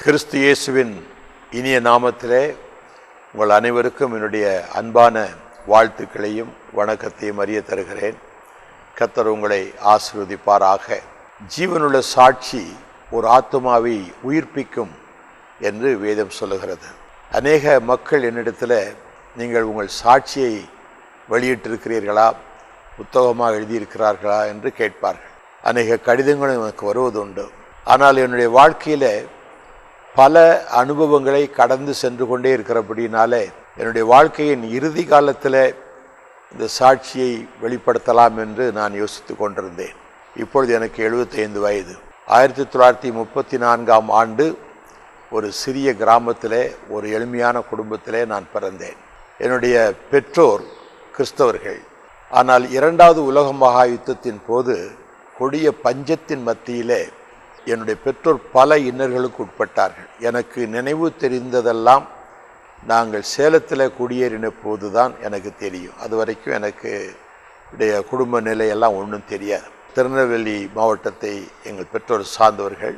கிறிஸ்து இயேசுவின் இனிய நாமத்திலே உங்கள் அனைவருக்கும் என்னுடைய அன்பான வாழ்த்துக்களையும் வணக்கத்தையும் அறிய தருகிறேன். கர்த்தர் உங்களை ஆசீர்வதிப்பாராக. ஜீவனுள்ள சாட்சி ஒரு ஆத்துமாவை உயிர்ப்பிக்கும் என்று வேதம் சொல்லுகிறது. அநேக மக்கள் என்னிடத்தில் நீங்கள் உங்கள் சாட்சியை வெளியிட்டிருக்கிறீர்களா, புத்தகமாக எழுதியிருக்கிறார்களா என்று கேட்பார்கள். அநேக கடிதங்களும் எனக்கு வருவதுண்டு. ஆனால் என்னுடைய வாழ்க்கையில் பல அனுபவங்களை கடந்து சென்று கொண்டே இருக்கிறபடினாலே என்னுடைய வாழ்க்கையின் இறுதி காலத்தில் இந்த சாட்சியை வெளிப்படுத்தலாம் என்று நான் யோசித்து கொண்டிருந்தேன். இப்பொழுது எனக்கு 75 வயது. 1934ஆம் ஆண்டு ஒரு சிறிய கிராமத்திலே ஒரு எளிமையான குடும்பத்திலே நான் பிறந்தேன். என்னுடைய பெற்றோர் கிறிஸ்தவர்கள். ஆனால் 2வது உலக மகா யுத்தத்தின் போது கொடிய பஞ்சத்தின் மத்தியிலே என்னுடைய பெற்றோர் பல இன்னல்களுக்கு உட்பட்டார்கள். எனக்கு நினைவு தெரிந்ததெல்லாம் நாங்கள் சேலத்தில் குடியேறின போது தான் எனக்கு தெரியும். அது வரைக்கும் எனக்கு உடைய குடும்ப நிலையெல்லாம் ஒன்றும் தெரியாது. திருநெல்வேலி மாவட்டத்தை எங்கள் பெற்றோர் சார்ந்தவர்கள்.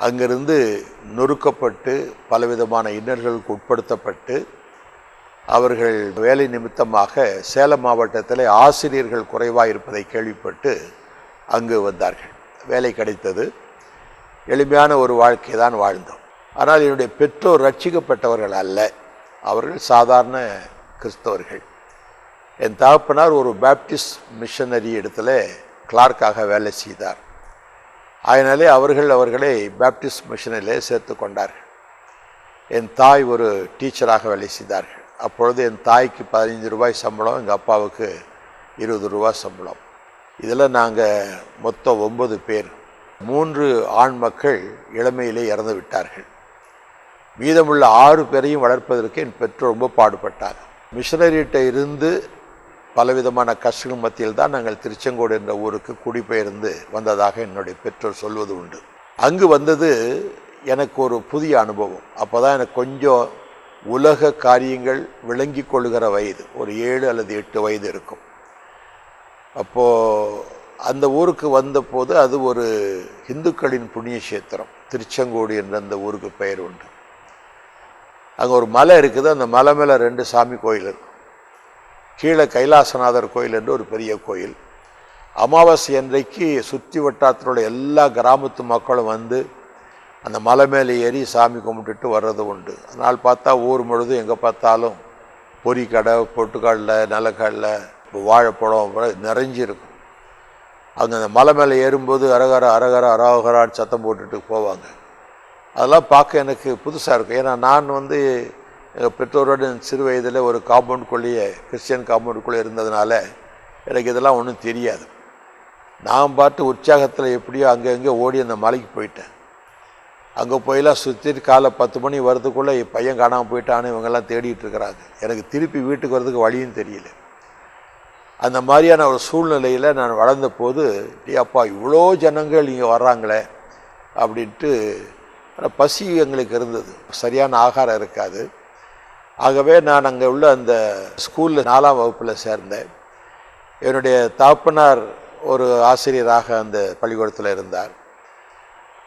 அங்கிருந்து நொறுக்கப்பட்டு பலவிதமான இன்னல்களுக்கு உட்படுத்தப்பட்டு அவர்கள் வேலை நிமித்தமாக சேலம் மாவட்டத்தில் ஆசிரியர்கள் குறைவாக இருப்பதை கேள்விப்பட்டு அங்கு வந்தார்கள். வேலை கிடைத்தது. எளிமையான ஒரு வாழ்க்கை தான் வாழ்ந்தோம். ஆனால் என்னுடைய பெற்றோர் ரட்சிக்கப்பட்டவர்கள் அல்ல, அவர்கள் சாதாரண கிறிஸ்தவர்கள். என் தகப்பனார் ஒரு பேப்டிஸ்ட் மிஷனரி இடத்துல கிளார்க்காக வேலை செய்தார். அதனாலே அவர்களை பேப்டிஸ்ட் மிஷனரியில் சேர்த்து கொண்டார்கள். என் தாய் ஒரு டீச்சராக வேலை செய்தார்கள். அப்பொழுது என் தாய்க்கு 15 ரூபாய் சம்பளம், எங்கள் அப்பாவுக்கு 20 ரூபா சம்பளம். இதில் நாங்கள் மொத்தம் 9 பேர். 3 ஆண் மக்கள் இளமையிலே இறந்து விட்டார்கள். மீதமுள்ள 6 பேரையும் வளர்ப்பதற்கு என் பெற்றோர் ரொம்ப பாடுபட்டாங்க. மிஷனரிகிட்ட இருந்து பலவிதமான கஷ்டங்கள் மத்தியில் தான் நாங்கள் திருச்செங்கோடு என்ற ஊருக்கு குடிபெயர்ந்து வந்ததாக என்னுடைய பெற்றோர் சொல்வது உண்டு. அங்கு வந்தது எனக்கு ஒரு புதிய அனுபவம். அப்போ தான் எனக்கு கொஞ்சம் உலக காரியங்கள் விளங்கி கொள்ளுகிற வயது, ஒரு 7 அல்லது 8 வயது இருக்கும். அப்போது அந்த ஊருக்கு வந்தபோது அது ஒரு இந்துக்களின் புண்ணிய கஷேத்திரம், திருச்செங்கோடு என்ற அந்த ஊருக்கு பெயர் உண்டு. அங்கே ஒரு மலை இருக்குது. அந்த மலை மேலே 2 சாமி கோயில் இருக்கும். கீழே கைலாசநாதர் கோயில் என்று ஒரு பெரிய கோயில். அமாவாசை அன்றைக்கு சுற்றி வட்டாரத்தில் உள்ள எல்லா கிராமத்து மக்களும் வந்து அந்த மலை மேலே ஏறி சாமி கும்பிட்டுட்டு வர்றது உண்டு. அதனால் பார்த்தா ஊர் முழுதும் எங்கே பார்த்தாலும் பொரிக்கடை, பொட்டுக்கடலை, நிலக்கடலை, வாழைப்பழம் நிறைஞ்சிருக்கும். அவங்க அந்த மலை மேலே ஏறும்போது அரகர அரகர அரோகரான்னு சத்தம் போட்டுட்டு போவாங்க. அதெல்லாம் பார்க்க எனக்கு புதுசாக இருக்கும். ஏன்னா நான் எங்கள் பெற்றோரோட சிறு வயதில் ஒரு காம்பவுண்டுக்குள்ளேயே, கிறிஸ்டியன் காம்பவுண்டுக்குள்ளே இருந்ததுனால எனக்கு இதெல்லாம் ஒன்றும் தெரியாது. நான் பாட்டு உற்சாகத்தில் எப்படியோ அங்கே ஓடி அந்த மலைக்கு போயிட்டேன். அங்கே போயெல்லாம் சுற்றிட்டு காலை 10 மணி வரதுக்குள்ளே பையன் காணாமல் போயிட்டான்னு இவங்கெல்லாம் தேடிட்டு இருக்கிறாங்க. எனக்கு திருப்பி வீட்டுக்கு வர்றதுக்கு வழியும் தெரியல. அந்த மாதிரியான ஒரு சூழ்நிலையில் நான் வளர்ந்த போது, அப்பா இவ்வளோ ஜனங்கள் இங்கே வர்றாங்களே அப்படின்ட்டு பசி எங்களுக்கு இருந்தது. சரியான ஆகாரம் இருக்காது. ஆகவே நான் அங்கே உள்ள அந்த ஸ்கூலில் 4ஆம் வகுப்பில் சேர்ந்தேன். என்னுடைய தகப்பனார் ஒரு ஆசிரியராக அந்த பள்ளிக்கூடத்தில் இருந்தார்.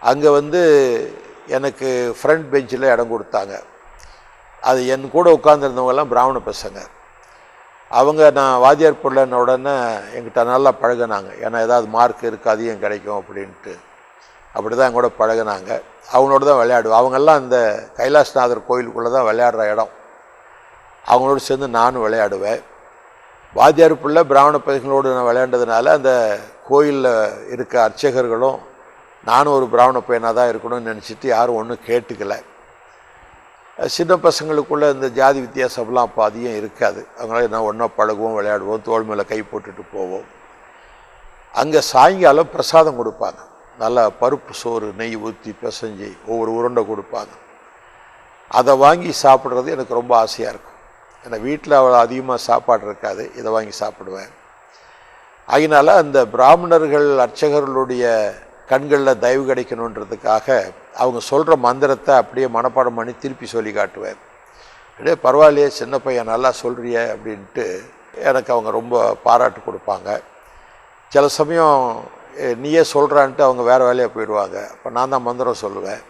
அங்கே எனக்கு ஃப்ரண்ட் பெஞ்சில் இடம் கொடுத்தாங்க. அது என் கூட உட்கார்ந்துருந்தவங்கெல்லாம் பிராமண பசங்க. அவங்க நான் வாத்தியார் பிள்ளைன்ன உடனே என்கிட்ட நல்லா பழகினாங்க. ஏன்னா ஏதாவது மார்க் இருக்குது அதிகம் கிடைக்கும் அப்படின்ட்டு அப்படி தான் என் கூட பழகினாங்க. அவங்களோட தான் விளையாடுவேன். அவங்கெல்லாம் அந்த கைலாசநாதர் கோயிலுக்குள்ளே தான் விளையாடுற இடம். அவங்களோட சேர்ந்து நானும் விளையாடுவேன். வாத்தியார் பிள்ளை பிராமண பையங்களோடு நான் விளையாண்டதுனால அந்த கோயிலில் இருக்க அர்ச்சகர்களும் நானும் ஒரு பிராமண பையனாக தான் இருக்கணும்னு நினச்சிட்டு யாரும் ஒன்றும் கேட்டுக்கல. சின்ன பசங்களுக்குள்ளே இந்த ஜாதி வித்தியாசம்லாம் அப்போ அதிகம் இருக்காது. அவங்களால என்ன ஒன்றா பழகுவோம், விளையாடுவோம், தோள் மேலே கை போட்டுட்டு போவோம். அங்கே சாயங்காலம் பிரசாதம் கொடுப்பாங்க. நல்லா பருப்பு சோறு நெய் ஊற்றி பிசைஞ்சு ஒவ்வொரு உருண்டை கொடுப்பாங்க. அதை வாங்கி சாப்பிட்றது எனக்கு ரொம்ப ஆசையாக இருக்கும். ஏன்னா வீட்டில் அவ்வளோ அதிகமாக சாப்பாடு இருக்காது. இதை வாங்கி சாப்பிடுவேன். அதனால் அந்த பிராமணர்கள் அர்ச்சகர்களுடைய கண்களில் தயவு கிடைக்கணுன்றதுக்காக அவங்க சொல்கிற மந்திரத்தை அப்படியே மனப்பாடம் பண்ணி திருப்பி சொல்லி காட்டுவேன். அப்படியே பரவாயில்லையே சின்ன பையன் நல்லா சொல்கிறிய அப்படின்ட்டு எனக்கு அவங்க ரொம்ப பாராட்டு கொடுப்பாங்க. சில சமயம் நீயே சொல்கிறான்ட்டு அவங்க வேறு வேலையாக போயிடுவாங்க. அப்போ நான் தான் மந்திரம் சொல்லுவேன்.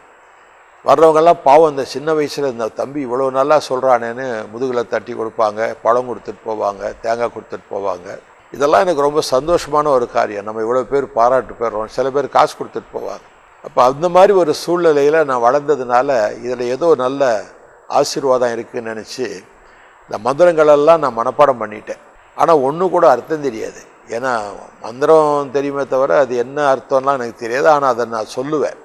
வர்றவங்கெல்லாம் பாவம் இந்த சின்ன வயசில் இந்த தம்பி இவ்வளோ நல்லா சொல்கிறானேன்னு முதுகில் தட்டி கொடுப்பாங்க, பழம் கொடுத்துட்டு போவாங்க, தேங்காய் கொடுத்துட்டு போவாங்க. இதெல்லாம் எனக்கு ரொம்ப சந்தோஷமான ஒரு காரியம். நம்ம இவ்வளோ பேர் பாராட்டு பெறுறோம், சில பேர் காசு கொடுத்துட்டு போவாங்க. அப்போ அந்த மாதிரி ஒரு சூழ்நிலையில் நான் வளர்ந்ததுனால இதில் ஏதோ நல்ல ஆசீர்வாதம் இருக்குதுன்னு நினச்சி இந்த மந்திரங்களெல்லாம் நான் மனப்பாடம் பண்ணிட்டேன். ஆனால் ஒன்று கூட அர்த்தம் தெரியாது. ஏன்னா மந்திரம் தெரியுமே தவிர அது என்ன அர்த்தம்லாம் எனக்கு தெரியாது. ஆனால் அதை நான் சொல்லுவேன்.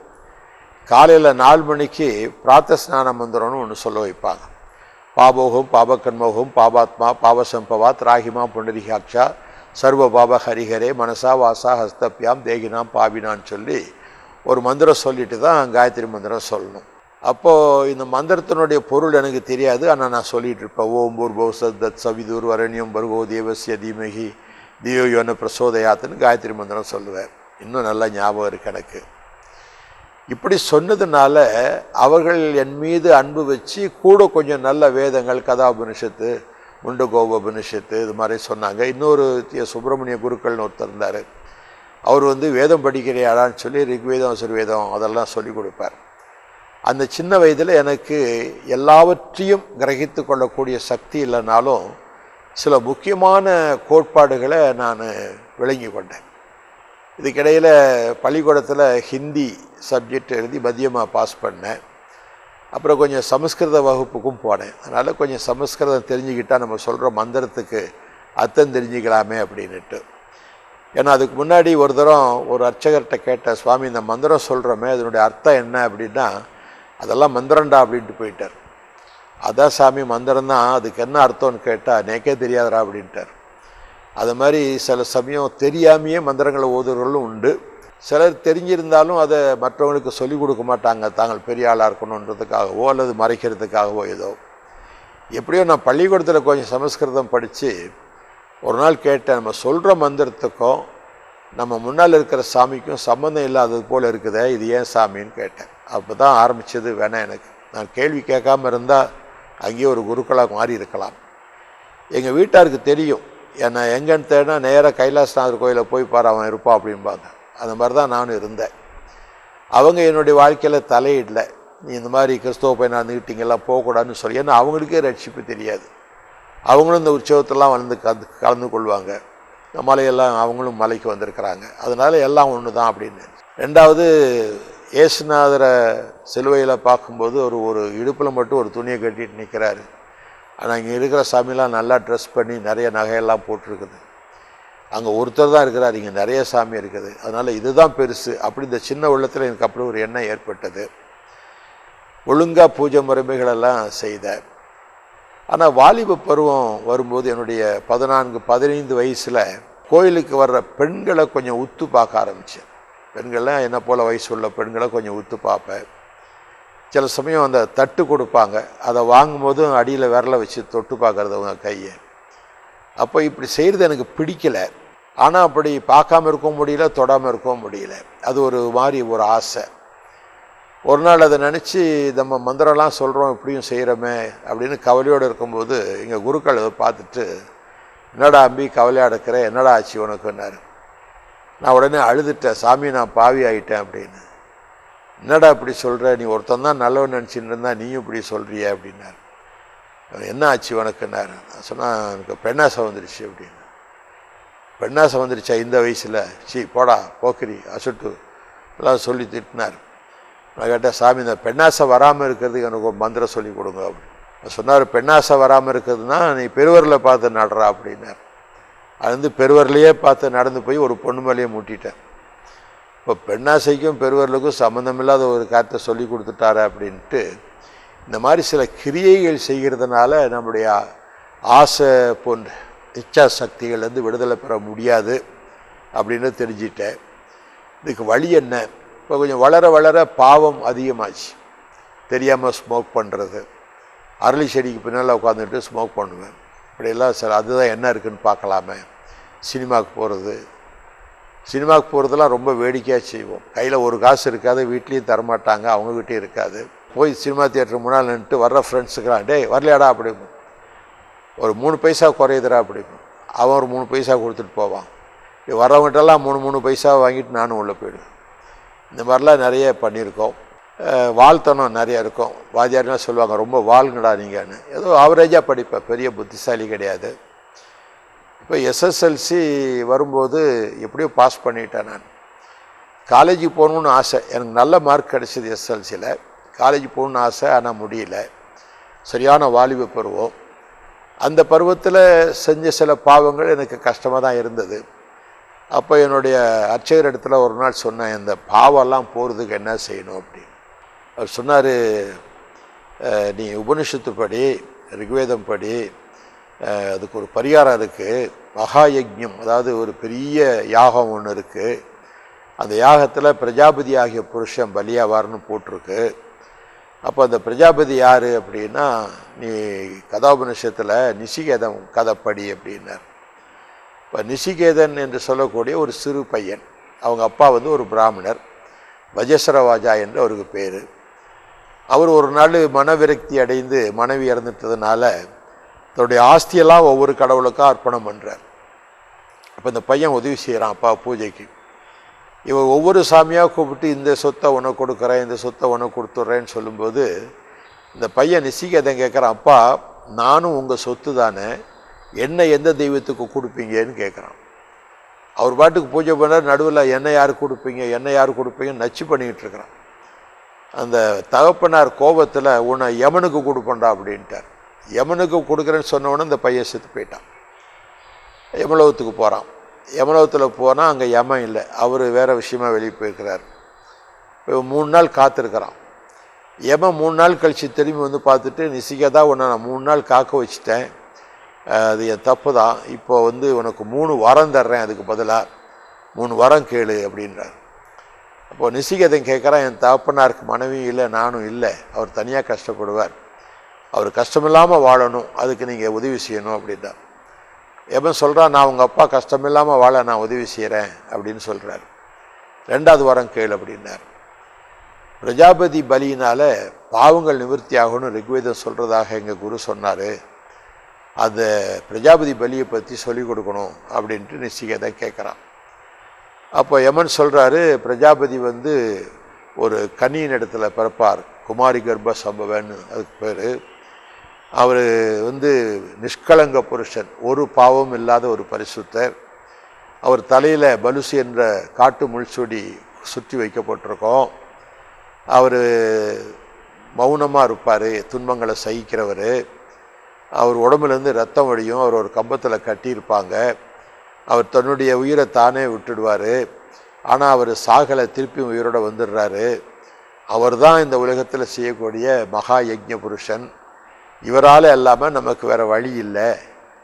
காலையில் 4 மணிக்கு பிராத்த ஸ்நான மந்திரம்னு ஒன்று சொல்ல வைப்பாங்க. பாபோகம் பாபகன்மோகம் பாபாத்மா பாவசம்பவாத் ராகிமா புண்டரிகாட்சா சர்வ பாப ஹரிஹரே மனசா வாசா ஹஸ்தப்யாம் தேகினாம் பாவினான்னு சொல்லி ஒரு மந்திரம் சொல்லிட்டு தான் காயத்ரி மந்திரம் சொல்லணும். அப்போது இந்த மந்திரத்தினுடைய பொருள் எனக்கு தெரியாது. ஆனால் நான் சொல்லிகிட்டு இருப்பேன். ஓம் பூர்போசத் தத் சவிதூர் வரண்யம் பர்கோ தேவஸ்ய தீமகி தியோ யோன பிரசோதயாத்துன்னு காயத்ரி மந்திரம் சொல்லுவேன். இன்னும் நல்லா ஞாபகம் இருக்கு எனக்கு. இப்படி சொன்னதுனால அவர்கள் என் மீது அன்பு வச்சு கூட கொஞ்சம் நல்ல வேதங்கள் கதாபனிஷத்து முண்டகோபனிஷத்து இது மாதிரி சொன்னாங்க. இன்னொரு சுப்பிரமணிய குருக்கள்னு ஒருத்தர் இருந்தார். அவர் வேதம் படிக்கிறையாடான்னு சொல்லி ரிக்வேதம் அசுர்வேதம் அதெல்லாம் சொல்லி கொடுப்பார். அந்த சின்ன வயதில் எனக்கு எல்லாவற்றையும் கிரகித்து கொள்ளக்கூடிய சக்தி இல்லைனாலும் சில முக்கியமான கோட்பாடுகளை நான் விளங்கி கொண்டேன். இதுக்கிடையில் பள்ளிக்கூடத்தில் ஹிந்தி சப்ஜெக்ட் எழுதி மதியமாக பாஸ் பண்ணேன். அப்புறம் கொஞ்சம் சமஸ்கிருத வகுப்புக்கும் போனேன். அதனால் கொஞ்சம் சமஸ்கிருதம் தெரிஞ்சுக்கிட்டால் நம்ம சொல்கிற மந்திரத்துக்கு அர்த்தம் தெரிஞ்சுக்கலாமே அப்படின்ட்டு. ஏன்னா அதுக்கு முன்னாடி ஒரு தரம் ஒரு அர்ச்சகர்கிட்ட கேட்டேன், சுவாமி இந்த மந்திரம் சொல்கிறோமே அதனுடைய அர்த்தம் என்ன அப்படின்னா, அதெல்லாம் மந்திரண்டா அப்படின்ட்டு போயிட்டார். அதான் சாமி மந்திரம் தான், அதுக்கு என்ன அர்த்தம்னு கேட்டால் நேக்கே தெரியாதரா அப்படின்ட்டார். அது மாதிரி சில சமயம் தெரியாமையே மந்திரங்களை ஓதுறவர்களும் உண்டு. சிலர் தெரிஞ்சிருந்தாலும் அதை மற்றவங்களுக்கு சொல்லிக் கொடுக்க மாட்டாங்க, தாங்கள் பெரிய ஆளாக இருக்கணுன்றதுக்காகவோ அல்லது மறைக்கிறதுக்காகவோ ஏதோ. எப்படியோ நான் பள்ளிக்கூடத்தில் கொஞ்சம் சமஸ்கிருதம் படித்து ஒரு நாள் கேட்டேன், நம்ம சொல்கிற மந்திரத்துக்கும் நம்ம முன்னால் இருக்கிற சாமிக்கும் சம்மந்தம் இல்லாதது போல் இருக்குதே, இது ஏன் சாமின்னு கேட்டேன். அப்போ தான் ஆரம்பித்தது வேணாம் எனக்கு. நான் கேள்வி கேட்காமல் இருந்தால் அங்கேயே ஒரு குருக்களாக மாறி இருக்கலாம். எங்கள் வீட்டாருக்கு தெரியும். என்னை எங்கன்னு தேடினா நேராக கைலாசநாதர் கோயிலில் போய் பாரு அவன் இருப்பான் அப்படின்பாங்க. அந்த மாதிரி தான் நானும் இருந்தேன். அவங்க என்னுடைய வாழ்க்கையில் தலையிடலை. நீ இந்த மாதிரி கிறிஸ்தவ பையனாக இருந்துக்கிட்டீங்கெல்லாம் போகக்கூடாதுன்னு சொல்லி. ஏன்னா அவங்களுக்கே ரட்சிப்பு தெரியாது. அவங்களும் இந்த உற்சவத்தெல்லாம் கலந்து கொள்வாங்க. மலையெல்லாம் அவங்களும் மலைக்கு வந்திருக்கிறாங்க. அதனால் எல்லாம் ஒன்று தான் அப்படின்னு. ரெண்டாவது ஏசுநாதரை சிலுவையில் பார்க்கும்போது ஒரு இடுப்பில் மட்டும் ஒரு துணியை கட்டிட்டு நிற்கிறாரு. ஆனால் இங்கே இருக்கிற சாமியெல்லாம் நல்லா ட்ரெஸ் பண்ணி நிறைய நகையெல்லாம் போட்டிருக்குது. அங்கே ஒருத்தர் தான் இருக்கிறார், இங்கே நிறைய சாமி இருக்குது. அதனால் இதுதான் பெருசு அப்படி இந்த சின்ன உள்ளத்தில் எனக்கு அப்படி ஒரு எண்ணம் ஏற்பட்டது. ஒழுங்காக பூஜை முறைமைகளெல்லாம் செய்தேன். ஆனால் வாலிப பருவம் வரும்போது என்னுடைய 14-15 வயசில் கோயிலுக்கு வர்ற பெண்களை கொஞ்சம் உத்து பார்க்க ஆரம்பித்தேன். பெண்கள்லாம் என்ன போல் வயசு உள்ள பெண்களை கொஞ்சம் உத்து பார்ப்பேன். சில சமயம் அந்த தட்டு கொடுப்பாங்க, அதை வாங்கும்போதும் அடியில் விரலை வச்சு தொட்டு பார்க்குறது அவங்க கையை. அப்போ இப்படி செய்கிறது எனக்கு பிடிக்கலை. ஆனால் அப்படி பார்க்காம இருக்கவும் முடியல, தொடாமல் இருக்கவும் முடியல. அது ஒரு மாதிரி ஒரு ஆசை. ஒரு நாள் அதை நினச்சி நம்ம மந்திரம்லாம் சொல்கிறோம் இப்படியும் செய்கிறோமே அப்படின்னு கவலையோடு இருக்கும்போது எங்கள் குருக்கள் அதை பார்த்துட்டு, என்னடா அம்பி கவலையாக இருக்கிற, என்னடா ஆச்சு உனக்குன்னாரு. நான் உடனே அழுதுட்டேன், சாமி நான் பாவி ஆகிட்டேன் அப்படின்னு. என்னடா இப்படி சொல்கிற, நீ ஒருத்தன் தான் நல்லவன் நினச்சின்னு இருந்தா நீயும் இப்படி சொல்கிறிய அப்படின்னாரு. என்ன ஆச்சு உனக்குன்னாரு. நான் சொன்னால் எனக்கு பெண்ணாசை வந்துடுச்சு அப்படின்னு. பெண்ணாசை வந்துடுச்சா இந்த வயசில், போடா போக்கிரி அசுட்டு எல்லாம் சொல்லி திட்டினார். நான் கேட்டேன், சாமி இந்த பெண்ணாசை வராமல் இருக்கிறதுக்கு எனக்கு ஒரு மந்திரம் சொல்லி கொடுங்க அப்படின்னு சொன்னார். பெண்ணாசை வராமல் இருக்கிறதுனா நீ பெருவரில் பார்த்து நடுறா அப்படின்னார். அது பெருவரிலையே பார்த்து நடந்து போய் ஒரு பொண்ணு மேலேயே மூட்டிட்டேன். இப்போ பெண்ணாசைக்கும் பெருவர்களுக்கும் சம்மந்தமில்லாத ஒரு காரியத்தை சொல்லி கொடுத்துட்டாரு அப்படின்ட்டு இந்த மாதிரி சில கிரியைகள் செய்கிறதுனால நம்முடைய ஆசை போன்ற இச்சா சக்திகள்லேருந்து விடுதலை பெற முடியாது அப்படின்னு தெரிஞ்சிட்டேன். இதுக்கு வழி என்ன? இப்போ கொஞ்சம் வளர வளர பாவம் அதிகமாச்சு. தெரியாமல் ஸ்மோக் பண்ணுறது, அரளி செடிக்கு பின்னால் உட்காந்துட்டு ஸ்மோக் பண்ணுவேன். இப்படியெல்லாம் சில அதுதான் என்ன இருக்குதுன்னு பார்க்கலாமே. சினிமாவுக்கு போகிறது, சினிமாவுக்கு போகிறதெல்லாம் ரொம்ப வேடிக்கையாக செய்வோம். கையில் ஒரு காசு இருக்காது, வீட்லேயும் தரமாட்டாங்க, அவங்ககிட்டையும் இருக்காது. போய் சினிமா தியேட்டர் முன்னால் நின்றுட்டு வர்ற ஃப்ரெண்ட்ஸுக்கெல்லாம் டேய் வரலையாடா அப்படிம்போம். ஒரு 3 பைசா குறையுதுரா அப்படிம்போம். அவன் ஒரு 3 பைசா கொடுத்துட்டு போவான். வர்றவங்ககிட்டலாம் 3 பைசா வாங்கிட்டு நானும் உள்ளே போயிடுவேன். இந்த மாதிரிலாம் நிறைய பண்ணியிருக்கோம். வாழ்த்தனம் நிறையா இருக்கும். வாத்தியார்லாம் சொல்லுவாங்க, ரொம்ப வாழ்ங்கடா நீங்கன்னு. ஏதோ ஆவரேஜாக படிப்பேன், பெரிய புத்திசாலி கிடையாது. இப்போ எஸ்எஸ்எல்சி வரும்போது எப்படியோ பாஸ் பண்ணிட்டேன். நான் காலேஜுக்கு போகணுன்னு ஆசை, எனக்கு நல்ல மார்க் கிடச்சிது எஸ்எல்சியில். காலேஜ் போகணுன்னு ஆசை, ஆனால் முடியல. சரியான வாலிப பருவம். அந்த பருவத்தில் செஞ்ச சில பாவங்கள் எனக்கு கஷ்டமாக தான் இருந்தது. அப்போ என்னுடைய அர்ச்சகர் இடத்துல ஒரு நாள் சொன்னேன், இந்த பாவெல்லாம் போகிறதுக்கு என்ன செய்யணும் அப்படின்னு. அவர் சொன்னார், நீ உபனிஷத்து படி, ரிக்வேதம் படி, அதுக்கு ஒரு பரிகாரம் இருக்குது. மகா யஜ்ஞம், அதாவது ஒரு பெரிய யாகம் ஒன்று இருக்குது. அந்த யாகத்தில் பிரஜாபதி ஆகிய புருஷன் பலியாவார்னு போட்டிருக்கு. அப்போ அந்த பிரஜாபதி யார் அப்படின்னா, நீ கதாபனிஷத்தில் நிசிகேதன் கதைப்படி அப்படின்னார். இப்போ நிசிகேதன் என்று சொல்லக்கூடிய ஒரு சிறு பையன், அவங்க அப்பா ஒரு பிராமணர், வஜஸ்ரவாஜா என்று அவருக்கு பேர். அவர் ஒரு நாள் மனவிரக்தி அடைந்து மனைவி இறந்துட்டதுனால தன்னுடைய ஆஸ்தியெல்லாம் ஒவ்வொரு கடவுளுக்காக அர்ப்பணம் பண்ணுறார். அப்போ இந்த பையன் உதவி செய்கிறான் அப்பா பூஜைக்கு. இவன் ஒவ்வொரு சாமியாக கூப்பிட்டு இந்த சொத்தை உனக்கு கொடுக்குறேன், இந்த சொத்தை உனக்கு கொடுத்துட்றேன்னு சொல்லும்போது இந்த பையன் நிசிகேதன் கேட்குறான், அப்பா நானும் உங்கள் சொத்து தானே, என்ன எந்த தெய்வத்துக்கு கொடுப்பீங்கன்னு கேட்குறான். அவர் பாட்டுக்கு பூஜை பண்ணார், நடுவில் என்ன யார் கொடுப்பீங்க, என்ன யார் கொடுப்பீங்கன்னு நச்சு பண்ணிக்கிட்டு இருக்கிறான். அந்த தகப்பனார் கோபத்தில் உன்னை யமனுக்கு கொடுப்பண்டா அப்படின்ட்டார். யமனுக்கு கொடுக்குறேன்னு சொன்னவொன்னே இந்த பையன் செத்து போயிட்டான். யமலோகத்துக்கு போகிறான். யமலோகத்தில் போனால் அங்கே யமன் இல்லை, அவர் வேறு விஷயமா வெளியே போயிருக்கிறார். இப்போ 3 நாள் காத்திருக்கிறான். யமன் 3 நாள் கழித்து திரும்பி பார்த்துட்டு, நிசிகேதா உன்னை நான் 3 நாள் காக்க வச்சுட்டேன், அது என் தப்பு தான். இப்போ உனக்கு 3 வரம் தர்றேன், அதுக்கு பதிலாக 3 வரம் கேளு அப்படின்றார். அப்போது நிசிகேதன் கேட்குறான், என் தகப்பனாருக்கு மனைவியும் இல்லை, நானும் இல்லை, அவர் தனியாக கஷ்டப்படுவார், அவர் கஷ்டமில்லாமல் வாழணும், அதுக்கு நீங்கள் உதவி செய்யணும் அப்படின்றார். யமன் சொல்கிறான், நான் உங்கள் அப்பா கஷ்டமில்லாமல் வாழ நான் உதவி செய்கிறேன் அப்படின்னு சொல்கிறார். 2வது வரம் கேளு அப்படின்னார். பிரஜாபதி பலியினால் பாவங்கள் நிவர்த்தி ஆகணும்னு ரிக்வேதம் சொல்கிறதாக எங்கள் குரு சொன்னார். அந்த பிரஜாபதி பலியை பற்றி சொல்லிக் கொடுக்கணும் அப்படின்ட்டு நிசிகேதன் கேட்குறான். அப்போ யமன் சொல்கிறாரு, பிரஜாபதி ஒரு கன்னியின் இடத்துல பிறப்பார், குமாரி கர்ப்ப சம்பவன்னு அதுக்கு பேர். அவர் நிஷ்கலங்க புருஷன், ஒரு பாவம் இல்லாத ஒரு பரிசுத்தர். அவர் தலையில் பலுசி என்ற காட்டு முள்சூடி சுற்றி வைக்கப்பட்டிருக்கோம். அவர் மௌனமாக இருப்பார், துன்பங்களை சகிக்கிறவர். அவர் உடம்புலேருந்து ரத்தம் வடியும், அவர் ஒரு கம்பத்தில் கட்டியிருப்பாங்க. அவர் தன்னுடைய உயிரை தானே விட்டுடுவார். ஆனால் அவர் சாகலை, திருப்பி உயிரோடு வந்துடுறாரு. அவர் தான் இந்த உலகத்தில் செய்யக்கூடிய மகா யஜ்ஞ புருஷன். இவரால் இல்லாமல் நமக்கு வேறு வழி இல்லை.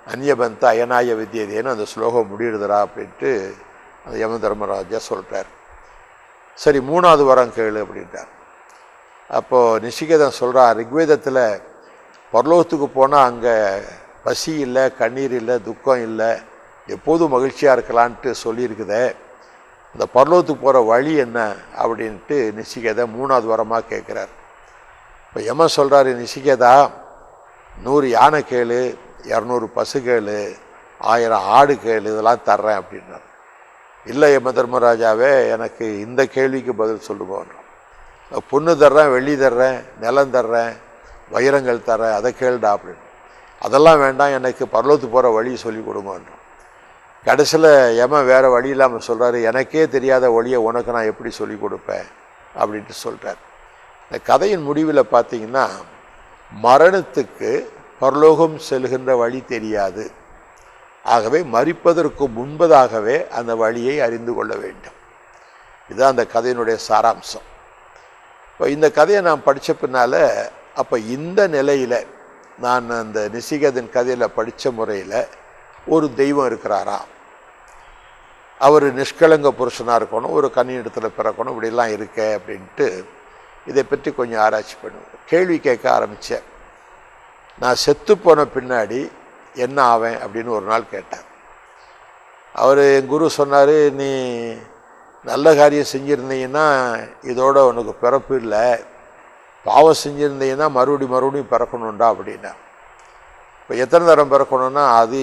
அந்நியபந்த அயனாய வித்தியதேன்னு அந்த ஸ்லோகம் முடியுதுரா அப்படின்ட்டு அந்த யம தர்மராஜா சொல்கிறார். சரி, 3வது வரம் கேளு அப்படின்ட்டார். அப்போது நிசிகேதன் சொல்கிறார், ரிக்வேதத்தில் பரலோகத்துக்கு போனால் அங்கே பசி இல்லை, கண்ணீர் இல்லை, துக்கம் இல்லை, எப்போதும் மகிழ்ச்சியாக இருக்கலான்ட்டு சொல்லியிருக்குதே, இந்த பரலோகத்துக்கு போகிற வழி என்ன அப்படின்ட்டு நிசிகேதன் 3வது வரமாக கேட்குறார். இப்போ யமன் சொல்கிறாரு, நிசிகேதா 100 யானை கேளு, 200 பசு கேளு, 1000 ஆடு கேளு, இதெல்லாம் தர்றேன் அப்படின்னார். இல்லை யம தர்மராஜாவே, எனக்கு இந்த கேள்விக்கு பதில் சொல்லுவோம். பொண்ணு தர்றேன், வெள்ளி தர்றேன், நிலம் தர்றேன், வைரங்கள் தர்றேன், அதை கேளுடா அப்படின்னு. அதெல்லாம் வேண்டாம், எனக்கு பரலோகத்துக்கு போகிற வழி சொல்லி கொடுங்கன்றோம். கடைசியில் யமன் வேறு வழி இல்லாமல் சொல்கிறாரு, எனக்கே தெரியாத வழியை உனக்கு நான் எப்படி சொல்லி கொடுப்பேன் அப்படின்ட்டு சொல்கிறார். இந்த கதையின் முடிவில் பார்த்தீங்கன்னா, மரணத்துக்கு பரலோகம் செல்கின்ற வழி தெரியாது. ஆகவே மரிப்பதற்கு முன்பதாகவே அந்த வழியை அறிந்து கொள்ள வேண்டும். இதுதான் அந்த கதையினுடைய சாராம்சம். இப்போ இந்த கதையை நான் படித்த பின்னால், அப்போ இந்த நிலையில் நான் அந்த நிசிகேதன் கதையில் படித்த முறையில் ஒரு தெய்வம் இருக்கிறாரா, அவர் நிஷ்கலங்க புருஷனாக இருக்கணும், ஒரு கன்னியிடத்தில் பிறக்கணும், இப்படிலாம் இருக்க அப்படின்ட்டு இதை பற்றி கொஞ்சம் ஆராய்ச்சி பண்ணுவேன். கேள்வி கேட்க ஆரம்பித்தேன். நான் செத்து போன பின்னாடி என்ன ஆவேன் அப்படின்னு ஒரு நாள் கேட்டார். அவர் என் குரு சொன்னார், நீ நல்ல காரியம் செஞ்சுருந்தீங்கன்னா இதோட உனக்கு பிறப்பு இல்லை, பாவம் செஞ்சுருந்தீங்கன்னா மறுபடியும் பிறக்கணுண்டா அப்படின்னா. இப்போ எத்தனை தரம் பிறக்கணுன்னா, அது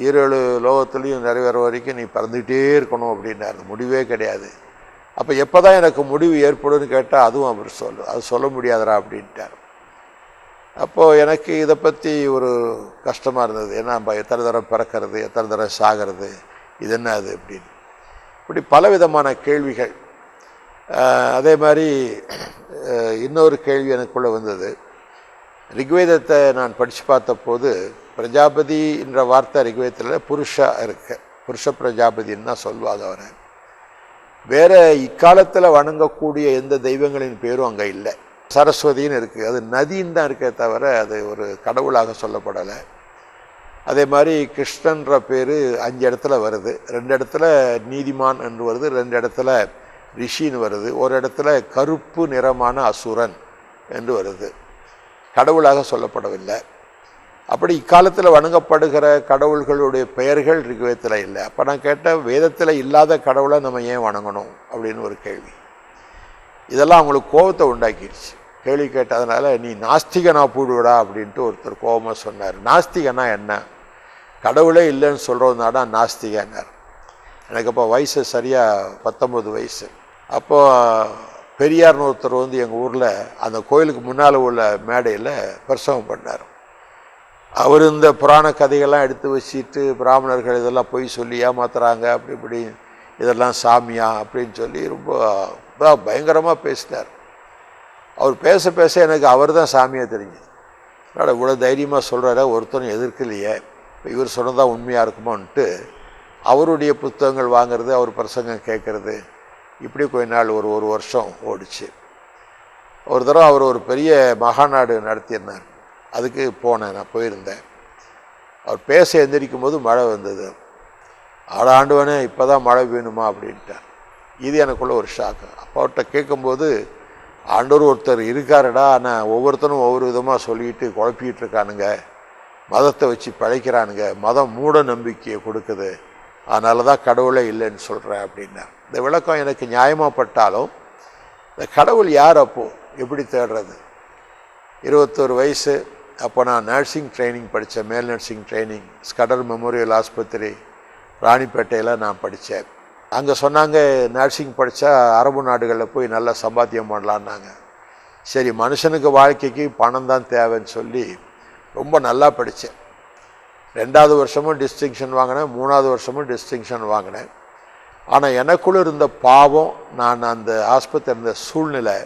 7 லோகத்துலேயும் நிறைவேற வரைக்கும் நீ பிறந்துக்கிட்டே இருக்கணும் அப்படின்னாரு. முடிவே கிடையாது. அப்போ எப்போ தான் எனக்கு முடிவு ஏற்படும்னு கேட்டால் அதுவும் அவர் அது சொல்ல முடியாதரா அப்படின்ட்டார். அப்போது எனக்கு இதை பற்றி ஒரு கஷ்டமாக இருந்தது. ஏன்னா நம்ம எத்தனை தடவை பிறக்கிறது, எத்தனை தடவை சாகிறது, இது என்ன அது அப்படின்னு இப்படி பலவிதமான கேள்விகள். அதே மாதிரி இன்னொரு கேள்வி எனக்குள்ளே வந்தது. ரிக்வேதத்தை நான் படித்து பார்த்தபோது பிரஜாபதி என்ற வார்த்தை ரிக்வேதத்தில் புருஷா இருக்கு, புருஷ பிரஜாபதின்னு தான் சொல்லுவாங்க அவரை. வேற இக்காலத்தில் வணங்கக்கூடிய எந்த தெய்வங்களின் பேரும் அங்கே இல்லை. சரஸ்வதின்னு இருக்குது, அது நதின்னு தான் இருக்கே தவிர அது ஒரு கடவுளாக சொல்லப்படலை. அதே மாதிரி கிருஷ்ணன்ற பேர் 5 இடத்துல வருது. 2 இடத்துல நீதிமான் என்று வருது, 2 இடத்துல ரிஷின்னு வருது, ஒரு இடத்துல கருப்பு நிறமான அசுரன் என்று வருது. கடவுளாக சொல்லப்படவில்லை. அப்படி இக்காலத்தில் வணங்கப்படுகிற கடவுள்களுடைய பெயர்கள் ரிக்வேதத்தில் இல்லை. அப்போ நான் கேட்ட வேதத்தில் இல்லாத கடவுளை நம்ம ஏன் வணங்கணும் அப்படின்னு ஒரு கேள்வி. இதெல்லாம் அவங்களுக்கு கோபத்தை உண்டாக்கிடுச்சு. கேள்வி கேட்டதுனால நீ நாஸ்திகனா போடுவிடா அப்படின்ட்டு ஒருத்தர் கோபமாக சொன்னார். நாஸ்திகனா என்ன? கடவுளே இல்லைன்னு சொல்கிறதுனால நாஸ்திகன்னார். எனக்கு அப்போ வயசு சரியாக 19 வயசு. அப்போது பெரியார்னு ஒருத்தர் வந்து எங்கள் ஊரில் அந்த கோயிலுக்கு முன்னால் உள்ள மேடையில் பிரசவம் பண்ணார். அவர் இந்த புராண கதைகள்லாம் எடுத்து வச்சுட்டு பிராமணர்கள் இதெல்லாம் பொய் சொல்லி ஏமாத்துறாங்க, அப்படி இப்படி இதெல்லாம் சாமியா அப்படின்னு சொல்லி ரொம்ப பயங்கரமாக பேசினார். அவர் பேச பேச எனக்கு அவர் தான் சாமியாக தெரிஞ்சுது. அதனால் இவ்வளோ தைரியமாக சொல்கிறார ஒருத்தரும் எதிர்க்கலையே, இப்போ இவர் சொன்னதான் உண்மையாக இருக்குமோன்ட்டு அவருடைய புத்தகங்கள் வாங்கிறது, அவர் பிரசங்கம் கேட்குறது, இப்படி கொஞ்ச நாள் ஒரு வருஷம் ஓடிச்சு. ஒரு தடவை அவர் ஒரு பெரிய மகாநாடு நடத்தியிருந்தார். அதுக்கு போனேன், நான் போயிருந்தேன். அவர் பேச எந்திரிக்கும் போது மழை வந்தது. ஆண்டவனே இப்போ தான் மழை வேணுமா அப்படின்ட்டார். இது எனக்குள்ள ஒரு ஷாக்கு. அப்போ அவர்கிட்ட கேட்கும்போது ஆண்டவர் ஒருத்தர் இருக்காருடா, ஆனால் ஒவ்வொருத்தரும் ஒவ்வொரு விதமாக சொல்லிட்டு குழப்பிக்கிட்டு இருக்கானுங்க, மதத்தை வச்சு பழைக்கிறானுங்க, மதம் மூட நம்பிக்கையை கொடுக்குது, அதனால தான் கடவுளே இல்லைன்னு சொல்கிறேன் அப்படின்னார். இந்த விளக்கம் எனக்கு நியாயமாகப்பட்டாலும் இந்த கடவுள் யார் அப்போது எப்படி தேடுறது? 21 வயசு. அப்போ நான் நர்சிங் ட்ரைனிங் படித்தேன், மேல் நர்சிங் ட்ரைனிங் ஸ்கடர் மெமோரியல் ஆஸ்பத்திரி ராணிப்பேட்டையில் நான் படித்தேன். அங்கே சொன்னாங்க நர்சிங் படித்தா அரபு நாடுகளில் போய் நல்லா சம்பாத்தியம் பண்ணலான்னாங்க. சரி, மனுஷனுக்கு வாழ்க்கைக்கு பணம் தான் தேவைன்னு சொல்லி ரொம்ப நல்லா படித்தேன். 2வது வருஷமும் டிஸ்டிங்ஷன் வாங்கினேன், 3வது வருஷமும் டிஸ்டிங்ஷன் வாங்கினேன். ஆனால் எனக்குள்ள இருந்த பாவம், நான் அந்த ஆஸ்பத்திரி இருந்த சூழ்நிலை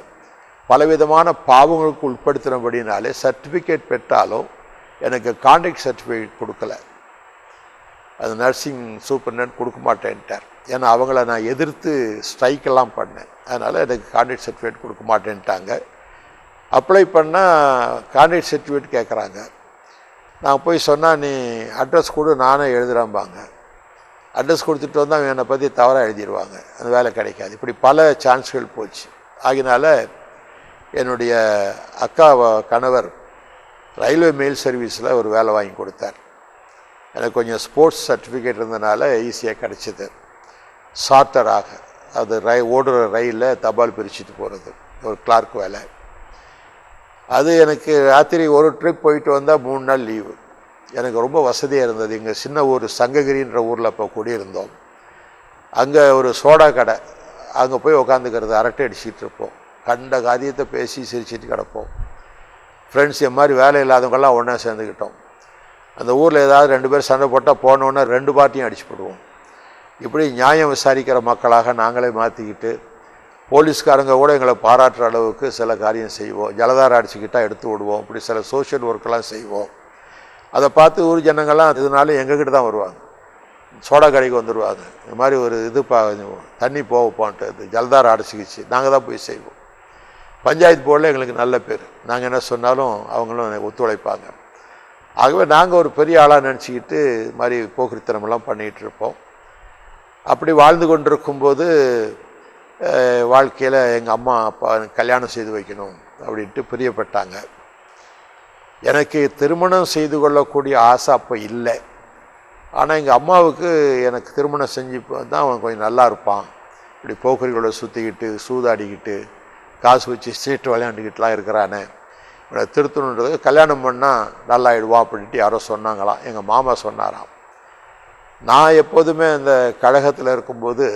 பலவிதமான பாவங்களுக்கு உட்படுத்தினபடினாலே சர்டிஃபிகேட் பெற்றாலும் எனக்கு கான்ட்ராக்ட் சர்டிஃபிகேட் கொடுக்கல. அது நர்சிங் சூப்பர்டென்ட் கொடுக்க மாட்டேன்ட்டார். ஏன்னா அவங்கள நான் எதிர்த்து ஸ்ட்ரைக்கெல்லாம் பண்ணேன். அதனால் எனக்கு கான்ட்ராக்ட் சர்டிஃபிகேட் கொடுக்க மாட்டேன்ட்டாங்க. அப்ளை பண்ணால் கான்ட்ராக்ட் சர்டிஃபிகேட் கேட்குறாங்க. நான் போய் சொன்னால் நீ அட்ரஸ் கொடு, நானே எழுதுகிறேன்பாங்க. அட்ரஸ் கொடுத்துட்டு வந்தால் என்னை பற்றி தவறாக எழுதிடுவாங்க, அந்த வேலை கிடைக்காது. இப்படி பல சான்ஸ்கள் போச்சு. ஆகினால என்னுடைய அக்கா கணவர் ரயில்வே மெயில் சர்வீஸில் ஒரு வேலை வாங்கி கொடுத்தார். எனக்கு கொஞ்சம் ஸ்போர்ட்ஸ் சர்டிஃபிகேட் இருந்தனால ஈஸியாக கிடச்சிது. சார்ட்டராக, அது ஓடுற ரயிலில் தபால் பிரிச்சுட்டு போகிறது, ஒரு கிளார்க் வேலை. அது எனக்கு ராத்திரி ஒரு ட்ரிப் போயிட்டு வந்தால் 3 நாள் லீவு. எனக்கு ரொம்ப வசதியாக இருந்தது. எங்கள் சின்ன ஊர் சங்ககிரின்ற ஊரில் இப்போ குடியிருந்தோம். அங்கே ஒரு சோடா கடை, அங்கே போய் உக்காந்துக்கிறது, அரட்டை அடிச்சுட்டு இருப்போம், கண்ட காரியத்தை பேசி சிரிச்சிட்டு கிடப்போம். ஃப்ரெண்ட்ஸ் என் மாதிரி வேலை இல்லாதவங்கெல்லாம் ஒன்றா சேர்ந்துக்கிட்டோம். அந்த ஊரில் ஏதாவது 2 பேர் சண்டை போட்டால் போனோன்னே 2 பார்ட்டியும் அடிச்சு போடுவோம். இப்படி நியாயம் விசாரிக்கிற மக்களாக நாங்களே மாற்றிக்கிட்டு போலீஸ்காரங்க கூட எங்களை பாராட்டுற அளவுக்கு சில காரியம் செய்வோம். ஜலதாரம் அடிச்சுக்கிட்டால் எடுத்து விடுவோம். இப்படி சில சோஷியல் ஒர்க்கெல்லாம் செய்வோம். அதை பார்த்து ஊர் ஜனங்கள்லாம் இதனால எங்ககிட்ட தான் வருவாங்க, சோடா கடைக்கு வந்துடுவாங்க. இந்த மாதிரி ஒரு இது தண்ணி போவோப்பான்ட்டு இது ஜலதாரம் அடைச்சிக்கிச்சு, நாங்கள் தான் போய் செய்வோம். பஞ்சாயத்து போர்டில் எங்களுக்கு நல்ல பேர், நாங்கள் என்ன சொன்னாலும் அவங்களும் ஒத்துழைப்பாங்க. ஆகவே நாங்கள் ஒரு பெரிய ஆளாக நினச்சிக்கிட்டு மாதிரி போக்குரித்தனமெல்லாம் பண்ணிகிட்டு இருப்போம். அப்படி வாழ்ந்து கொண்டிருக்கும்போது வாழ்க்கையில் எங்கள் அம்மா அப்பா கல்யாணம் செய்து வைக்கணும் அப்படின்ட்டு பிரியப்பட்டாங்க. எனக்கு திருமணம் செய்து கொள்ளக்கூடிய ஆசை அப்போ இல்லை. ஆனால் எங்கள் அம்மாவுக்கு எனக்கு திருமணம் செஞ்சு தான் அவன் கொஞ்சம் நல்லா இருப்பான், இப்படி போக்குரிகளோட சுற்றிக்கிட்டு சூதாடிக்கிட்டு காசு வச்சு சீட்டு விளையாண்டுக்கிட்டுலாம் இருக்கிறானே, இவனை திருத்தணுன்றது, கல்யாணம் பண்ணால் நல்லாயிடுவான் அப்படின்ட்டு யாரோ சொன்னாங்களாம். எங்கள் மாமா சொன்னாராம். நான் எப்போதுமே அந்த கழகத்தில் இருக்கும்போது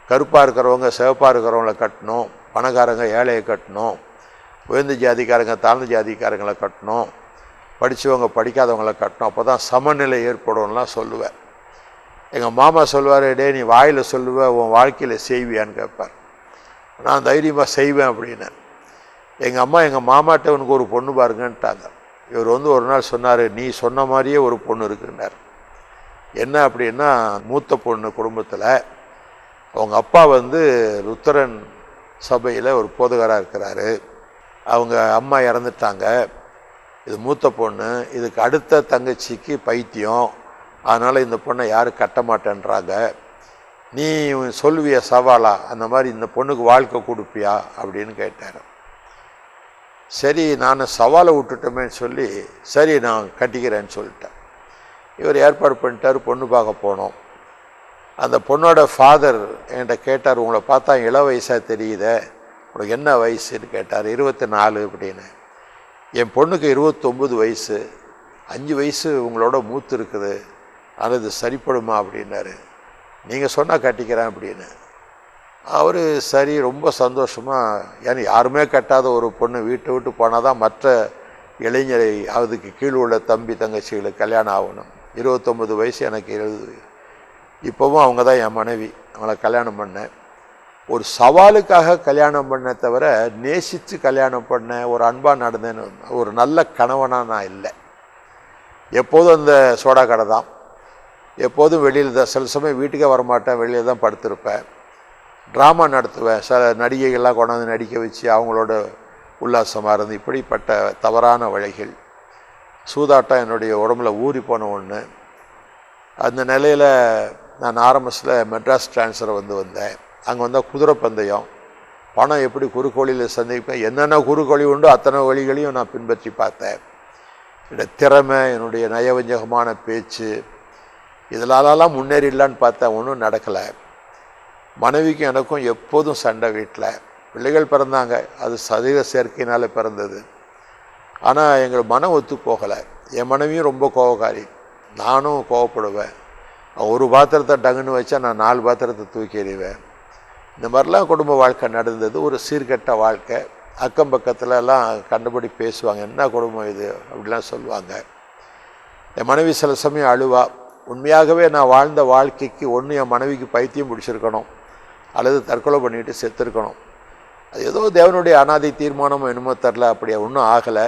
கருப்பாக இருக்கிறவங்க சிவப்பாக இருக்கிறவங்கள கட்டணும், பணக்காரங்க ஏழையை கட்டணும், உயர்ந்த ஜாதிக்காரங்க தாழ்ந்த ஜாதிக்காரங்களை கட்டணும், படித்தவங்க படிக்காதவங்கள கட்டணும், அப்போ தான் சமநிலை ஏற்படும்லாம் சொல்லுவேன். எங்கள் மாமா சொல்லுவார், டே நீ வாயில் சொல்லுவேன் உன் வாழ்க்கையில் செய்வியான்னு கேட்பார். நான் தைரியமாக செய்வேன் அப்படின்னு. எங்கள் அம்மா எங்கள் மாமாட்ட உனக்கு ஒரு பொண்ணு பாருங்கன்ட்டாங்க. இவர் ஒரு நாள் சொன்னார், நீ சொன்ன மாதிரியே ஒரு பொண்ணு இருக்குன்னார். என்ன அப்படின்னா, மூத்த பொண்ணு குடும்பத்தில் அவங்க அப்பா லுத்தரன் சபையில் ஒரு போதகராக இருக்கிறாரு, அவங்க அம்மா இறந்துட்டாங்க, இது மூத்த பொண்ணு, இதுக்கு அடுத்த தங்கச்சிக்கு பைத்தியம், அதனால் இந்த பொண்ணை யாரும் கட்ட மாட்டேன்றாங்க, நீ சொல்லுவிய சவாலா, அந்த மாதிரி இந்த பொண்ணுக்கு வாழ்க்கை கொடுப்பியா அப்படின்னு கேட்டார். சரி நான் சவாலை விட்டுட்டோமேன்னு சொல்லி சரி நான் கட்டிக்கிறேன்னு சொல்லிட்டேன். இவர் ஏற்பாடு பண்ணிட்டார், பொண்ணு பார்க்க போனோம். அந்த பொண்ணோட ஃபாதர் என்கிட்ட கேட்டார், உங்களை பார்த்தா இள வயசாக தெரியுதே, உனக்கு என்ன வயசுன்னு கேட்டார். 24 அப்படின்னு. என் பொண்ணுக்கு 29 வயசு, 5 வயசு உங்களோட மூத்து இருக்குது, ஆனால் இது சரிப்படுமா அப்படின்னாரு. நீங்கள் சொன்னால் கட்டிக்கிறேன் அப்படின்னு. அவர் சரி ரொம்ப சந்தோஷமாக, ஏன்னா யாருமே கட்டாத ஒரு பொண்ணு வீட்டை விட்டு போனால் தான் மற்ற இளைஞரை அதுக்கு கீழ் உள்ள தம்பி தங்கச்சிகளுக்கு கல்யாணம் ஆகணும். 29 வயசு, எனக்கு 70. இப்போவும் அவங்க தான் என் மனைவி, அவங்கள கல்யாணம் பண்ணேன். ஒரு சவாலுக்காக கல்யாணம் பண்ண தவிர நேசித்து கல்யாணம் பண்ண, ஒரு அன்பாக நடந்தேன்னு, ஒரு நல்ல கணவனாக நான் இல்லை. எப்போதும் அந்த சோடா கடை தான், எப்போதும் வெளியில் தான், சில சமயம் வீட்டுக்கே வரமாட்டேன், வெளியில் தான் படுத்திருப்பேன். ட்ராமா நடத்துவேன், சில நடிகைகள்லாம் கொண்டாந்து நடிக்க வச்சு அவங்களோட உல்லாசமாக இருந்து, இப்படிப்பட்ட தவறான வழிகள். சூதாட்டம் என்னுடைய உடம்புல ஊறி போன ஒன்று. அந்த நிலையில் நான் ஆரம்பத்தில் மெட்ராஸ் ட்ரான்ஸ்ஃபர் வந்தேன். அங்கே வந்தால் குதிரை பந்தயம், பணம் எப்படி குறுக்கோழியில் சந்திப்பேன், என்னென்ன குறுக்கோழி உண்டோ அத்தனை வழிகளையும் நான் பின்பற்றி பார்த்தேன். என்னுடைய திறமை, என்னுடைய நயவஞ்சகமான பேச்சு, இதனாலலாம் முன்னேறிடலான்னு பார்த்தேன், ஒன்றும் நடக்கலை. மனைவிக்கும் எனக்கும் எப்போதும் சண்டை. வீட்டில் பிள்ளைகள் பிறந்தாங்க, அது சரீர சேர்க்கையினால் பிறந்தது. ஆனால் எங்கள் மனம் ஒத்து போகலை. என் மனைவியும் ரொம்ப கோபக்காரி, நானும் கோவப்படுவேன். ஒரு பாத்திரத்தை டங்குன்னு வச்சா நான் 4 பாத்திரத்தை தூக்கி எறிவேன். இந்த மாதிரிலாம் குடும்ப வாழ்க்கை நடந்தது. ஒரு சீர்கெட்ட வாழ்க்கை. அக்கம் பக்கத்துலலாம் கண்டபடி பேசுவாங்க, என்ன குடும்பம் இது அப்படிலாம் சொல்லுவாங்க. என் மனைவி சில சமயம் அழுவா. உண்மையாகவே நான் வாழ்ந்த வாழ்க்கைக்கு ஒன்று என் மனைவிக்கு பைத்தியம் பிடிச்சிருக்கணும், அல்லது தற்கொலை பண்ணிட்டு செத்துருக்கணும். அது ஏதோ தேவனுடைய அனாதை தீர்மானம் என்னமோ தெரில, அப்படி ஒன்றும் ஆகலை.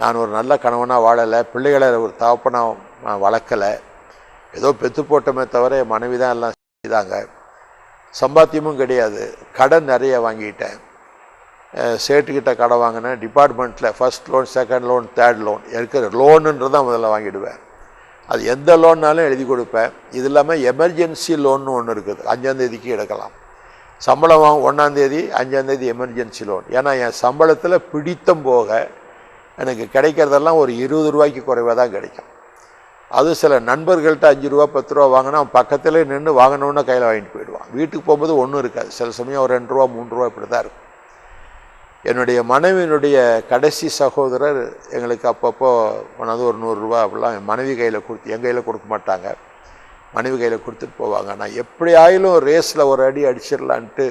நான் ஒரு நல்ல கணவனாக வாழலை, பிள்ளைகளை ஒரு தகப்பனாக நான் வளர்க்கலை. ஏதோ பெற்று போட்டோமே தவிர என் மனைவி தான் எல்லாம் செய்தாங்க. சம்பாத்தியமும் கிடையாது, கடன் நிறைய வாங்கிட்டேன். சேட்டுக்கிட்ட கடன் வாங்கினேன். டிபார்ட்மெண்ட்டில் first loan, second loan, third loan, இருக்கிற லோனுன்றது தான் முதல்ல வாங்கிடுவேன். அது எந்த லோன்னாலும் எழுதி கொடுப்பேன். இது இல்லாமல் எமர்ஜென்சி லோன்னு ஒன்று இருக்குது, 5ஆம் தேதிக்கு எடுக்கலாம். சம்பளம் 1ஆம் தேதி, 5ஆம் தேதி எமர்ஜென்சி லோன். ஏன்னா என் சம்பளத்தில் பிடித்தம் போக எனக்கு கிடைக்கிறதெல்லாம் ஒரு 20 ரூபாய்க்கு குறைவாக தான் கிடைக்கும். அது சில நண்பர்கள்ட்ட 5 ரூபா 10 ரூபா வாங்கினா அவன் பக்கத்தில் நின்று வாங்கினோன்னு கையில் வாங்கிட்டு போயிடுவான். வீட்டுக்கு போகும்போது ஒன்றும் இருக்காது, சில சமயம் ஒரு 2 ரூபா 3 ரூபா இப்படி தான் இருக்கும். என்னுடைய மனைவியினுடைய கடைசி சகோதரர் எங்களுக்கு அப்பப்போ கொண்டாந்து ஒரு 100 ரூபா அப்படிலாம் என் மனைவி கையில் கொடுத்து, என் கையில் கொடுக்க மாட்டாங்க, மனைவி கையில் கொடுத்துட்டு போவாங்க. நான் எப்படி ஆயிலும் ரேஸில் ஒரு அடி அடிச்சிடலான்ட்டு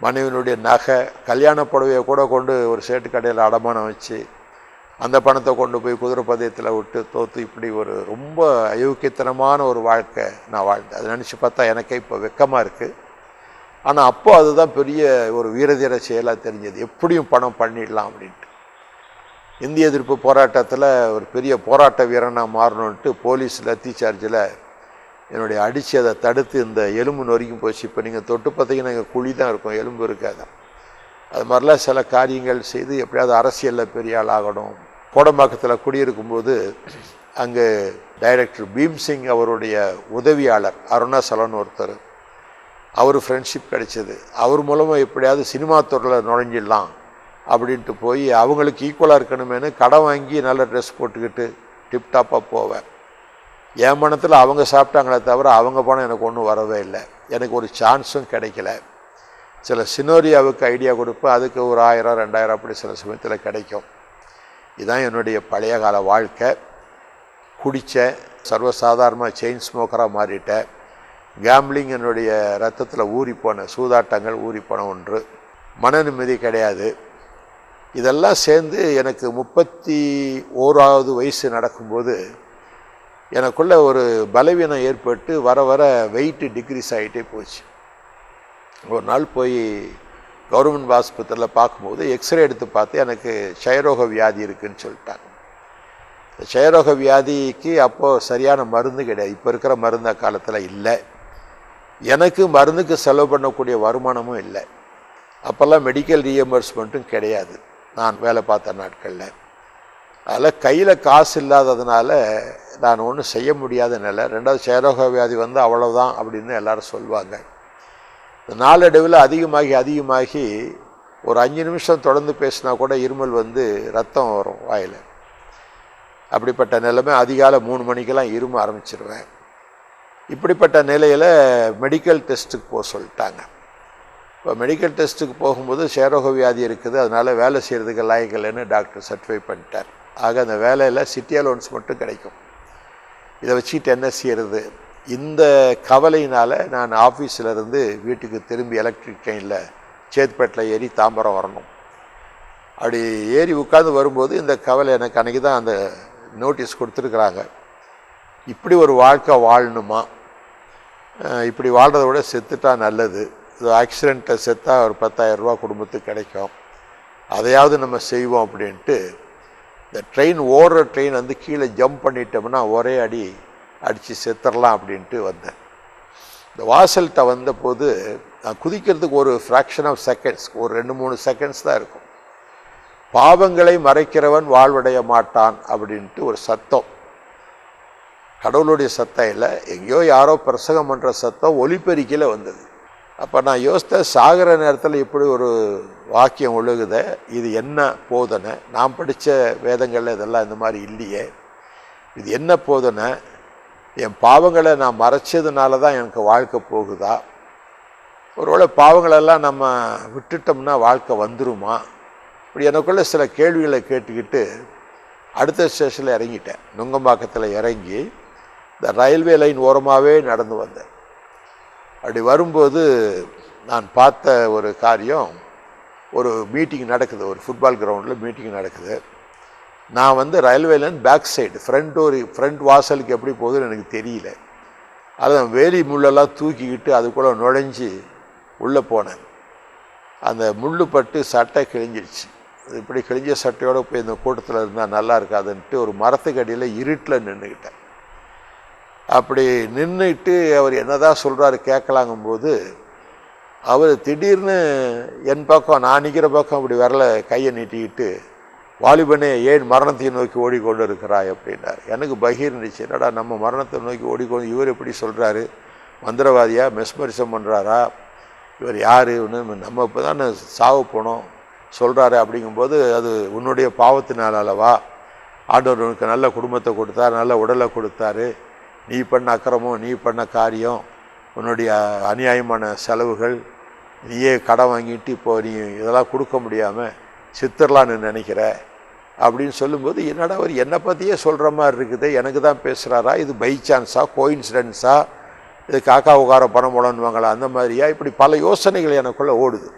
மனைவியினுடைய நகை, கல்யாண புடவையை கூட கொண்டு ஒரு சேட்டு கடையில் அடமானம் வச்சு அந்த பணத்தை கொண்டு போய் குதிரை பந்தயத்தில் விட்டு தோற்று, இப்படி ஒரு ரொம்ப அயோக்கியத்தனமான ஒரு வாழ்க்கை நான் வாழ்ந்தேன். அதை நினச்சி பார்த்தா எனக்கே இப்போ வெக்கமாக இருக்குது. ஆனால் அப்போது அதுதான் பெரிய ஒரு வீரதீர செயலாக தெரிஞ்சது, எப்படியும் பணம் பண்ணிடலாம் அப்படின்ட்டு. இந்திய எதிர்ப்பு போராட்டத்தில் ஒரு பெரிய போராட்ட வீரனாக மாறணுன்ட்டு போலீஸ் லத்தி சார்ஜில் என்னுடைய அடித்து அதை தடுத்து இந்த எலும்பு நொறுக்கும் போச்சு. இப்போ நீங்கள் தொட்டு பார்த்தீங்கன்னா எங்கள் குழி தான் இருக்கும், எலும்பு இருக்காது. அது மாதிரிலாம் சில காரியங்கள் செய்து எப்படியாவது அரசியலில் பெரிய ஆள் ஆகணும். கோடம்பாக்கத்தில் குடியிருக்கும்போது அங்கே டைரக்டர் பீம்சிங் அவருடைய உதவியாளர் அருணாசலன் ஒருத்தர், அவர் ஃப்ரெண்ட்ஷிப் கிடைச்சது. அவர் மூலமாக எப்படியாவது சினிமா துறையில் நுழைஞ்சிடலாம் அப்படின்ட்டு போய் அவங்களுக்கு ஈக்குவலாக இருக்கணுமேனு கடன் வாங்கி நல்ல ட்ரெஸ் போட்டுக்கிட்டு டிப்டாப்பாக போவேன். என் மனத்தில் அவங்க சாப்பிட்டாங்களே தவிர அவங்க பணம் எனக்கு ஒன்றும் வரவே இல்லை. எனக்கு ஒரு சான்ஸும் கிடைக்கல. சில சினோரியாவுக்கு ஐடியா கொடுப்பேன், அதுக்கு ஒரு 1000 2000 அப்படி சில சமயத்தில் கிடைக்கும். இதுதான் என்னுடைய பழைய கால வாழ்க்கை. குடித்தேன், சர்வசாதாரணமாக செயின் ஸ்மோக்கராக மாறிட்டேன். கேம்பிளிங் என்னுடைய ரத்தத்தில் ஊறிப்போன, சூதாட்டங்கள் ஊறிப்போன ஒன்று. மன நிம்மதி கிடையாது. இதெல்லாம் சேர்ந்து எனக்கு 31வது வயசு நடக்கும்போது எனக்குள்ள ஒரு பலவீனம் ஏற்பட்டு வர வர வெயிட்டு டிக்ரீஸ் ஆகிட்டே போச்சு. ஒரு நாள் போய் கவர்மெண்ட் ஆஸ்பத்திரியில் பார்க்கும்போது எக்ஸ்ரே எடுத்து பார்த்து எனக்கு க்ஷயரோக வியாதி இருக்குதுன்னு சொல்லிட்டாங்க. க்ஷயரோக வியாதிக்கு அப்போது சரியான மருந்து கிடையாது. இப்போ இருக்கிற மருந்து காலத்தில் இல்லை. எனக்கு மருந்துக்கு செலவு பண்ணக்கூடிய வருமானமும் இல்லை. அப்போல்லாம் மெடிக்கல் ரீஎம்பர்ஸ்மெண்ட்டும் கிடையாது நான் வேலை பார்த்த நாட்களில். அதில் கையில் காசு இல்லாததுனால நான் ஒன்றும் செய்ய முடியாத நிலை. ரெண்டாவது க்ஷயரோக வியாதி வந்து அவ்வளோதான் அப்படின்னு எல்லாரும் சொல்லுவாங்க. நாளடைவில் அதிகமாகி ஒரு 5 நிமிஷம் தொடர்ந்து பேசினா கூட இருமல் வந்து ரத்தம் வரும் வாயில். அப்படிப்பட்ட நிலைமை. அதிகாலை 3 மணிக்கெல்லாம் இரும ஆரம்பிச்சிருவேன். இப்படிப்பட்ட நிலையில் மெடிக்கல் டெஸ்ட்டுக்கு போக சொல்லிட்டாங்க. இப்போ மெடிக்கல் டெஸ்ட்டுக்கு போகும்போது க்ஷயரோக வியாதி இருக்குது, அதனால் வேலை செய்கிறதுக்கு லாயக்கில்லைன்னு டாக்டர் சர்டிஃபை பண்ணிட்டார். ஆக அந்த வேலையில் சிட்டி அலோன்ஸ் மட்டும் கிடைக்கும். இதை வச்சுட்டு என்ன செய்கிறது? இந்த கவலையினால் நான் ஆஃபீஸில் வீட்டுக்கு திரும்பி எலக்ட்ரிக் ட்ரெயினில் சேத்பேட்டில் ஏறி தாம்பரம் வரணும். அப்படி ஏறி உட்காந்து வரும்போது இந்த கவலை எனக்கு அன்றைக்கி தான் அந்த நோட்டீஸ் கொடுத்துருக்குறாங்க. இப்படி ஒரு வாழ்க்கை வாழணுமா? இப்படி வாழ்கிறத விட செத்துட்டா நல்லது. இது ஆக்சிடெண்ட்டில் செத்தா ஒரு 10,000 ரூபா குடும்பத்துக்கு கிடைக்கும், அதையாவது நம்ம செய்வோம் அப்படின்ட்டு இந்த ட்ரெயின் ஓடுற ட்ரெயின் வந்து கீழே ஜம்ப் பண்ணிட்டோம்னா ஒரே அடித்து செத்துடலாம் அப்படின்ட்டு வந்தேன். இந்த வாசல்கிட்ட வந்தபோது நான் குதிக்கிறதுக்கு ஒரு ஃப்ராக்ஷன் ஆஃப் செகண்ட்ஸ், ஒரு 2-3 செகண்ட்ஸ் தான் இருக்கும். பாவங்களை மறைக்கிறவன் வாழ்வடைய மாட்டான் அப்படின்ட்டு ஒரு சத்தம், கடவுளுடைய சத்தம் இல்லை, எங்கேயோ யாரோ பிரசங்கம் பண்ணுற சத்தம் ஒலிபெருக்கியில் வந்தது. அப்போ நான் யோசித்தேன், சாகிற நேரத்தில் இப்படி ஒரு வாக்கியம் ஒழுகுத, இது என்ன போதனை? நான் படித்த வேதங்களில் இதெல்லாம் இந்த மாதிரி இல்லையே, இது என்ன போதனை? என் பாவங்களை நான் மறைச்சதுனால தான் எனக்கு வாழ்க்கை போகுதா? ஒருவேளை பாவங்களெல்லாம் நம்ம விட்டுட்டோம்னா வாழ்க்கை வந்துருமா? இப்படி எனக்குள்ள சில கேள்விகளை கேட்டுக்கிட்டு அடுத்த ஸ்டேஷனில் இறங்கிட்டேன். நுங்கம்பாக்கத்தில் இறங்கி இந்த ரயில்வே லைன் ஓரமாகவே நடந்து வந்தேன். அப்படி வரும்போது நான் பார்த்த ஒரு காரியம், ஒரு மீட்டிங் நடக்குது, ஒரு ஃபுட்பால் கிரவுண்டில் மீட்டிங் நடக்குது. நான் வந்து railway line back side front வாசலுக்கு எப்படி போகுதுன்னு எனக்கு தெரியல. அதை வேலி முள்ளெல்லாம் தூக்கிக்கிட்டு அதுக்குள்ளே நுழைஞ்சி உள்ளே போனேன். அந்த முள்ளு பட்டு சட்டை கிழிஞ்சிடுச்சு. இப்படி கிழிஞ்ச சட்டையோடு போய் இந்த கூட்டத்தில் இருந்தால் நல்லா இருக்காதுன்ட்டு ஒரு மரத்துக்கு அடியில் இருட்டில் நின்றுக்கிட்டேன். அப்படி நின்றுட்டு அவர் என்னதான் சொல்கிறாரு கேட்கலாங்கும்போது அவர் திடீர்னு என் பக்கம், நான் நிற்கிற பக்கம் அப்படி வரல கையை நீட்டிக்கிட்டு, வாலிபனே ஏன் மரணத்தை நோக்கி ஓடிக்கொண்டு இருக்கிறாய் அப்படின்னார். எனக்கு பகீர் இருந்துச்சு, என்னடா நம்ம மரணத்தை நோக்கி ஓடிக்கொண்டு இவர் எப்படி சொல்கிறாரு? மந்திரவாதியா, மெஸ்மரிசம் பண்ணுறாரா, இவர் யார்? நம்ம இப்போ தானே சாவு போனோம் சொல்கிறாரு. அப்படிங்கும்போது அது உன்னுடைய பாவத்தினால் அல்லவா? ஆண்டவர் உனக்கு நல்ல குடும்பத்தை கொடுத்தார், நல்ல உடலை கொடுத்தாரு, நீ பண்ண அக்கிரமம், நீ பண்ண காரியம், உன்னுடைய அநியாயமான செலவுகள், நீயே கடன் வாங்கிட்டு இப்போ நீ இதெல்லாம் கொடுக்க முடியாமல் சித்தர்லான்னு நினைக்கிற அப்படின்னு சொல்லும்போது, என்னடா அவர் என்னை பற்றியே சொல்கிற மாதிரி இருக்குது, எனக்கு தான் பேசுகிறாரா, இது பை சான்ஸா, கோயின்சிடென்ஸா, இது காக்கா உகார பணம் போடணுவாங்களா, அந்த மாதிரியா, இப்படி பல யோசனைகள் எனக்குள்ளே ஓடுது.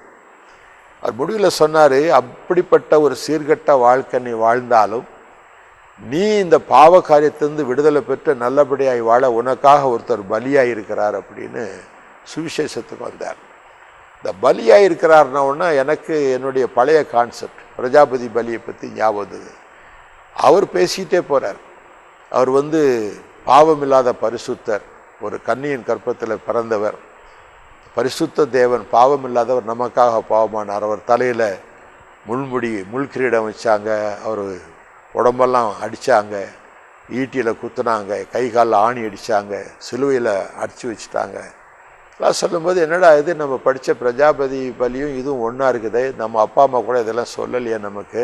அவர் முடிவில் சொன்னார், அப்படிப்பட்ட ஒரு சீர்கட்ட வாழ்க்கை நீ வாழ்ந்தாலும் நீ இந்த பாவ காரியத்திலிருந்து விடுதலை பெற்று நல்லபடியாய் வாழ உனக்காக ஒருத்தர் பலியாக இருக்கிறார் அப்படின்னு சுவிசேஷத்துக்கு வந்தார். இந்த பலியாக இருக்கிறார்னா எனக்கு என்னுடைய பழைய கான்செப்ட் பிரஜாபதி பலியை பற்றி ஞாபகம் வந்தது. அவர் பேசிக்கிட்டே போகிறார். அவர் வந்து பாவமில்லாத பரிசுத்தர், ஒரு கன்னியின் கற்பத்தில் பிறந்தவர், பரிசுத்த தேவன், பாவமில்லாதவர், நமக்காக பாவமானார். அவர் தலையில் முள் கிரீடம் வச்சாங்க, அவர் உடம்பெல்லாம் அடித்தாங்க, ஈட்டியில் குத்துனாங்க, கை காலில் ஆணி அடித்தாங்க, சிலுவையில் அடித்து வச்சுட்டாங்க. எல்லாம் சொல்லும்போது என்னடா இது, நம்ம படித்த பிரஜாபதி பலியும் இதுவும் ஒன்றா இருக்குது, நம்ம அப்பா அம்மா கூட இதெல்லாம் சொல்லலையே, நமக்கு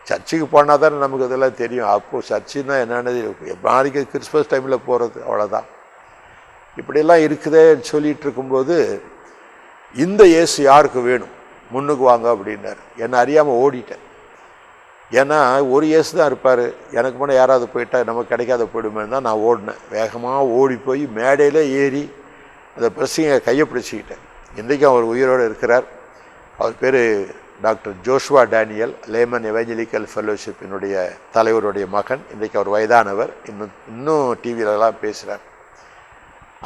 சர்ச்சுக்கு போனால் தானே நமக்கு இதெல்லாம் தெரியும். அப்போது சர்ச்சுன்னா என்னென்னது, நாளைக்கு கிறிஸ்மஸ் டைமில் போகிறது அவ்வளோதான். இப்படியெல்லாம் இருக்குதேன்னு சொல்லிகிட்டு இருக்கும்போது இந்த இயேசு யாருக்கு வேணும், முன்னுக்கு வாங்க அப்படின்னார். என்னை அறியாமல் ஓடிட்டேன். ஏன்னா ஒரு இயேசு தான் இருப்பார், எனக்கு முன்னே யாராவது போயிட்டா நமக்கு கிடைக்காத போயிடுமேன்னு தான் நான் ஓடினேன். வேகமாக ஓடி போய் மேடையில் ஏறி அந்த பிரசங்க கையை பிடிச்சிக்கிட்டேன். இன்றைக்கும் அவர் உயிரோடு இருக்கிறார். அவர் பேர் டாக்டர் ஜோஷுவா டேனியல், லேமன் எவஞ்சலிக்கல் ஃபெல்லோஷிப்பினுடைய தலைவருடைய மகன். இன்றைக்கு அவர் வயதானவர், இன்னும் டிவியிலலாம் பேசுகிறார்.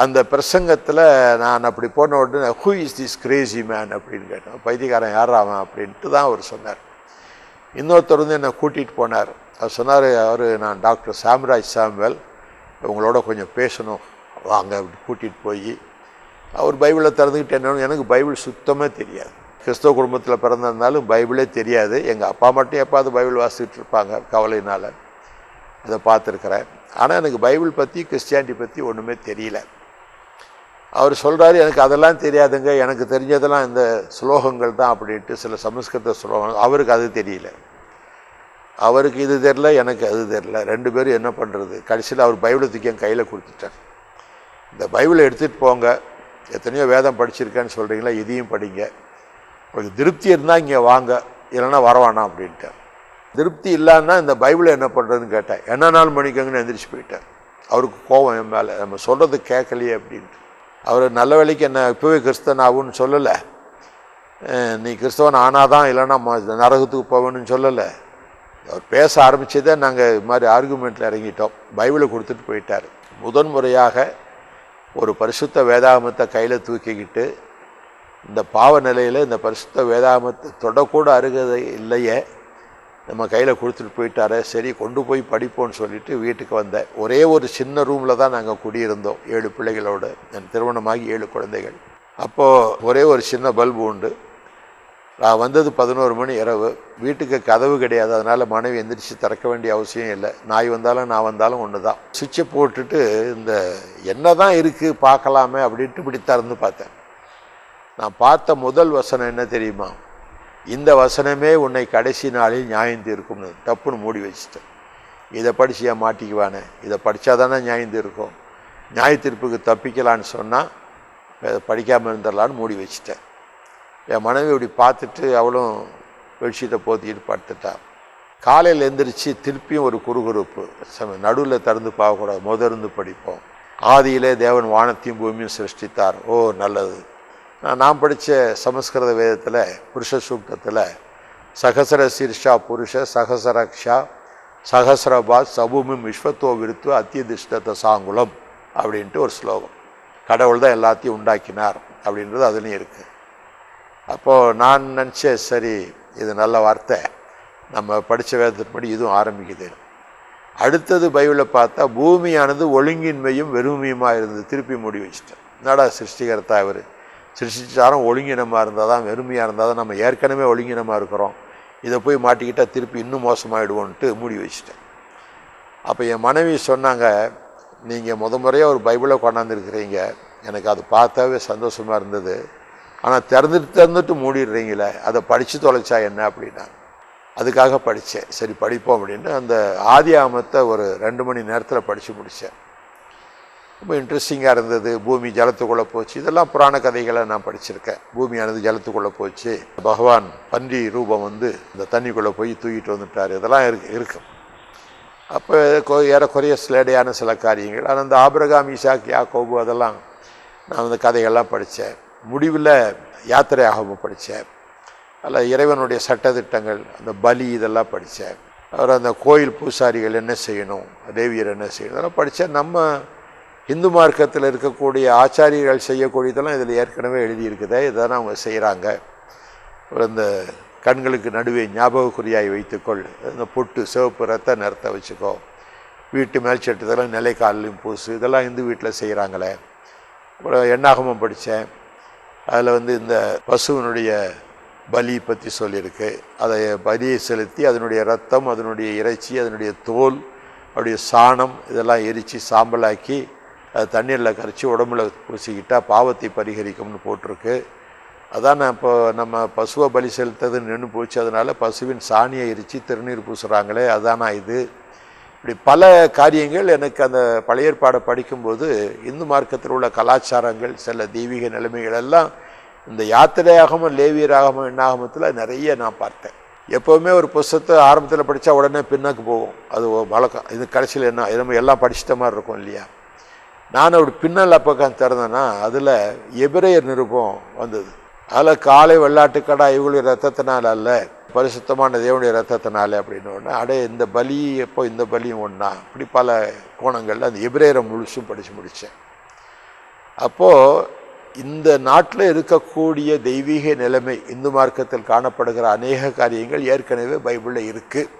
அந்த பிரசங்கத்தில் நான் அப்படி போன உடனே who is this Crazy man அப்படின்னு கேட்டேன். பைத்தியக்காரன் யார் அவன் அப்படின்ட்டு தான் அவர் சொன்னார். இன்னொருத்தர் வந்து என்னை கூட்டிகிட்டு போனார். அவர் சொன்னார், நான் டாக்டர் சாம்ராஜ் சாம்வெல், உங்களோட கொஞ்சம் பேசணும் வாங்க அப்படி கூட்டிகிட்டு போய் அவர் பைபிளை திறந்துக்கிட்டு என்னன்னு. எனக்கு பைபிள் சுத்தமாக தெரியாது. கிறிஸ்தவ குடும்பத்தில் பிறந்திருந்தாலும் பைபிளே தெரியாது. எங்கள் அப்பா மட்டும் எப்பாவது பைபிள் வாசிக்கிட்டு இருப்பாங்க, கவலையினால் அதை பார்த்துருக்குறேன். ஆனால் எனக்கு பைபிள் பற்றி கிறிஸ்டியானிட்டி பற்றி ஒன்றுமே தெரியல. அவர் சொல்கிறாரு, எனக்கு அதெல்லாம் தெரியாதுங்க, எனக்கு தெரிஞ்சதெல்லாம் இந்த ஸ்லோகங்கள் தான் அப்படின்ட்டு, சில சமஸ்கிருத ஸ்லோகங்கள். அவருக்கு அது தெரியல. அவருக்கு இது தெரில, எனக்கு அது தெரில. ரெண்டு பேரும் என்ன பண்ணுறது? கடைசியில் அவர் பைபிளை தூக்கி என் கையில் கொடுத்துட்டார். இந்த பைபிளை எடுத்துகிட்டு போங்க, எத்தனையோ வேதம் படிச்சிருக்கேன்னு சொல்கிறீங்களா, இதையும் படிங்க, உங்களுக்கு திருப்தி இருந்தால் இங்கே வாங்க, இல்லைன்னா வரவானா அப்படின்ட்டார். திருப்தி இல்லைன்னா இந்த பைபிளை என்ன பண்ணுறதுன்னு கேட்டேன். என்ன நாள் மணிக்கங்கன்னு எந்திரிச்சு போயிட்டார். அவருக்கு கோபம் என் மேலே, நம்ம சொல்கிறது கேட்கலையே அப்படின்ட்டு. அவர் நல்ல வேலைக்கு என்ன இப்போவே கிறிஸ்தவன் ஆகுன்னு சொல்லலை, நீ கிறிஸ்தவன் ஆனாதான் இல்லைன்னா நரகத்துக்கு போவேன்னு சொல்லலை. அவர் பேச ஆரம்பித்ததே நாங்கள் இது மாதிரி ஆர்குமெண்ட்டில் இறங்கிட்டோம். பைபிளை கொடுத்துட்டு போயிட்டார். முதன்முறையாக ஒரு பரிசுத்த வேதாகமத்தை கையில் தூக்கிக்கிட்டு, இந்த பாவ நிலையில் இந்த பரிசுத்த வேதாகமத்தை தொடக்கூட அருகதை இல்லையே, நம்ம கையில் கொடுத்துட்டு போயிட்டாரே, சரி கொண்டு போய் படிப்போம்னு சொல்லிட்டு வீட்டுக்கு வந்தேன். ஒரே ஒரு சின்ன ரூமில் தான் நாங்கள் குடியிருந்தோம், 7 பிள்ளைகளோடு. என் திருமணமாகி 7 குழந்தைகள். அப்போது ஒரே ஒரு சின்ன பல்பு உண்டு. நான் வந்தது 11 மணி இரவு. வீட்டுக்கு கதவு கிடையாது, அதனால் மனைவி எந்திரிச்சு திறக்க வேண்டிய அவசியம் இல்லை. நாய் வந்தாலும் நான் வந்தாலும் ஒன்று தான். சுவிட்சை போட்டுட்டு இந்த என்ன தான் இருக்குது பார்க்கலாமே அப்படின்ட்டு இப்படி திறந்து பார்த்தேன். நான் பார்த்த முதல் வசனம் என்ன தெரியுமா? இந்த வசனமே உன்னை கடைசி நாளில் நியாயம் தீர்க்கும்னு. டப்புன்னு மூடி வச்சுட்டேன். இதை படித்து ஏன் மாட்டிக்குவானே, இதை படித்தா தானே நியாயம் தீர்க்கும், நியாய தீர்ப்புக்கு தப்பிக்கலான்னு சொன்னால் படிக்காமல் இருந்துடலான்னு மூடி வச்சுட்டேன். என் மனைவி இப்படி பார்த்துட்டு அவளும் பெட்ஷீட்டை போத்திக்கிட்டு படுத்துட்டான். காலையில் எழுந்திரிச்சு திருப்பியும் ஒரு குறுகுறுப்பு. நடுவில் திறந்து பார்க்கக்கூடாது, முதர்ந்து படிப்போம். ஆதியிலே தேவன் வானத்தையும் பூமியும் சிருஷ்டித்தார். ஓ நல்லது. நான் படித்த சமஸ்கிருத வேதத்தில் புருஷ சூக்தத்தில் சகசர சீர்ஷா புருஷ சகசரக்ஷா சகசரபாத் சபூமிம் விஸ்வத்தோ விருத்து அத்தியதிஷ்டத சாங்குலம் அப்படின்ட்டு ஒரு ஸ்லோகம். கடவுள் தான் எல்லாத்தையும் உண்டாக்கினார் அப்படின்றது அதுலேயும் இருக்குது. அப்போது நான் நினச்சேன், சரி இது நல்ல வார்த்தை, நம்ம படித்த வேதத்தின்படி இதுவும் ஆரம்பிக்குது. அடுத்தது பைபிளில் பார்த்தா பூமியானது ஒழுங்கின்மையும் வெறுமையுமாக இருந்தது. திருப்பி மூடி வச்சுட்டேன். என்னடா சிருஷ்டிகர்த்தா இவர் சிருஷ்டிச்சாரம் ஒழுங்கினமாக இருந்தால் தான், வெறுமையாக இருந்தால் தான், நம்ம ஏற்கனவே ஒழுங்கினமாக இருக்கிறோம், இதை போய் மாட்டிக்கிட்டால் திருப்பி இன்னும் மோசமாகிடுவோன்ட்டு மூடி வச்சுட்டேன். அப்போ என் மனைவி சொன்னாங்க, நீங்கள் முறையாக ஒரு பைபிளை கொண்டாந்துருக்கிறீங்க, எனக்கு அது பார்த்தாவே சந்தோஷமாக இருந்தது, ஆனால் திறந்துட்டு மூடிடுறீங்களே, அதை படித்து தொலைச்சா என்ன அப்படின்னா. அதுக்காக படித்தேன். சரி படிப்போம் அப்படின்னு அந்த ஆதியாகமத்தை ஒரு 2 மணி நேரத்தில் படித்து முடித்தேன். ரொம்ப இன்ட்ரெஸ்டிங்காக இருந்தது. பூமி ஜலத்துக்குள்ளே போச்சு, இதெல்லாம் புராண கதைகளை நான் படிச்சிருக்கேன். பூமியானது ஜலத்துக்குள்ளே போச்சு, பகவான் பன்றி ரூபம் வந்து இந்த தண்ணிக்குள்ளே போய் தூக்கிட்டு வந்துட்டார், இதெல்லாம் இருக்கும். அப்போ ஏறக்குறைய ஸ்லேடையான சில காரியங்கள். ஆனால் அந்த ஆபிரகாம் ஈசாக் யாக்கோபு அதெல்லாம் நான் அந்த கதைகள்லாம் படித்தேன். முடிவில் யாத்திரை ஆகமம் படித்தேன். அதில் இறைவனுடைய சட்டத்திட்டங்கள், அந்த பலி இதெல்லாம் படித்தேன். அப்புறம் அந்த கோயில் பூசாரிகள் என்ன செய்யணும், தேவியர் என்ன செய்யணும், அதெல்லாம் படித்தேன். நம்ம இந்து மார்க்கத்தில் இருக்கக்கூடிய ஆச்சாரியர்கள் செய்யக்கூடியதெல்லாம் இதில் ஏற்கனவே எழுதியிருக்குதே, இதெல்லாம் அவங்க செய்கிறாங்க. அப்புறம் இந்த கண்களுக்கு நடுவே ஞாபகக்குறியாய் வைத்துக்கொள், இந்த பொட்டு சிவப்பு ரத்த நிறத்தை வச்சுக்கோ, வீட்டு மேல்சட்டு இதெல்லாம் நிலைக்காலிலும் பூசு, இதெல்லாம் இந்து வீட்டில் செய்கிறாங்களே. அப்புறம் எண்ணாகமம் படித்தேன். அதில் வந்து இந்த பசுவினுடைய பலி பற்றி சொல்லியிருக்கு. அதை பலியை செலுத்தி அதனுடைய ரத்தம், அதனுடைய இறைச்சி, அதனுடைய தோல், அவருடைய சாணம் இதெல்லாம் எரித்து சாம்பலாக்கி அது தண்ணீரில் கரைச்சி உடம்புல பூசிக்கிட்டால் பாவத்தை பரிகரிக்கும்னு போட்டிருக்கு. அதான் இப்போ நம்ம பசுவை பலி செலுத்ததுன்னு நின்று போச்சு. அதனால் பசுவின் சாணியை எரித்து திருநீர் பூசுகிறாங்களே, அதானா இது. இப்படி பல காரியங்கள் எனக்கு அந்த பழைய ஏற்பாடை படிக்கும்போது இந்து மார்க்கத்தில் உள்ள கலாச்சாரங்கள், சில தெய்வீக நிலைமைகள் எல்லாம் இந்த யாத்திரையாகமும் லேவியராகமும் எண்ணாகமத்தில் நிறைய நான் பார்த்தேன். எப்போவுமே ஒரு புஸ்தகத்தை ஆரம்பத்தில் படித்தா உடனே பின்னாக்கு போகும், அது வழக்கம். இது கடைசியில் என்ன நம்ம எல்லாம் படிச்சிட்ட மாதிரி இருக்கும் இல்லையா. நான் அப்படி பின்னல் பக்கம் திறந்தேன்னா அதில் எபிரேயர் நிருபம் வந்தது. அதில் காலை வெள்ளாட்டுக்கடா இவங்களுடைய ரத்தத்தினால் அல்ல, பரிசுத்தமான தேவனுடைய ரத்தத்தினால அப்படின்னு அடே இந்த பலி எப்போ இந்த பலியும் ஒன்றா, இப்படி பல கோணங்களில் அந்த எபிரேயரை முழுசும் படித்து முடித்தேன். அப்போது இந்த நாட்டில் இருக்கக்கூடிய தெய்வீக நிலைமை, இந்து மார்க்கத்தில் காணப்படுகிற அநேக காரியங்கள் ஏற்கனவே பைபிளில் இருக்குது.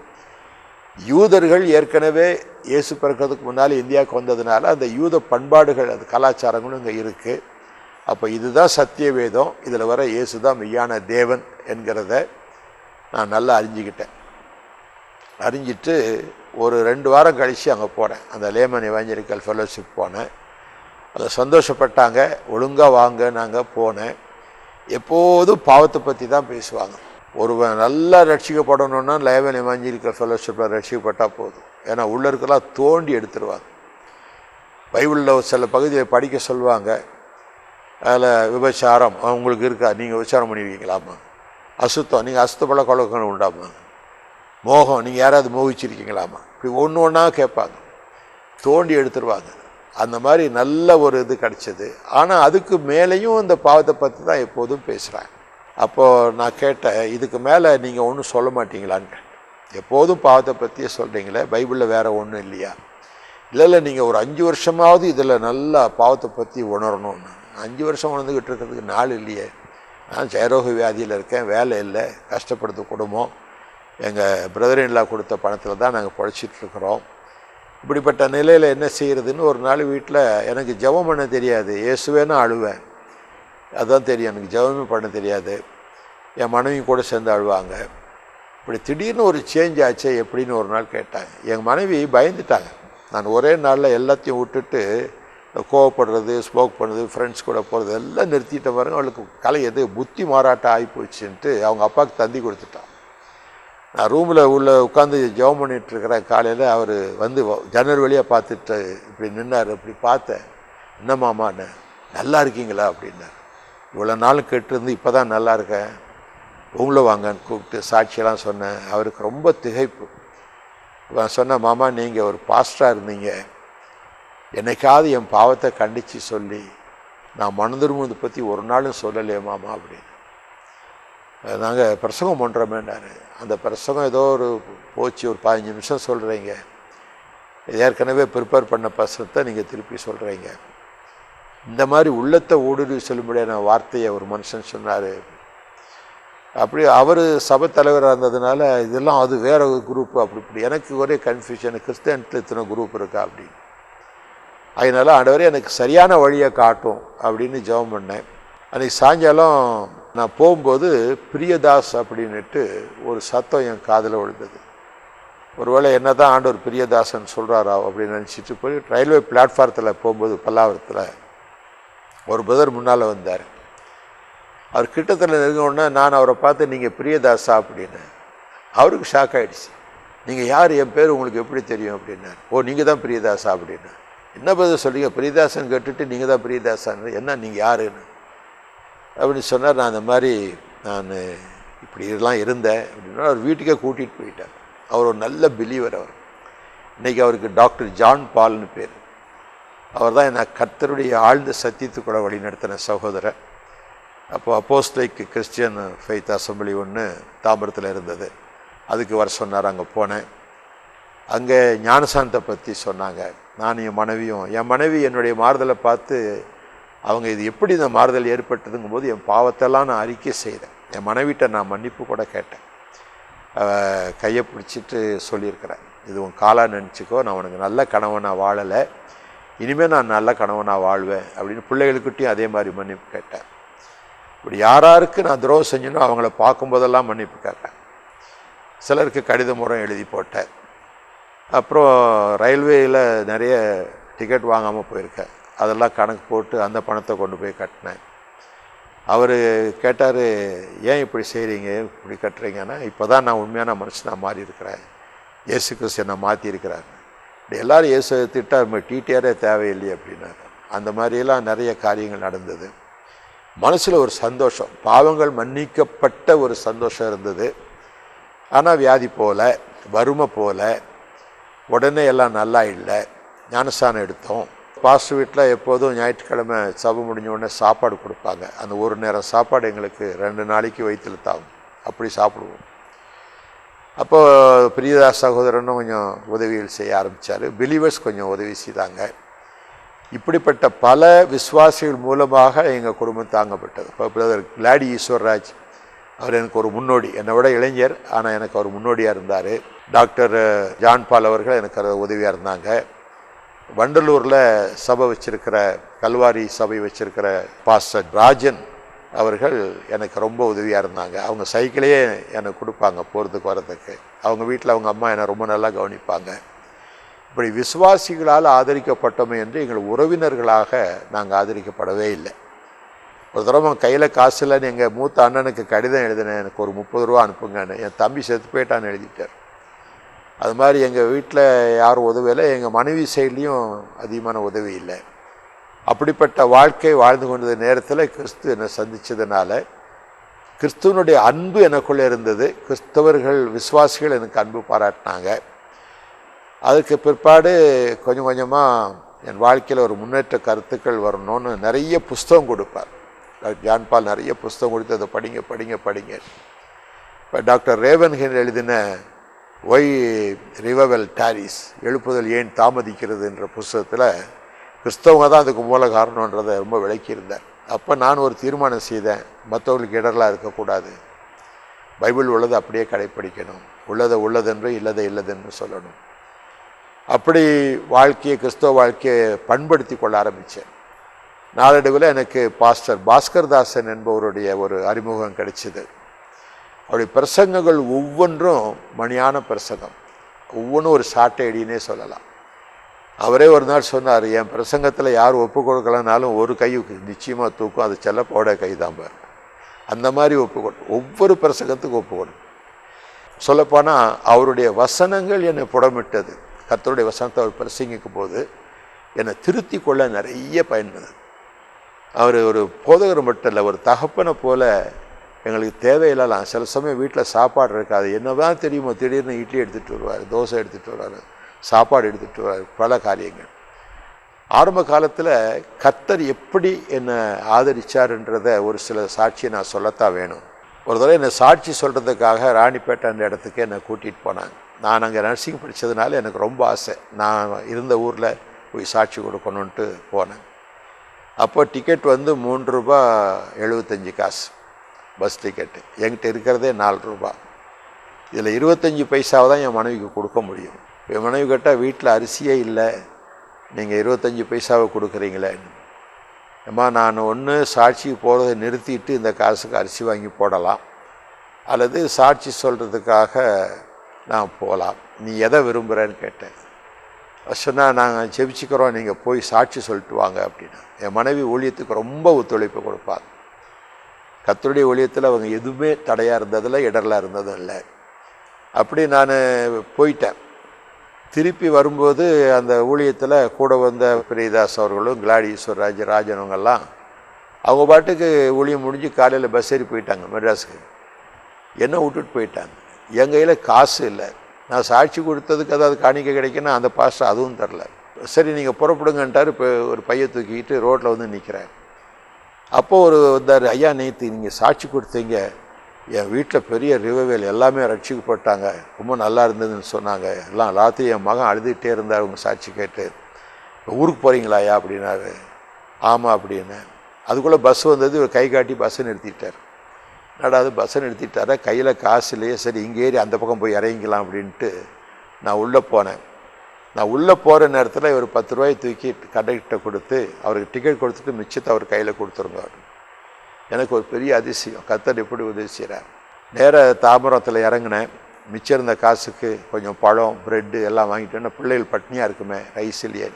யூதர்கள் ஏற்கனவே இயேசு பிறக்கிறதுக்கு முன்னால் இந்தியாவுக்கு வந்ததுனால அந்த யூத பண்பாடுகள், அது கலாச்சாரங்களும் இங்கே இருக்குது. அப்போ இதுதான் சத்திய வேதம், இதில் வர இயேசு தான் மெய்யான தேவன் என்கிறத நான் நல்லா அறிஞ்சிக்கிட்டேன். அறிஞ்சிட்டு ஒரு 2 வாரம் கழித்து அங்கே போனேன், அந்த லேமன் எவாஞ்சலிக்கல் ஃபெலோஷிப் போனேன். அதை சந்தோஷப்பட்டாங்க, ஒழுங்காக வாங்க. நாங்கள் போனேன். எப்போதும் பாவத்தை பற்றி தான் பேசுவாங்க. ஒருவன் நல்லா ரட்சிக்கப்படணுன்னா லேமன் எவாஞ்சலிக்கல் ஃபெலோஷிப்பில் ரட்சிக்கப்பட்டால் போதும். ஏன்னா உள்ளே இருக்கலாம் தோண்டி எடுத்துருவாங்க. பைபிளில் சில பகுதியை படிக்க சொல்லுவாங்க. அதில் விபச்சாரம் உங்களுக்கு இருக்கா, நீங்கள் விபச்சாரம் பண்ணியிருக்கீங்களாம்மா? அசுத்தம், நீங்கள் அசுத்தப்பட கொலக்கணும் உண்டாமா? மோகம், நீங்கள் யாராவது மோகிச்சிருக்கீங்களாம்மா? இப்படி ஒன்று ஒன்றா கேட்பாங்க, தோண்டி எடுத்துருவாங்க. அந்த மாதிரி நல்ல ஒரு இது கிடச்சிது. ஆனால் அதுக்கு மேலேயும் இந்த பாவத்தை பற்றி தான் எப்போதும் பேசுகிறாங்க. அப்போது நான் கேட்டேன், இதுக்கு மேலே நீங்கள் ஒன்றும் சொல்ல மாட்டீங்களான்னு கேட்டேன். எப்போதும் பாவத்தை பற்றியே சொல்கிறீங்களே, பைபிளில் வேறு ஒன்றும் இல்லையா? இல்லை நீங்கள் ஒரு 5 வருஷமாவது இதில் நல்லா பாவத்தை பற்றி உணரணும்னு. 5 வருஷம் உணர்ந்துக்கிட்டு இருக்கிறதுக்கு நாள் இல்லையே. நான் ஜெயரோக வியாதியில் இருக்கேன், வேலை இல்லை, கஷ்டப்படுத்த குடும்பம், எங்கள் பிரதர் இன் லா கொடுத்த பணத்தில் தான் நாங்கள் பொழைச்சிட்ருக்குறோம். இப்படிப்பட்ட நிலையில் என்ன செய்கிறதுன்னு ஒரு நாள் வீட்டில் எனக்கு ஜெபம் பண்ண தெரியாது, இயேசுவேன்னு அழுவேன், அதுதான் தெரியும், எனக்கு ஜெபமே பண்ண தெரியாது. என் மனைவி கூட சேர்ந்து அழுவாங்க. இப்படி திடீர்னு ஒரு சேஞ்ச் ஆச்சு எப்படின்னு ஒரு நாள் கேட்டாங்க. எங்கள் மனைவி பயந்துட்டாங்க. நான் ஒரே நாளில் எல்லாத்தையும் விட்டுட்டு கோவப்படுறது, ஸ்மோக் பண்ணுறது, ஃப்ரெண்ட்ஸ் கூட போகிறது எல்லாம் நிறுத்திட்ட பாருங்க. அவளுக்கு கலை புத்தி மாறாட்டம் ஆகிப்போச்சுன்ட்டு அவங்க அப்பாவுக்கு தந்தி கொடுத்துட்டான். நான் ரூமில் உட்காந்து ஜெபம் பண்ணிகிட்ருக்கிறேன். காலையில் அவர் வந்து ஜன்னல் வழியாக பார்த்துட்டு இப்படி நின்னார். இப்படி பார்த்தேன், என்னம்மாமான்னு, நல்லா இருக்கீங்களா அப்படின்னார். இவ்வளோ நாள் கேட்டிருந்து இப்போ தான் நல்லா இருக்கேன், உங்களை வாங்கன்னு கூப்பிட்டு சாட்சியெல்லாம் சொன்னேன். அவருக்கு ரொம்ப திகைப்பு. நான் சொன்னேன், மாமா நீங்கள் ஒரு பாஸ்டராக இருந்தீங்க, என்னைக்காவது என் பாவத்தை கண்டித்து சொல்லி நான் மனதிரும்பதை பற்றி ஒரு நாளும் சொல்லலையே மாமா அப்படின்னு. நாங்கள் பிரசங்கம் பண்ணுறோமேன்னாரு. அந்த பிரசங்கம் ஏதோ ஒரு போச்சு, ஒரு 15 நிமிஷம் சொல்கிறீங்க, ஏற்கனவே ப்ரிப்பேர் பண்ண பிரசனத்தை நீங்கள் திருப்பி சொல்கிறீங்க. இந்த மாதிரி உள்ளத்தை ஊடுருவி சொல்லும்படியான வார்த்தையை ஒரு மனுஷன் சொன்னார். அப்படி அவர் சபை தலைவராக இருந்ததுனால இதெல்லாம் அது வேறு ஒரு குரூப்பு அப்படி இப்படி. எனக்கு ஒரே கன்ஃபியூஷன், கிறிஸ்டியன்ஸில் இத்தனை குரூப் இருக்கா அப்படின்னு. அதனால ஆண்டவரே எனக்கு சரியான வழியை காட்டும் அப்படின்னு ஜெபம் பண்ணேன். அன்றைக்கி சாயங்காலம் நான் போகும்போது பிரியதாஸ் அப்படின்ட்டு ஒரு சத்தம் என் காதில் விழுந்தது. ஒருவேளை என்ன தான் ஆண்டவர் பிரியதாசன் சொல்கிறாரா அப்படின்னு நினச்சிட்டு போய் ரயில்வே பிளாட்ஃபாரத்தில் போகும்போது பல்லாவரத்தில் ஒரு பிரதர் முன்னால் வந்தார். அவர் கிட்டத்தில் நெருங்கினோடனே நான் அவரை பார்த்து நீங்கள் பிரியதாஸா அப்படின்னு. அவருக்கு ஷாக் ஆகிடுச்சு. நீங்கள் யார், என் பேர் உங்களுக்கு எப்படி தெரியும் அப்படின்னாரு. ஓ நீங்கள் தான் பிரியதாஸா அப்படின்னு. என்ன பதில் சொல்றீங்க, பிரியதாசன் கேட்டுட்டு நீங்கள் தான் பிரியதாசான், என்ன நீங்கள் யாருன்னு அப்படின்னு சொன்னார். நான் அந்த மாதிரி நான் இப்படி இதெல்லாம் இருந்தேன் அப்படின்னா அவர் வீட்டுக்கே கூட்டிகிட்டு போயிட்டார். அவர் ஒரு நல்ல பிலீவர். அவர் இன்றைக்கி அவருக்கு டாக்டர் ஜான் பால்னு பேர். அவர் தான் என்னை கர்த்தருடைய ஆழ்ந்த சத்தியத்துக்கூட வழி நடத்தின சகோதரர். அப்போது அப்போஸ்தலிக் கிறிஸ்டியன் ஃபெய்த் அசம்பிளி ஒன்று தாம்பரத்தில் இருந்தது, அதுக்கு வர சொன்னார். அங்கே போனேன். அங்கே ஞானசானத்தை பற்றி சொன்னாங்க. நான் என் மனைவி என்னுடைய மாறுதலை பார்த்து அவங்க இது எப்படி இந்த மாறுதல் ஏற்பட்டதுங்கும் போது என் பாவத்தெல்லாம் நான் அறிக்கை செய்தேன். என் மனைவிட்ட நான் மன்னிப்பு கூட கேட்டேன். கையை பிடிச்சிட்டு சொல்லியிருக்கிறேன், இது உன் காலாக நினச்சிக்கோ, நான் உனக்கு நல்ல கணவனாக வாழலை, இனிமேல் நான் நல்ல கணவனாக வாழ்வேன் அப்படின்னு பிள்ளைகளுக்கிட்டையும் அதே மாதிரி மன்னிப்பு கேட்டேன். இப்படி யாராருக்கு நான் துரோகம் செஞ்சனோ அவங்கள பார்க்கும்போதெல்லாம் மன்னிப்பு கேட்டேன். சிலருக்கு கடித முறை எழுதி போட்டேன். அப்புறம் ரயில்வேயில் நிறைய டிக்கெட் வாங்காமல் போயிருக்கேன், அதெல்லாம் கணக்கு போட்டு அந்த பணத்தை கொண்டு போய் கட்டினேன். அவர் கேட்டார், ஏன் இப்படி செய்கிறீங்க, இப்படி கட்டுறீங்கன்னா, இப்போ தான் நான் உண்மையான மனுஷனாக மாறி இருக்கிறேன், இயேசு கிறிஸ்து என்னை மாற்றிருக்கிறார். இப்படி எல்லோரும் இயேசு திட்டார், டிடிஆரே தேவையில்லை அப்படின்னாரு. அந்த மாதிரியெல்லாம் நிறைய காரியங்கள் நடந்தது. மனசில் ஒரு சந்தோஷம், பாவங்கள் மன்னிக்கப்பட்ட ஒரு சந்தோஷம் இருந்தது. ஆனால் வியாதி போல், வறுமை போல், உடனே எல்லாம் நல்லா இல்லை. ஞானஸ்தானம் எடுத்தோம், பாஸ்டர் வீட்டில் எப்போதும் ஞாயிற்றுக்கிழமை சபை முடிஞ்ச உடனே சாப்பாடு கொடுப்பாங்க. அந்த ஒரு நேரம் சாப்பாடு எங்களுக்கு 2 நாளைக்கு வயிற்றில் தாகும், அப்படி சாப்பிடுவோம். அப்போது பிரியதாஸ் சகோதரனும் கொஞ்சம் உதவிகள் செய்ய ஆரம்பித்தார். பிலீவர்ஸ் கொஞ்சம் உதவி செய்தாங்க. இப்படிப்பட்ட பல விசுவாசிகள் மூலமாக எங்கள் குடும்பம் தாங்கப்பட்டது. இப்போ பிரதர் கிளாடி ஈஸ்வர்ராஜ், அவர் எனக்கு ஒரு முன்னோடி, என்னை விட இளைஞர், ஆனால் எனக்கு அவர் முன்னோடியாக இருந்தார். டாக்டர் ஜான் பால் அவர்கள் எனக்கு உதவியாக இருந்தாங்க. வண்டலூரில் சபை வச்சிருக்கிற, கல்வாரி சபை வச்சிருக்கிற பாஸ்டர் ராஜன் அவர்கள் எனக்கு ரொம்ப உதவியாக இருந்தாங்க. அவங்க சைக்கிளையே எனக்கு கொடுப்பாங்க போகிறதுக்கு வரதுக்கு. அவங்க வீட்டில் அவங்க அம்மா என்னை ரொம்ப நல்லா கவனிப்பாங்க. இப்படி விசுவாசிகளால் ஆதரிக்கப்பட்டோமே என்று எங்கள் உறவினர்களாக நாங்கள் ஆதரிக்கப்படவே இல்லை. ஒரு தடவை கையில் காசு இல்லைன்னு எங்கள் மூத்த அண்ணனுக்கு கடிதம் எழுதினேன், எனக்கு ஒரு 30 ரூபா அனுப்புங்கன்னு. என் தம்பி செத்து போயிட்டான்னு எழுதிட்டார். அது மாதிரி எங்கள் வீட்டில் யாரும் உதவியில்லை, எங்கள் மனைவி சைட்லேயும் அதிகமான உதவி இல்லை. அப்படிப்பட்ட வாழ்க்கை வாழ்ந்து கொண்ட நேரத்தில் கிறிஸ்து என்னை சந்தித்ததுனால கிறிஸ்துவனுடைய அன்பு எனக்குள்ளே இருந்தது. கிறிஸ்தவர்கள் விசுவாசிகள் எனக்கு அன்பு பாராட்டினாங்க. அதுக்கு பிற்பாடு கொஞ்சம் கொஞ்சமாக என் வாழ்க்கையில் ஒரு முன்னேற்ற கருத்துக்கள் வரணும்னு நிறைய புஸ்தகம் கொடுப்பார். டாக்டர் ஜான் பால் நிறைய புஸ்தகம் கொடுத்து அதை படிங்க படிங்க படிங்க. இப்போ டாக்டர் ரேவன்ஹென் எழுதின ஒய் ரிவைவல் டாரிஸ், எழுப்புதல் ஏன் தாமதிக்கிறது என்ற புஸ்தகத்தில் கிறிஸ்தவங்க தான் அதுக்கு மூல காரணன்றதை ரொம்ப விளக்கியிருந்தார். அப்போ நான் ஒரு தீர்மானம் செய்தேன், மற்றவர்களுக்கு இடரெலாம் இருக்கக்கூடாது, பைபிள் உள்ளதை அப்படியே கடைப்பிடிக்கணும், உள்ளதை உள்ளதென்று இல்லதை இல்லதென்று சொல்லணும். அப்படி வாழ்க்கையை, கிறிஸ்தவ வாழ்க்கையை பண்படுத்தி கொள்ள ஆரம்பித்தேன். நாளடைவில் எனக்கு பாஸ்டர் பாஸ்கர் தாசன் என்பவருடைய ஒரு அறிமுகம் கிடைச்சிது. அவருடைய பிரசங்கங்கள் ஒவ்வொன்றும் மணியான பிரசங்கம், ஒவ்வொன்றும் ஒரு சாட்டை அடினே சொல்லலாம். அவரே ஒரு நாள் சொன்னார், என் பிரசங்கத்தில் யார் ஒப்பு கொடுக்கலனாலும் ஒரு கை நிச்சயமாக தூக்கும், அது செல்லப்போட கை தான் பாரு. அந்த மாதிரி ஒவ்வொரு பிரசங்கத்துக்கும் ஒப்பு கொடு. சொல்லப்போனால் அவருடைய வசனங்கள் என்னை புடமிட்டது. கர்த்தருடைய வசனத்தை அவர் பிரசங்கிக்கும் போது என்னை திருத்தி கொள்ள நிறைய பயன்படுது. அவர் ஒரு போதகர் மட்டும் இல்லை, ஒரு தகப்பனை போல் எங்களுக்கு தேவையில்லாம். சில சமயம் வீட்டில் சாப்பாடு இருக்காது, என்னதான் தெரியுமோ திடீர்னு இட்லி எடுத்துகிட்டு வருவார், தோசை எடுத்துகிட்டு வருவார், சாப்பாடு எடுத்துகிட்டு வருவார், பல காரியங்கள். ஆரம்ப காலத்தில் கர்த்தர் எப்படி என்னை ஆதரிச்சார்ன்றதை ஒரு சில சாட்சியை நான் சொல்லத்தான் வேணும். ஒரு தடவை என்னை சாட்சி சொல்கிறதுக்காக ராணிப்பேட்டை அந்த இடத்துக்கு என்னை கூட்டிகிட்டு போனாங்க. நான் அங்கே நர்சிங் படித்ததுனால எனக்கு ரொம்ப ஆசை, நான் இருந்த ஊரில் போய் சாட்சி கொடுக்கணுன்ட்டு போனேன். அப்போ டிக்கெட் வந்து 3 ரூபா 75 காசு பஸ் டிக்கெட்டு. என்கிட்ட இருக்கிறதே 4 ரூபா. இதில் 25 பைசாவை தான் என் மனைவிக்கு கொடுக்க முடியும். என் மனைவி கேட்டால் வீட்டில் அரிசியே இல்லை, நீங்கள் 25 பைசாவை கொடுக்குறீங்களே. அம்மா, நான் ஒன்று சாட்சிக்கு போகிறத நிறுத்திட்டு இந்த காசுக்கு அரிசி வாங்கி போடலாம், அல்லது சாட்சி சொல்கிறதுக்காக நான் போகலாம், நீ எதை விரும்புகிறேன்னு கேட்டேன். சொன்னால் நாங்கள் ஜெபிச்சுக்கிறோம், நீங்கள் போய் சாட்சி சொல்லிட்டு வாங்க அப்படின்னா. என் மனைவி ஊழியத்துக்கு ரொம்ப ஒத்துழைப்பு கொடுப்பாங்க. கர்த்தருடைய ஊழியத்தில் அவங்க எதுவுமே தடையாக இருந்ததில்லை, இடரெலாம் இருந்ததும் இல்லை. அப்படி நான் போயிட்டேன். திருப்பி வரும்போது அந்த ஊழியத்தில் கூட வந்த பிரியதாஸ் அவர்களும் கிளாடி ஈஸ்வர்ராஜ், ராஜனவங்கெல்லாம் அவங்க பாட்டுக்கு ஊழியம் முடிஞ்சு காலையில் பஸ் ஏறி போயிட்டாங்க மெட்ராஸுக்கு. என்ன விட்டுட்டு போயிட்டாங்க. என் கையில் காசு இல்லை. நான் சாட்சி கொடுத்ததுக்கு அதாவது காணிக்க கிடைக்குன்னா அந்த பாஸ்டர் அதுவும் தரல. சரி நீங்கள் புறப்படுங்கன்ட்டார். இப்போ ஒரு பையை தூக்கிக்கிட்டு ரோட்டில் வந்து நிற்கிறேன். அப்போது ஒரு வந்தார், ஐயா நேற்று நீங்கள் சாட்சி கொடுத்தீங்க, என் வீட்டில் பெரிய ரிவைவல், எல்லாமே ரட்சிக்கப்பட்டாங்க, ரொம்ப நல்லா இருந்ததுன்னு சொன்னாங்க, எல்லாம் ராத்திரி என் மகன் அழுதுகிட்டே இருந்தார் உங்கள் சாட்சி கேட்டு. ஊருக்கு போகிறீங்களா ஐயா அப்படின்னாரு. ஆமாம் அப்படின்னு. அதுக்குள்ளே பஸ் வந்தது, ஒரு கை காட்டி பஸ்ஸை நிறுத்திட்டார். நடாது பஸ்ஸை நிறுத்திட்டார, கையில் காசு இல்லையே, சரி இங்கே ஏறி அந்த பக்கம் போய் இறங்கிக்கலாம் அப்படின்ட்டு நான் உள்ளே போனேன். நான் உள்ளே போகிற நேரத்தில் ஒரு 10 ரூபாயை தூக்கி கண்டக்டர்கிட்ட கொடுத்து அவருக்கு டிக்கெட் கொடுத்துட்டு மிச்சத்தை அவர் கையில் கொடுத்துருங்க. எனக்கு ஒரு பெரிய அதிசயம், கர்த்தர் எப்படி உதவி செய்கிறார். நேராக தாம்பரத்தில் இறங்கினேன். மிச்சம் இருந்த காசுக்கு கொஞ்சம் பழம், ப்ரெட்டு எல்லாம் வாங்கிட்டேன்னா பிள்ளைகள் பட்னியாக இருக்குமே, ரைஸ் இல்லையே.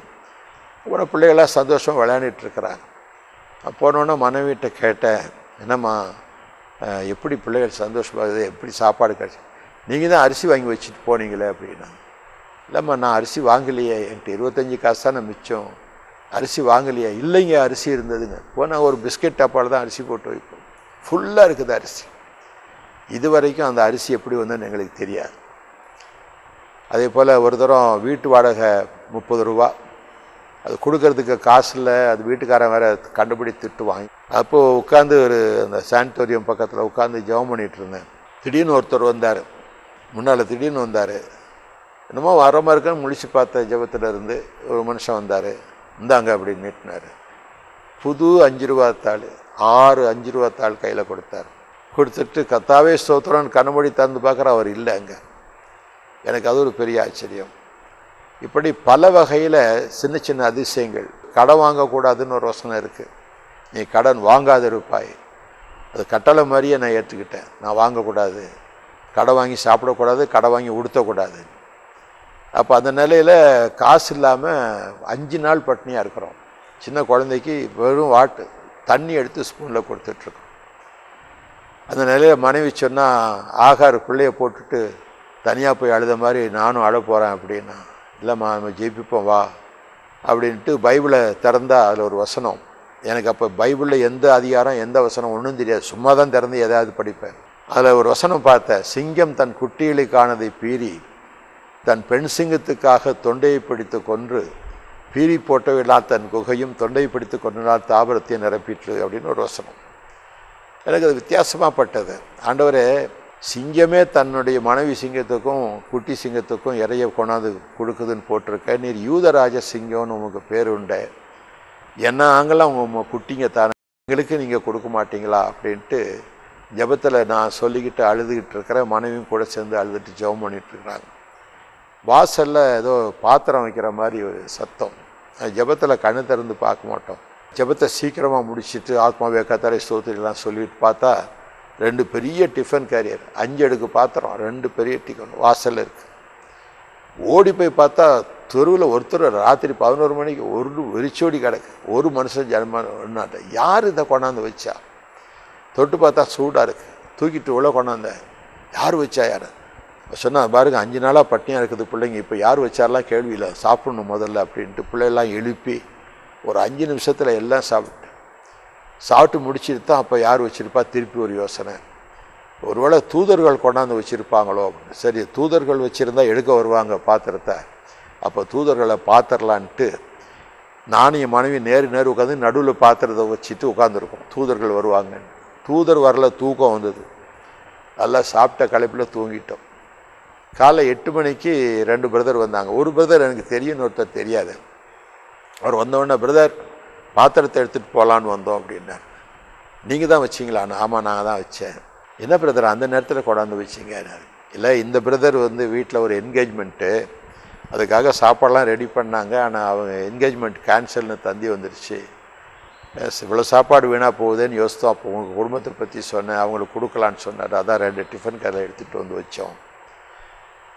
அப்புறம் பிள்ளைகள்லாம் சந்தோஷமாக விளையாண்டுட்டுருக்குறாங்க. போனோன்னே மனைவிட்ட கேட்டேன், என்னம்மா எப்படி பிள்ளைகள் சந்தோஷமாகுது, எப்படி சாப்பாடு கிடச்சி, நீங்கள் தான் அரிசி வாங்கி வச்சுட்டு போனீங்களே அப்படின்னா. இல்லைம்மா நான் அரிசி வாங்கலையே, என்கிட்ட 25 காசு தானே மிச்சம், அரிசி வாங்கலையா. இல்லைங்க அரிசி இருந்ததுங்க. போனால் ஒரு பிஸ்கெட் டப்பாவில் தான் அரிசி போட்டு வைப்போம், ஃபுல்லாக இருக்குது அரிசி. இது வரைக்கும் அந்த அரிசி எப்படி வந்ததுன்னு எங்களுக்கு தெரியாது. அதே போல் ஒரு தரம் வீட்டு வாடகை 30 ரூபா, அது கொடுக்கறதுக்கு காசு இல்லை, அது வீட்டுக்காரன் வேற கண்டுபிடி திட்டுவாங்க. அப்போது உட்காந்து ஒரு அந்த சானிட்டோரியம் பக்கத்தில் உட்காந்து ஜெபம் பண்ணிகிட்டு இருந்தேன். திடீர்னு ஒருத்தர் வந்தார், முன்னால் திடீர்னு வந்தார். என்னமோ வர மாதிரி இருக்குன்னு முழிச்சு பார்த்த ஜெபத்தில் இருந்து ஒரு மனுஷன் வந்தார். இந்தாங்க அப்படின்னு நீட்டினார். புது 5 ரூபா தாள், 6 5 ரூபா தாள் கையில் கொடுத்தார். கொடுத்துட்டு கத்தாவே ஸ்தோத்திரம்னு கண்ணமொழி திறந்து பார்க்குற அவர் இல்லை அங்கே. எனக்கு அது ஒரு பெரிய ஆச்சரியம். இப்படி பல வகையில் சின்ன சின்ன அதிசயங்கள். கடன் வாங்கக்கூடாதுன்னு ஒரு வசனம் இருக்குது. நீ கடன் வாங்காத இருப்பாய். அது கட்டளை மாதிரியே நான் ஏற்றுக்கிட்டேன். நான் வாங்கக்கூடாது, கடன் வாங்கி சாப்பிடக்கூடாது, கடன் வாங்கி உடுத்தக்கூடாது. அப்போ அந்த நிலையில் காசு இல்லாமல் 5 நாள் பட்னியாக இருக்கிறோம். சின்ன குழந்தைக்கு வெறும் தண்ணி எடுத்து ஸ்பூனில் கொடுத்துட்ருக்கோம். அந்த நிலையில் மனைவி சொன்னால், ஆகார் பிள்ளைய போட்டுட்டு தனியாக போய் அழுத மாதிரி நானும் அழ போகிறேன் அப்படின்னா, இல்லைம்மா நம்ம ஜெயிப்போம் வா அப்படின்ட்டு பைபிளை திறந்தால் அதில் ஒரு வசனம். எனக்கு அப்போ பைபிளில் எந்த அதிகாரம் எந்த வசனம் ஒன்றும் தெரியாது, சும்மா தான் திறந்து எதாவது படிப்பேன். அதில் ஒரு வசனம் பார்த்தேன். சிங்கம் தன் குட்டிகளுக்கானதை பீறி தன் பெண் சிங்கத்துக்காக தொண்டையை பிடித்து கொன்று பீறி போட்டவிழால் தன் குகையும் தொண்டையை பிடித்து கொன்றால் தாபரத்தை நிரப்பிட்டு அப்படின்னு ஒரு வசனம். எனக்கு அது வித்தியாசமாக பட்டது. ஆண்டவரே, சிங்கமே தன்னுடைய மனைவி சிங்கத்துக்கும் குட்டி சிங்கத்துக்கும் இறைய கொண்டாந்து கொடுக்குதுன்னு போட்டிருக்க, நீர் யூதராஜ சிங்கம்னு உங்களுக்கு பேர் உண்டு, என்ன நாங்களாம் உங்கள் குட்டிங்க தானே, எங்களுக்கு நீங்கள் கொடுக்க மாட்டீங்களா அப்படின்ட்டு ஜெபத்தில் நான் சொல்லிக்கிட்டு அழுதுகிட்டு இருக்கிறேன். மனைவியும் கூட சேர்ந்து அழுதுட்டு ஜெபம் பண்ணிகிட்ருக்குறாங்க. வாசலில் ஏதோ பாத்திரம் வைக்கிற மாதிரி ஒரு சத்தம். ஜெபத்தில் கண்ணு திறந்து பார்க்க மாட்டோம். ஜெபத்தை சீக்கிரமாக முடிச்சுட்டு ஆத்மாவே கர்த்தரை ஸ்தோத்திரலாம் சொல்லிட்டு பார்த்தா 2 பெரிய டிஃபன் கேரியர், 5 அடுக்கு பாத்திரம், 2 பெரிய டிஃபன் வாசலில் இருக்குது. ஓடி போய் பார்த்தா தெருவில் ஒருத்தர் ராத்திரி 11 மணிக்கு ஒரு வெறிச்சோடி கிடக்கு. ஒரு மனுஷன் ஜனமாட்ட யார் இதை கொண்டாந்து வச்சா? தொட்டு பார்த்தா சூடாக இருக்குது. தூக்கிட்டு உள்ள கொண்டாந்த யார் வச்சா? யார் சொன்னால் பாருங்க, 5 நாளாக பட்டினியாக இருக்குது பிள்ளைங்க, இப்போ யார் வச்சாரெலாம் கேள்வி இல்லை, சாப்பிடணும் முதல்ல அப்படின்ட்டு பிள்ளையெல்லாம் எழுப்பி ஒரு 5 நிமிஷத்தில் எல்லாம் சாப்பிட்டு முடிச்சுட்டு தான் அப்போ யார் வச்சுருப்பா திருப்பி ஒரு யோசனை. ஒருவேளை தூதர்கள் கொண்டாந்து வச்சுருப்பாங்களோ அப்படின்னு. சரி, தூதர்கள் வச்சுருந்தா எடுக்க வருவாங்க பாத்திரத்தை, அப்போ தூதர்களை பார்த்துடலான்ட்டு நானும் என் மனைவி நேரு உட்காந்து நடுவில் பாத்திரத்தை வச்சுட்டு உட்காந்துருக்கோம். தூதர்கள் வருவாங்கன்னு. தூதர் வரல, தூக்கம் வந்தது. நல்லா சாப்பிட்ட களைப்பில் தூங்கிட்டோம். காலை 8 மணிக்கு 2 பிரதர் வந்தாங்க. ஒரு பிரதர் எனக்கு தெரியும், ஒருத்தர் தெரியாது. அவர் வந்தோடனே, பிரதர் பாத்திரத்தை எடுத்துகிட்டு போகலான்னு வந்தோம் அப்படின்னார். நீங்கள் தான் வச்சிங்களான்னு? ஆமாம், நாங்கள் தான் வச்சேன். என்ன பிரதர் அந்த நேரத்தில் கொண்டாந்து வச்சிங்க? இல்லை, இந்த பிரதர் வீட்டில் ஒரு என்கேஜ்மெண்ட்டு, அதுக்காக சாப்பாடெலாம் ரெடி பண்ணாங்க. ஆனால் அவங்க என்கேஜ்மெண்ட் கேன்சல்னு தந்தி வந்துருச்சு. இவ்வளோ சாப்பாடு வீணாக போகுதுன்னு யோசித்தோம். அப்போ உங்கள் குடும்பத்தை பற்றி சொன்னேன், அவங்களுக்கு கொடுக்கலான்னு சொன்னார். அதான் 2 டிஃபன் கதை எடுத்துகிட்டு வந்து வச்சோம்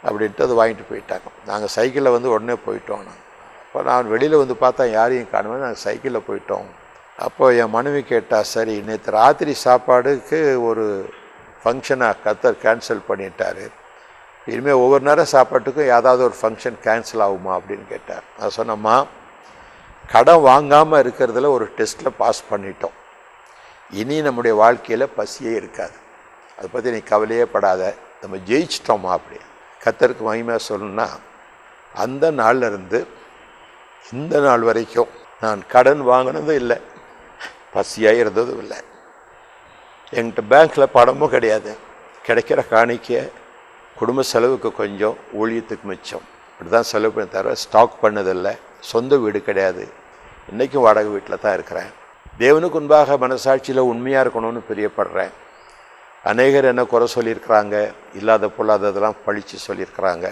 அப்படின்ட்டு அது வாங்கிட்டு போயிட்டாங்க. நாங்கள் சைக்கிளில் உடனே போயிட்டோம். அப்போ நான் வெளியில் பார்த்தா யாரையும் காணுவேன். நாங்கள் சைக்கிளில் போயிட்டோம். அப்போது என் மனைவி கேட்டால், சரி நேற்று ராத்திரி சாப்பாடுக்கு ஒரு ஃபங்க்ஷனாக கர்த்தர் கேன்சல் பண்ணிட்டார், இனிமேல் ஒவ்வொரு நேரம் சாப்பாட்டுக்கும் ஏதாவது ஒரு ஃபங்க்ஷன் கேன்சல் ஆகுமா அப்படின்னு கேட்டார். நான் சொன்னம்மா, கடன் வாங்காமல் இருக்கிறதுல ஒரு டெஸ்ட்டில் பாஸ் பண்ணிட்டோம், இனி நம்முடைய வாழ்க்கையில் பசியே இருக்காது, அதை பற்றி நீ கவலையே படாத, நம்ம ஜெயிச்சிட்டோமா அப்படி. கர்த்தருக்கு மகிமையாக சொல்லணும்னா, அந்த நாள்லேருந்து இந்த நாள் வரைக்கும் நான் கடன் வாங்கினதும் இல்லை, பசியாக இருந்ததும் இல்லை. என்கிட்ட பேங்க்கில் பணமும் கிடையாது. கிடைக்கிற காணிக்கை குடும்ப செலவுக்கு கொஞ்சம், ஊழியத்துக்கு மிச்சம், இப்படி தான் செலவு பண்ணி தவிர ஸ்டாக் பண்ணதில்லை. சொந்த வீடு கிடையாது. இன்றைக்கும் வாடகை வீட்டில் தான் இருக்கிறேன். தேவனுக்கு முன்பாக மனசாட்சியில் உண்மையாக இருக்கணும்னு பிரியப்படுறேன். அநேகர் என்ன குறை சொல்லியிருக்கிறாங்க, இல்லாத பொல்லாததெல்லாம் பழித்து சொல்லியிருக்கிறாங்க.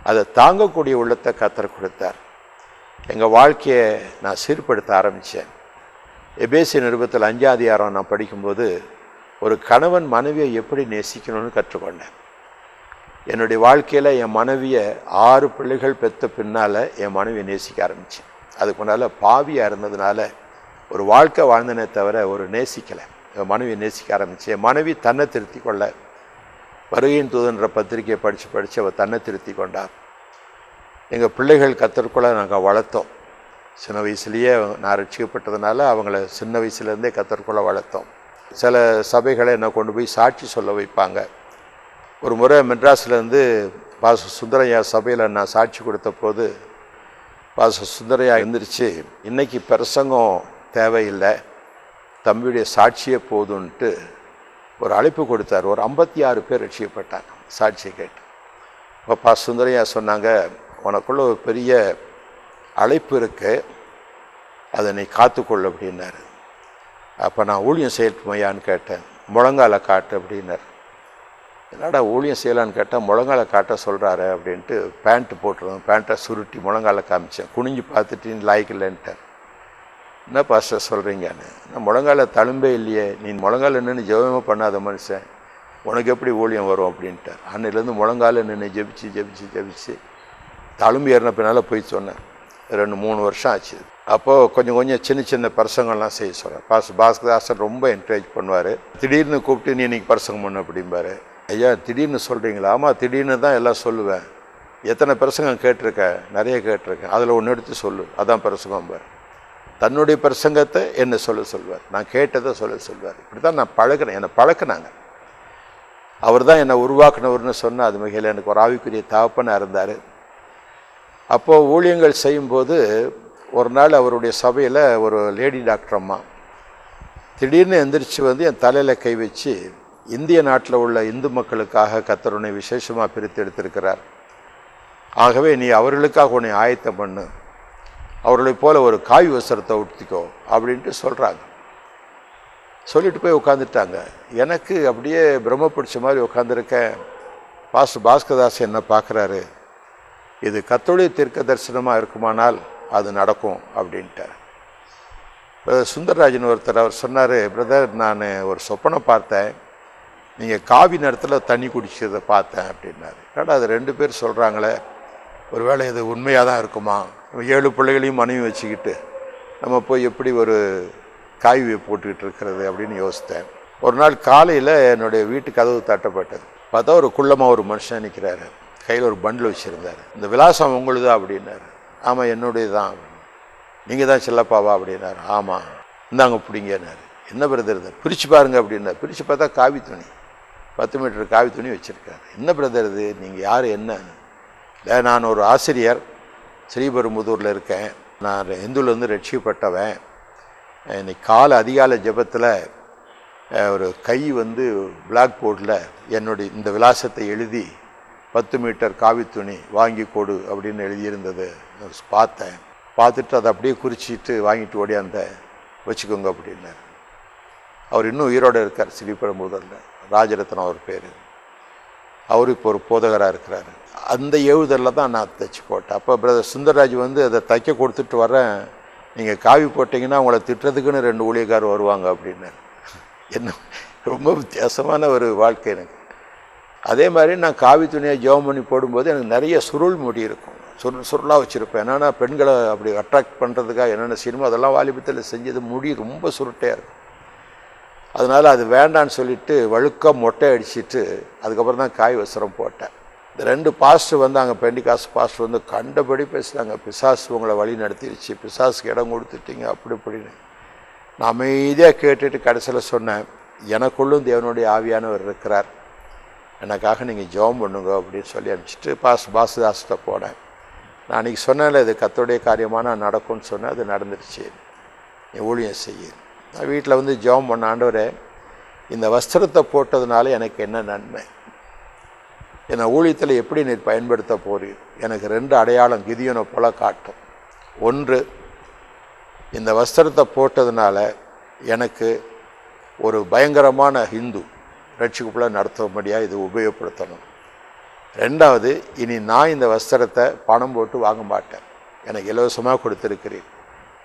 அதை தாங்கக்கூடிய உள்ளத்தை கர்த்தர் கொடுத்தார். எங்கள் வாழ்க்கையை நான் சீர்படுத்த ஆரம்பித்தேன். எபேசி நிருபத்தில் 5ஆம் அதிகாரம் நான் படிக்கும்போது ஒரு கணவன் மனைவியை எப்படி நேசிக்கணும்னு கற்றுக்கொண்டேன். என்னுடைய வாழ்க்கையில் என் மனைவியை 6 பிள்ளைகள் பெற்ற பின்னால் என் மனைவியை நேசிக்க ஆரம்பித்தேன். அதுக்கு முன்னால் பாவியாக இருந்ததுனால ஒரு வாழ்க்கை வாழ்ந்தனே தவிர ஒரு நேசிக்கலை. என் மனைவியை நேசிக்க ஆரம்பித்தேன். என் மனைவி தன்னை திருத்தி கொள்ள வருகையின் தூதன்ற பத்திரிகையை படித்து அவள் தன்னை திருத்தி கொண்டார். எங்கள் பிள்ளைகள் கர்த்தருக்குள்ளே நாங்கள் வளர்த்தோம். சின்ன வயசுலேயே நான் ரட்சிக்கப்பட்டதுனால அவங்கள சின்ன வயசுலேருந்தே கர்த்தருக்குள்ளே வளர்த்தோம். சில சபைகளை என்னை கொண்டு போய் சாட்சி சொல்ல வைப்பாங்க. ஒரு முறை மெட்ராஸ்லேருந்து சுந்தரையா சபையில் நான் சாட்சி கொடுத்த போது சுந்தரையா எழுந்திரிச்சு, இன்னைக்கு பிரசங்கம் தேவையில்லை, தம்பியுடைய சாட்சியே போதுன்ட்டு ஒரு அழைப்பு கொடுத்தார். ஒரு 56 பேர் ரட்சிக்கப்பட்டாங்க சாட்சியை கேட்டு. இப்போ சுந்தரையா சொன்னாங்க, உனக்குள்ள ஒரு பெரிய அழைப்பு இருக்கு, அதை நீ காத்துக்கொள்ளு அப்படின்னாரு. அப்போ நான் ஊழியம் செய்யட்டுமையான்னு கேட்டேன். முழங்கால காட்டு அப்படின்னார். என்னடா ஊழியம் செய்யலான்னு கேட்டால் முழங்கால காட்ட சொல்கிறாரு அப்படின்ட்டு பேண்ட்டு போட்டுருந்தோம். பேண்ட்டை சுருட்டி முழங்கால காமிச்சேன். குனிஞ்சு பார்த்துட்டு லாய்க்கு இல்லைன்ட்டார். என்ன பாஸ்டர் சொல்கிறீங்கன்னு. நான் முழங்கால தழும்பே இல்லையே, நீ முழங்கால நின்று ஜெபமே பண்ணாத மனுஷன், உனக்கு எப்படி ஊழியம் வரும் அப்படின்ட்டார். அன்னிலேருந்து முழங்கால நின்று ஜெபிச்சு தழும்பு ஏறின பின்னால் போய் சொன்னேன். 2-3 வருஷம் ஆச்சு. அப்போது கொஞ்சம் சின்ன சின்ன பிரசங்கம்லாம் செய்ய சொல்கிறேன். பாஸ்கதாசன் ரொம்ப என்கரேஜ் பண்ணுவார். திடீர்னு கூப்பிட்டு நீ இன்றைக்கி பிரசங்கம் பண்ணு அப்படிம்பாரு. ஐயா திடீர்னு சொல்கிறீங்களா? ஆமாம், திடீர்னு தான் எல்லாம் சொல்லுவேன். எத்தனை பிரசங்கம் கேட்டிருக்கேன்? நிறைய கேட்டிருக்கேன். அதில் ஒன்று எடுத்து சொல்லு, அதான் பிரசங்கம் பார். தன்னுடைய பிரசங்கத்தை என்ன சொல்லுவார், நான் கேட்டதை சொல்லுவார். இப்படி தான் நான் பழகிறேன், என்னை பழக்கினாங்க. அவர் தான் என்னை உருவாக்குனவர்னு சொன்னால் அது மிகையில் எனக்கு ஒரு ஆவிக்குரிய தகப்பனாக இருந்தார். அப்போது ஊழியங்கள் செய்யும்போது ஒரு நாள் அவருடைய சபையில் ஒரு லேடி டாக்டர் அம்மா திடீர்னு எந்திரிச்சு வந்து என் தலையில் கை வச்சு, இந்திய நாட்டில் உள்ள இந்து மக்களுக்காக கர்த்தர் உன்னை விசேஷமாக பிரித்து எடுத்திருக்கிறார், ஆகவே நீ அவர்களுக்காக உன்னை ஆயத்தம் பண்ணு, அவர்களைப் போல ஒரு காய் வஸ்திரத்தை உடுத்திக்கோ அப்படின்ட்டு சொல்கிறாங்க. சொல்லிட்டு போய் உட்காந்துட்டாங்க. எனக்கு அப்படியே பிரம்ம பிடிச்ச மாதிரி உட்காந்துருக்கேன். பாஸ்கதாஸ் என்ன பார்க்குறாரு, இது கர்த்தருடைய தீர்க்க தரிசனமாக இருக்குமானால் அது நடக்கும் அப்படின்ட்டார். சுந்தரராஜன் ஒருத்தர் அவர் சொன்னார், பிரதர் நான் ஒரு சொப்பனை பார்த்தேன், நீங்கள் காவி நேரத்தில் தண்ணி குடிச்சதை பார்த்தேன் அப்படின்னாரு. ஏன்னா அது 2 பேர் சொல்கிறாங்களே, ஒரு வேளை இது உண்மையாக தான் இருக்குமா, 7 பிள்ளைகளையும் மனைவி வச்சுக்கிட்டு நம்ம போய் எப்படி ஒரு காய்வை போட்டுக்கிட்டு இருக்கிறது அப்படின்னு யோசித்தேன். ஒரு நாள் காலையில் என்னுடைய வீட்டு கதவு தட்டப்பட்டது. பார்த்தா ஒரு குள்ளமாக ஒரு மனுஷன் நிற்கிறாரு, கையில் ஒரு பண்டில் வச்சுருந்தார். இந்த விலாசம் உங்களுதா அப்படின்னாரு. ஆமாம் என்னுடைய தான். நீங்கள் தான் செல்லப்பாவா அப்படின்னாரு. ஆமாம். இந்தாங்க பிடிங்கன்னாரு. என்ன பிரதர் இது, பிரித்து பாருங்க அப்படின்னாரு. பிரித்து பார்த்தா காவி துணி, 10 மீட்டர் காவி துணி வச்சுருக்காரு. என்ன பிரதர் இது, நீங்கள் யார் என்ன? இல்லை நான் ஒரு ஆசிரியர், ஸ்ரீபெரும்புதூரில் இருக்கேன், நான் இந்துலேருந்து ரட்சிக்கப்பட்டவன். இன்னைக்கு அதிகாலை ஜெபத்தில் ஒரு கை வந்து பிளாக் போர்டில் என்னுடைய இந்த விலாசத்தை எழுதி 10 மீட்டர் காவி துணி வாங்கி கொடு அப்படின்னு எழுதியிருந்தது பார்த்தேன். பார்த்துட்டு அதை அப்படியே குறிச்சிட்டு வாங்கிட்டு ஓடியாந்தேன், வச்சுக்கோங்க அப்படின்னாரு. அவர் இன்னும் உயிரோடு இருக்கார், ஸ்ரீபெரும்புதூரில். ராஜரத்னம் அவர் பேர். அவர் இப்போ ஒரு போதகராக இருக்கிறாரு. அந்த ஏவுதலில் தான் நான் தைச்சி போட்டேன். அப்போ பிரதர் சுந்தரராஜ் வந்து அதை தைக்க கொடுத்துட்டு வரேன், நீங்கள் காவி போட்டிங்கன்னா உங்களை திட்டுறதுக்குன்னு 2 ஊழியக்காரர் வருவாங்க அப்படின்னாரு. என்ன ரொம்ப வித்தியாசமான ஒரு வாழ்க்கை எனக்கு. அதே மாதிரி நான் காவி துணியை ஜெபம் பண்ணி போடும்போது எனக்கு நிறைய சுருள் முடி இருக்கும், சுருளாக வச்சுருப்பேன். என்னென்னா பெண்களை அப்படி அட்ராக்ட் பண்ணுறதுக்காக என்னென்ன சினிமா அதெல்லாம் வாலிபத்தில் செஞ்சது, முடி ரொம்ப சுருட்டையாக இருக்கும். அதனால் அது வேண்டான்னு சொல்லிவிட்டு வழுக்க மொட்டை அடிச்சுட்டு அதுக்கப்புறம் தான் காய் வஸ்திரம் போட்டேன். இந்த 2 பாஸ்டர் வந்து அங்கே பெண்டிகாஸ் பாஸ்டர் வந்து கண்டபடி பேசுகிறாங்க, பிசாசு உங்களை வழி நடத்திடுச்சு, பிசாசுக்கு இடம் கொடுத்துட்டீங்க அப்படி இப்படின்னு. நான் அமைதியாக கேட்டுட்டு கடைசியில் சொன்னேன், எனக்குள்ளும் தேவனுடைய ஆவியானவர் இருக்கிறார், எனக்காக நீங்கள் ஜெபம் பண்ணுங்க அப்படின்னு சொல்லி அனுப்பிச்சிட்டு பாசுதாஸ்கிட்ட போனேன். நான் அன்றைக்கி சொன்னேன்ல, இது கர்த்தருடைய காரியமாக நான் நடக்கும்னு சொன்னேன், அது நடந்துருச்சு. நீ ஊழியம் செய்ய. நான் வீட்டில் வந்து ஜெபம் பண்ண, ஆண்டவரே இந்த வஸ்திரத்தை போட்டதுனால எனக்கு என்ன நன்மை, என்னை ஊழியத்தில் எப்படி நீர் பயன்படுத்த போறீர், எனக்கு 2 அடையாளம் கிதியோனை போல காட்டும். 1, இந்த வஸ்திரத்தை போட்டதுனால எனக்கு ஒரு பயங்கரமான ஹிந்து ரட்சிக்குள்ளே நடத்தும்படியாக இது உபயோகப்படுத்தணும். 2வது, இனி நான் இந்த வஸ்திரத்தை பணம் போட்டு வாங்க மாட்டேன், எனக்கு இலவசமாக கொடுத்துருக்கிறேன்,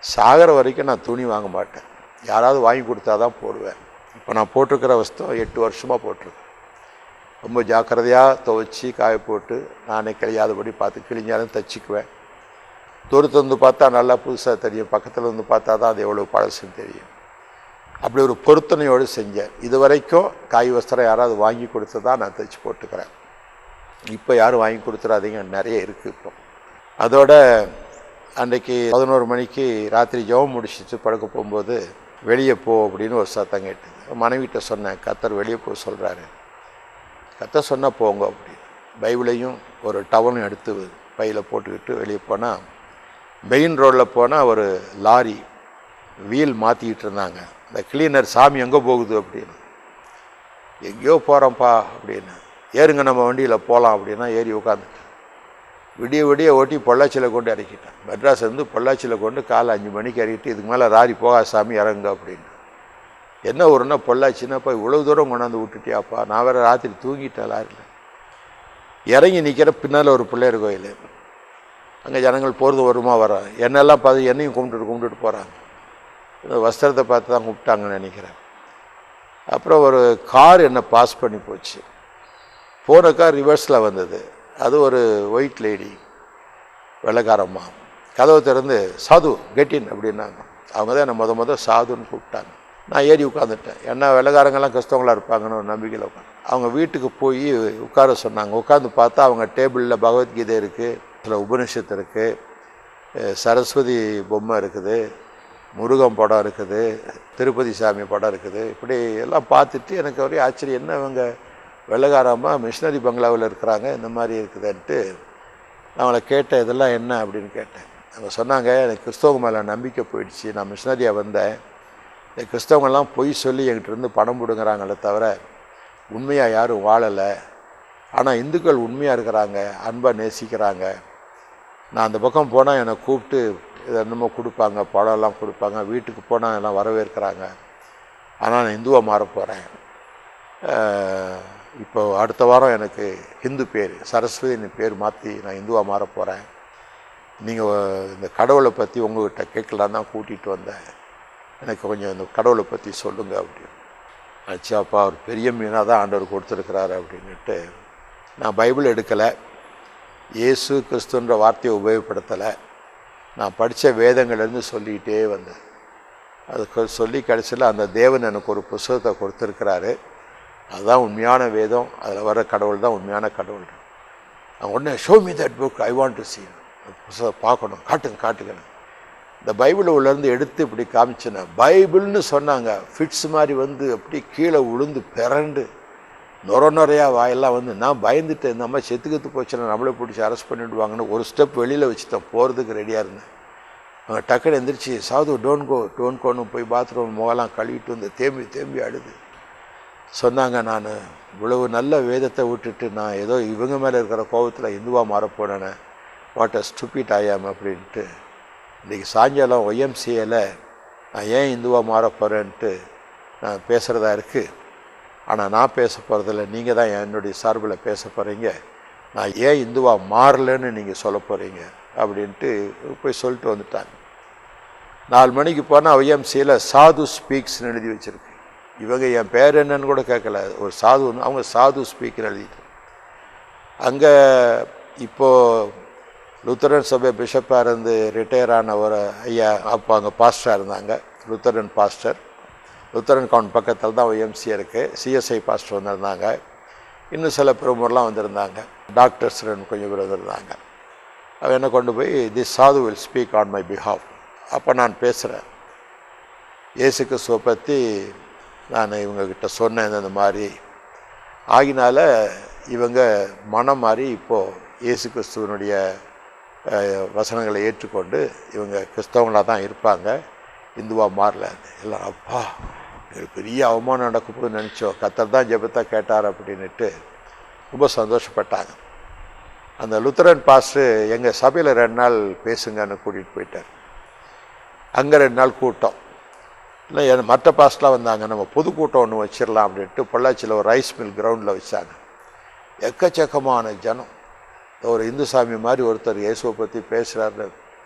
சாகிற வரைக்கும் நான் துணி வாங்க மாட்டேன், யாராவது வாங்கி கொடுத்தா தான் போடுவேன். இப்போ நான் போட்டிருக்கிற வஸ்திரம் 8 வருஷமாக போட்டிருக்கேன். ரொம்ப ஜாக்கிரதையாக துவைச்சி காய போட்டு நானே கிழியாதபடி பார்த்து, கிழிஞ்சாலும் தைச்சிக்குவேன். தூரத்து வந்து பார்த்தா நல்லா புதுசாக தெரியும், பக்கத்தில் வந்து பார்த்தா தான் அது எவ்வளோ பழசுன்னு தெரியும். அப்படி ஒரு பொருத்தனையோடு செஞ்சேன். இது வரைக்கும் காய் வஸ்திரம் யாராவது வாங்கி கொடுத்ததா நான் தைச்சி போட்டுக்கிறேன். இப்போ யாரும் வாங்கி கொடுத்துடாதீங்க, நிறைய இருக்குது இப்போ. அதோட அன்றைக்கி 11 மணிக்கு ராத்திரி ஜெபம் முடிச்சுட்டு படுக்க போகும்போது வெளியே போ அப்படின்னு ஒரு சத்தம் கேட்டுது. மனைவிட்ட சொன்னேன், கர்த்தர் வெளியே போக சொல்கிறாரு. கர்த்தர் சொன்னால் போங்க அப்படின்னு. பைபிளையும் ஒரு டவலும் எடுத்து பையில் போட்டுக்கிட்டு வெளியே போனால் மெயின் ரோடில் போனால் ஒரு லாரி வீல் மாற்றிக்கிட்டு இருந்தாங்க. இந்த கிளீனர் சாமி எங்கே போகுது அப்படின்னு, எங்கேயோ போகிறோம்ப்பா அப்படின்னு, ஏறுங்க நம்ம வண்டியில் போகலாம் அப்படின்னா ஏறி உட்காந்துட்டேன். விடிய விடிய ஓட்டி பொள்ளாச்சியில் கொண்டு இறக்கிட்டேன். மெட்ராஸ்லேருந்து பொள்ளாச்சியில் கொண்டு காலை 5 மணிக்கு இறக்கிட்டு இதுக்கு மேலே லாரி போகா சாமி இறங்க அப்படின்னு. என்ன ஒருன்னா பொள்ளாச்சின்னாப்பா இவ்வளோ தூரம் கொண்டாந்து விட்டுட்டியாப்பா, நான் வேறு ராத்திரி தூங்கிட்டேன் லாரியில். இறங்கி நிற்கிற பின்னால் ஒரு பிள்ளையார் கோயில், அங்கே ஜனங்கள் போகிறது வருமா வராங்க, என்னெல்லாம் பார்த்து என்னையும் கும்பிட்டுட்டு போகிறாங்க. இந்த வஸ்திரத்தை பார்த்து தான் கூப்பிட்டாங்கன்னு நினைக்கிறேன். அப்புறம் ஒரு கார் என்னை பாஸ் பண்ணி போச்சு. போன கார் ரிவர்ஸில் வந்தது. அது ஒரு ஒயிட் லேடி, வெள்ளைக்காரம்மா. கதவை திறந்து சாது கெட்டின் அப்படின்னாங்க. அவங்க தான் என்னை முத சாதுன்னு கூப்பிட்டாங்க. நான் ஏறி உட்காந்துட்டேன். ஏன்னா வெள்ளைக்காரங்கெல்லாம் கிறிஸ்தவங்களாக இருப்பாங்கன்னு ஒரு நம்பிக்கையில் உட்காந்து. அவங்க வீட்டுக்கு போய் உட்கார சொன்னாங்க. உட்காந்து பார்த்தா அவங்க டேபிளில் பகவத்கீதை இருக்குது, சில உபனிஷத்து இருக்குது, சரஸ்வதி பொம்மை இருக்குது, முருகன் படம் இருக்குது, திருப்பதி சாமி படம் இருக்குது. இப்படி எல்லாம் பார்த்துட்டு எனக்கு ஒரே ஆச்சரியம், என்ன இவங்க வெள்ளைக்காரம்மா மிஷினரி பங்களாவில் இருக்கிறாங்க, இந்த மாதிரி இருக்குதுன்ட்டு நான் அவங்கள கேட்டேன், இதெல்லாம் என்ன அப்படின்னு கேட்டேன். அவங்க சொன்னாங்க, எனக்கு கிறிஸ்தவங்க மேலே நம்பிக்கை போயிடுச்சு, நான் மிஷினரியாக வந்தேன், இந்த கிறிஸ்தவங்கள்லாம் பொய் சொல்லி என்கிட்ட பணம் பிடுங்குறாங்களே தவிர உண்மையாக யாரும் வாழலை. ஆனால் இந்துக்கள் உண்மையாக இருக்கிறாங்க, அன்பாக நேசிக்கிறாங்க. நான் அந்த பக்கம் போனால் என்னை கூப்பிட்டு இதை என்னமோ கொடுப்பாங்க, பழம்லாம் கொடுப்பாங்க, வீட்டுக்கு போனால் எல்லாம் வரவேற்கிறாங்க. ஆனால் நான் இந்துவாக மாறப்போகிறேன். இப்போ அடுத்த வாரம் எனக்கு ஹிந்து பேர் சரஸ்வதினு பேர் மாற்றி நான் இந்துவாக மாறப்போகிறேன். நீங்கள் இந்த கடவுளை பற்றி உங்கள்கிட்ட கேட்கலான்னு தான் கூட்டிகிட்டு வந்தேன், எனக்கு கொஞ்சம் இந்த கடவுளை பற்றி சொல்லுங்கள் அப்படின்னு. அச்சாப்பா ஒரு பெரிய மீனாக தான் ஆண்டவர் கொடுத்துருக்கிறாரு அப்படின்ட்டு நான் பைபிள் எடுக்கலை, இயேசு கிறிஸ்துன்ற வார்த்தையை உபயோகப்படுத்தலை, நான் படித்த வேதங்கள்லேருந்து சொல்லிகிட்டே வந்தேன். அது சொல்லி கடைசியில் அந்த தேவன் எனக்கு ஒரு புஸ்தகத்தை கொடுத்துருக்கிறாரு, அதுதான் உண்மையான வேதம், அதில் வர கடவுள் தான் உண்மையான கடவுள். நான் உடனே show me that book, I want to see, புஸ்தகம் பார்க்கணும், காட்டுங்கன்னு இந்த பைபிள் உள்ளேருந்து எடுத்து இப்படி காமிச்சேன். பைபிள்னு சொன்னாங்க, ஃபிட்ஸ் மாதிரி வந்து அப்படி கீழே விழுந்து பிறண்டு நுரையா வாயெல்லாம் வந்து நான் பயந்துட்டேன், இந்த மாதிரி செத்துக்கத்து போச்சுன்னா நம்மளை பிடிச்சி அரெஸ்ட் பண்ணிவிடுவாங்கன்னு ஒரு ஸ்டெப் வெளியில் வச்சுட்டேன், போகிறதுக்கு ரெடியாக இருந்தேன். அவங்க டக்குன்னு எந்திரிச்சு சாது டோன்ட் கோன்னு போய் பாத்ரூம் முகலாம் கழுவிட்டு வந்து தேம்பி அழுது சொன்னாங்க, நான் இவ்வளவு நல்ல வேதத்தை விட்டுட்டு நான் ஏதோ இவங்க மேலே இருக்கிற கோபத்தில் இந்துவாக மாறப்போனேன், வாட் அ ஸ்டூபிட் ஐ ஆம் அப்படின்ட்டு. இன்றைக்கி சாயங்காலம் ஒய்எம்சிஏல நான் ஏன் இந்துவாக மாறப்போகிறேன்ட்டு நான் பேசுகிறதா இருக்குது. ஆனால் நான் பேச போகிறதில்ல, நீங்கள் தான் என்னுடைய சார்பில் பேச போகிறீங்க, நான் ஏன் இந்துவாக மாறலன்னு நீங்கள் சொல்ல போகிறீங்க அப்படின்ட்டு போய் சொல்லிட்டு வந்துட்டாங்க. 4 மணிக்கு போனால் ஒய்எம்சியில் சாது ஸ்பீக்ஸ்ன்னு எழுதி வச்சுருக்கு. இவங்க என் பேர் என்னன்னு கூட கேட்கல, ஒரு சாது அவங்க சாது ஸ்பீக்னு எழுதிட்டு. அங்கே இப்போது லுத்தரன் சபை பிஷப்பாக இருந்து ரிட்டையர் ஆன ஒரு ஐயா அப்போ அங்கே பாஸ்டராக இருந்தாங்க, லுத்தரன் பாஸ்டர். லுத்தரன் கவுண்ட் பக்கத்தில் தான் ஒய்எம்சி இருக்குது. சிஎஸ்ஐ பாஸ்டர் வந்திருந்தாங்க, இன்னும் சில பிரமுகர்லாம் வந்திருந்தாங்க, டாக்டர்ஸ் கொஞ்சம் பேர் வந்திருந்தாங்க. அவன் என்ன கொண்டு போய் திஸ் சாது will speak on my behalf. அப்போ நான் பேசுகிறேன், இயேசு கிறிஸ்துவை பற்றி நான் இவங்கக்கிட்ட சொன்னேன், இந்த மாதிரி ஆகினால இவங்க மனம் மாறி இப்போது இயேசு கிறிஸ்துவனுடைய வசனங்களை ஏற்றுக்கொண்டு இவங்க கிறிஸ்தவங்களாக தான் இருப்பாங்க, இந்துவாக மாறல. எல்லாம் அப்பா பெரிய அவமானம் நடக்கும்போது நினச்சோம், கர்த்தர் தான் ஜெபத்தை கேட்டார் அப்படின்ட்டு ரொம்ப சந்தோஷப்பட்டாங்க. அந்த லுத்தரன் பாஸ்டர் எங்கள் சபையில் 2 நாள் பேசுங்கன்னு கூட்டிகிட்டு போயிட்டார். அங்கே 2 நாள் கூட்டம் இல்லை, மற்ற பாஸ்டர்லாம் வந்தாங்க, நம்ம பொதுக்கூட்டம் ஒன்று வச்சிடலாம் அப்படின்ட்டு பொள்ளாச்சியில் ஒரு ரைஸ் மில் கிரவுண்டில் வச்சாங்க. எக்கச்சக்கமான ஜனம். ஒரு இந்து சாமி மாதிரி ஒருத்தர் இயேசுவை பற்றி பேசுகிறாரு,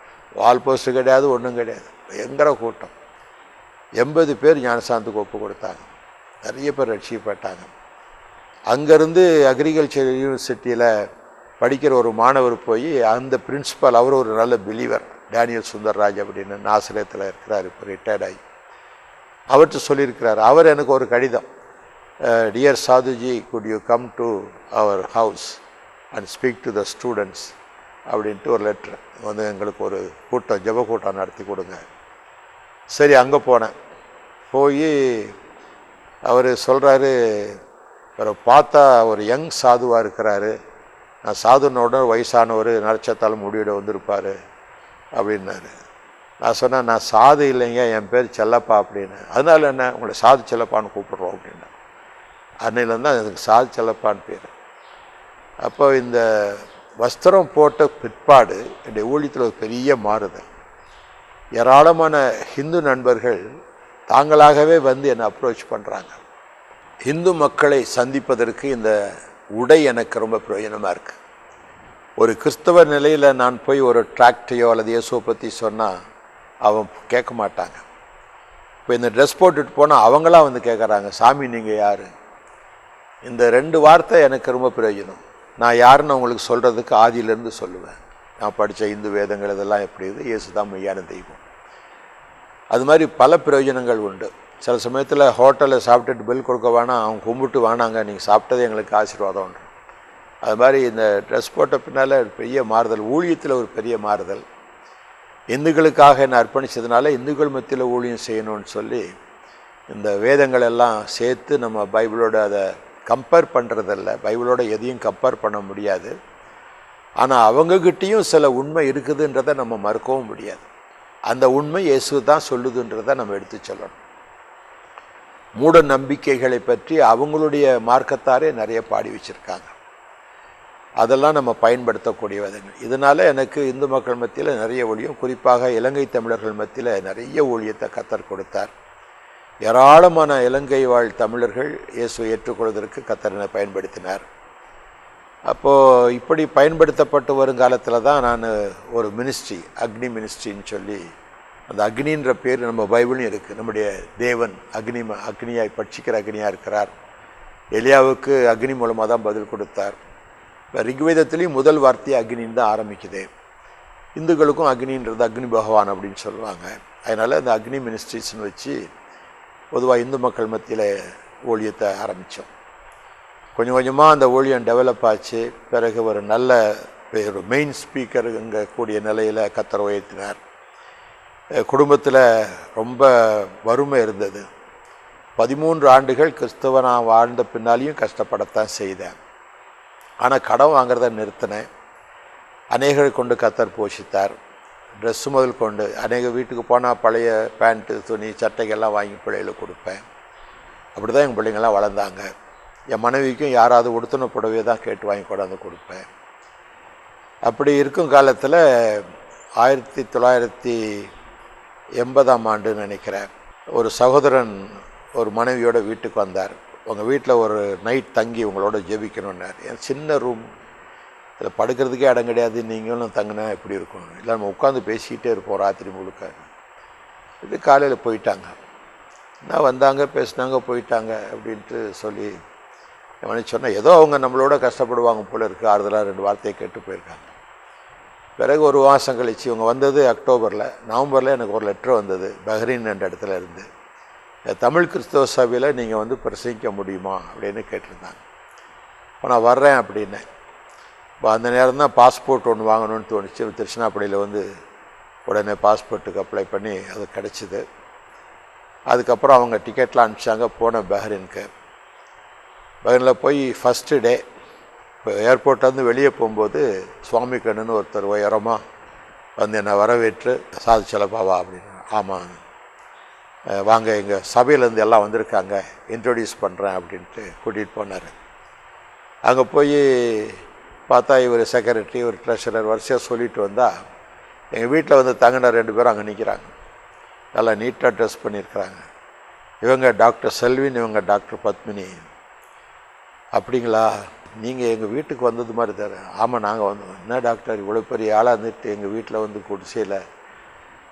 வால் போஸ்ட்டு கிடையாது, ஒன்றும் கிடையாது, பயங்கர கூட்டம். 80 பேர் ஞானசாந்தத்துக்கு ஒப்பு கொடுத்தாங்க, நிறைய பேர் ரட்சிக்கப்பட்டாங்க. அங்கேருந்து அக்ரிகல்ச்சர் யூனிவர்சிட்டியில் படிக்கிற ஒரு மாணவர் போய் அந்த பிரின்சிபால், அவர் ஒரு நல்ல பிலீவர், டேனியல் சுந்தர்ராஜ் அப்படின்னு நாசரேத்தில் இருக்கிறார், இப்போ ரிட்டையர்ட் ஆகி, அவர்கிட்ட சொல்லியிருக்கிறார். அவர் எனக்கு ஒரு கடிதம், dear Sadhuji, could you come to our house and speak to the students அப்படின்ட்டு ஒரு லெட்ரு வந்து எங்களுக்கு ஒரு கூட்டம், ஜெப கூட்டம் நடத்தி கொடுங்க. சரி, அங்கே போனேன். போய் அவர் சொல்கிறாரு, அவரை பார்த்தா ஒரு யங் சாதுவாக இருக்கிறாரு, நான் சாதுனோட வயசானவர், நரச்சத்தாலும் முடிவிட வந்திருப்பார், அப்படின்னாரு. நான் சொன்னேன், நான் சாது இல்லைங்க, என் பேர் செல்லப்பா அப்படின்னு. அதனால என்ன, உங்களை சாது செல்லப்பான்னு கூப்பிட்றோம் அப்படின்னா. அன்னையிலேருந்து தான் எனக்கு சாது செல்லப்பான்னு பேர். அப்போ இந்த வஸ்திரம் போட்ட பிற்பாடு என்னுடைய ஊழியத்தில் ஒரு பெரிய மாறுதல். ஏராளமான ஹிந்து நண்பர்கள் தாங்களாகவே வந்து என்னை அப்ரோச் பண்ணுறாங்க. இந்து மக்களை சந்திப்பதற்கு இந்த உடை எனக்கு ரொம்ப பிரயோஜனமாக இருக்குது. ஒரு கிறிஸ்தவ நிலையில் நான் போய் ஒரு டிராக்டையோ அல்லது இயேசுவை பற்றி சொன்னால் அவன் கேட்க மாட்டாங்க. இப்போ இந்த ட்ரெஸ் போட்டுட்டு போனால் அவங்களாம் வந்து கேட்குறாங்க, சாமி நீங்கள் யார்? இந்த 2 வார்த்தை எனக்கு ரொம்ப பிரயோஜனம். நான் யாருன்னு அவங்களுக்கு சொல்கிறதுக்கு ஆதியிலேருந்து சொல்லுவேன். நான் படித்த இந்து வேதங்கள் இதெல்லாம் எப்படி இருக்குது, இயேசு தான் மெய்யான தெய்வம். அது மாதிரி பல பிரயோஜனங்கள் உண்டு. சில சமயத்தில் ஹோட்டலில் சாப்பிட்டுட்டு பில் கொடுக்க வேணாம், அவங்க கும்பிட்டு வேணாங்க, நீங்கள் சாப்பிட்டதே எங்களுக்கு ஆசீர்வாதம்ன்ற. அது மாதிரி இந்த ட்ரெஸ் போட்ட பின்னால் பெரிய மாறுதல், ஊழியத்தில் ஒரு பெரிய மாறுதல். இந்துக்களுக்காக என்னை அர்ப்பணித்ததுனால இந்துக்கள் மத்தியில் ஊழியம் செய்யணும்னு சொல்லி இந்த வேதங்கள் எல்லாம் சேர்த்து நம்ம பைபிளோட அதை கம்பேர் பண்ணுறதில்ல. பைபிளோட எதையும் கம்பேர் பண்ண முடியாது. ஆனால் அவங்கக்கிட்டேயும் சில உண்மை இருக்குதுன்றதை நம்ம மறுக்கவும் முடியாது. அந்த உண்மை இயேசு தான் சொல்லுதுன்றதை நம்ம எடுத்து சொல்லணும். மூட நம்பிக்கைகளை பற்றி அவங்களுடைய மார்க்கத்தாரே நிறைய பாடி வச்சுருக்காங்க. அதெல்லாம் நம்ம பயன்படுத்தக்கூடிய விதங்கள். இதனால் எனக்கு இந்து மக்கள் மத்தியில் நிறைய ஊழியம், குறிப்பாக இலங்கை தமிழர்கள் மத்தியில் நிறைய ஊழியத்தை கர்த்தர் கொடுத்தார். ஏராளமான இலங்கை வாழ் தமிழர்கள் இயேசுவை ஏற்றுக்கொள்வதற்கு கர்த்தர் பயன்படுத்தினார். அப்போது இப்படி பயன்படுத்தப்பட்டு வருங்காலத்தில் தான் நான் ஒரு மினிஸ்ட்ரி, அக்னி மினிஸ்ட்ரின்னு சொல்லி, அந்த அக்னின்ற பேர் நம்ம பைபிளும் இருக்குது. நம்முடைய தேவன் அக்னியாய் பட்சிக்கிற அக்னியாக இருக்கிறார். எலியாவுக்கு அக்னி மூலமாக தான் பதில் கொடுத்தார். இப்போ ரிக்வேதத்துலேயும் முதல் வார்த்தையை அக்னின்னு தான் ஆரம்பிக்குது. இந்துக்களுக்கும் அக்னின்றது அக்னி பகவான் அப்படின்னு சொல்லுவாங்க. அதனால் அந்த அக்னி மினிஸ்ட்ரிஸ்ன்னு வச்சு பொதுவாக இந்து மக்கள் மத்தியில் ஊழியத்தை ஆரம்பித்தோம். கொஞ்சம் கொஞ்சமாக அந்த ஊழியம் டெவலப் ஆச்சு. பிறகு ஒரு நல்ல ஒரு மெயின் ஸ்பீக்கருங்க கூடிய நிலையில் கர்த்தர் உயர்த்தினார். குடும்பத்தில் ரொம்ப வறுமை இருந்தது. 13 ஆண்டுகள் கிறிஸ்தவனாக வாழ்ந்த பின்னாலையும் கஷ்டப்படத்தான் செய்தேன். ஆனால் கடன் வாங்கிறத நிறுத்தினேன். அநேகரை கொண்டு கர்த்தர் போஷித்தார். ட்ரெஸ்ஸு முதல் கொண்டு அநேக வீட்டுக்கு போனால் பழைய பேண்ட்டு, துணி, சட்டைகள்லாம் வாங்கி பிள்ளைகளுக்கு கொடுப்பேன். அப்படி தான் எங்கள் பிள்ளைங்கள்லாம் வளர்ந்தாங்க. என் மனைவிக்கும் யாராவது உடுத்தின புடவையை தான் கேட்டு வாங்கி கொண்டாந்து கொடுப்பேன். அப்படி இருக்கும் காலத்தில் 1980ஆம் ஆண்டு நினைக்கிறேன், ஒரு சகோதரன் ஒரு மனைவியோட வீட்டுக்கு வந்தார். உங்கள் வீட்டில் ஒரு நைட் தங்கி உங்களோட ஜெபிக்கணுன்னார். என் சின்ன ரூம், இதில் படுக்கிறதுக்கே இடம் கிடையாது, நீங்களும் தங்கினா எப்படி இருக்கும், இல்லை நம்ம உட்காந்து பேசிக்கிட்டே இருப்போம் ராத்திரி முழுக்க. இது காலையில் போயிட்டாங்க. நான் வந்தாங்க, பேசினாங்க, போயிட்டாங்க அப்படின்ட்டு சொல்லி எவனையும் சொன்னேன். ஏதோ அவங்க நம்மளோட கஷ்டப்படுவாங்க போல இருக்குது, ஆறுதலாக 2 வார்த்தையை கேட்டு போயிருக்காங்க. பிறகு ஒரு மாதம் கழிச்சு இவங்க வந்தது அக்டோபரில். நவம்பரில் எனக்கு ஒரு லெட்ரு வந்தது பஹ்ரைன் என்ற இடத்துல இருந்து. தமிழ் கிறிஸ்தவ சபையில் நீங்கள் வந்து பிரசங்கிக்க முடியுமா அப்படின்னு கேட்டிருந்தாங்க. இப்போ நான் வர்றேன் அப்படின்னேன். இப்போ அந்த நேரம் தான் பாஸ்போர்ட் ஒன்று வாங்கணும்னு தோணுச்சு. திருச்சினாப்பள்ளியில் வந்து உடனே பாஸ்போர்ட்டுக்கு அப்ளை பண்ணி அது கிடச்சிது. அதுக்கப்புறம் அவங்க டிக்கெட்லாம் அனுப்பிச்சாங்க. போனேன் பஹ்ரைனுக்கு. பஹ்ரைனில் போய் ஃபஸ்ட்டு டே இப்போ ஏர்போர்ட்லேருந்து வெளியே போகும்போது சுவாமி கண்ணுன்னு ஒருத்தர் உயரமாக வந்து என்னை வரவேற்று, சாது செல்லப்பாவா அப்படின்னு. ஆமாம், வாங்க எங்கள் சபையிலேருந்து எல்லாம் வந்திருக்காங்க, இன்ட்ரொடியூஸ் பண்ணுறேன் அப்படின்ட்டு கூட்டிகிட்டு போனார். அங்கே போய் பார்த்தா இவர் செக்ரட்டரி, ஒரு ட்ரெஷரர் வரிசையாக சொல்லிட்டு வந்தால், எங்கள் வீட்டில் வந்து தங்கின 2 பேரும் அங்கே நிற்கிறாங்க. நல்லா நீட்டாக ட்ரெஸ் பண்ணியிருக்கிறாங்க. இவங்க டாக்டர் செல்வின், இவங்க டாக்டர் பத்மினி. அப்படிங்களா, நீங்கள் எங்கள் வீட்டுக்கு வந்தது மாதிரி தர. ஆமாம், நாங்கள் வந்தோம். என்ன டாக்டர் இவ்வளோ பெரிய ஆளாக இருந்துட்டு எங்கள் வீட்டில் வந்து குடிசையில்?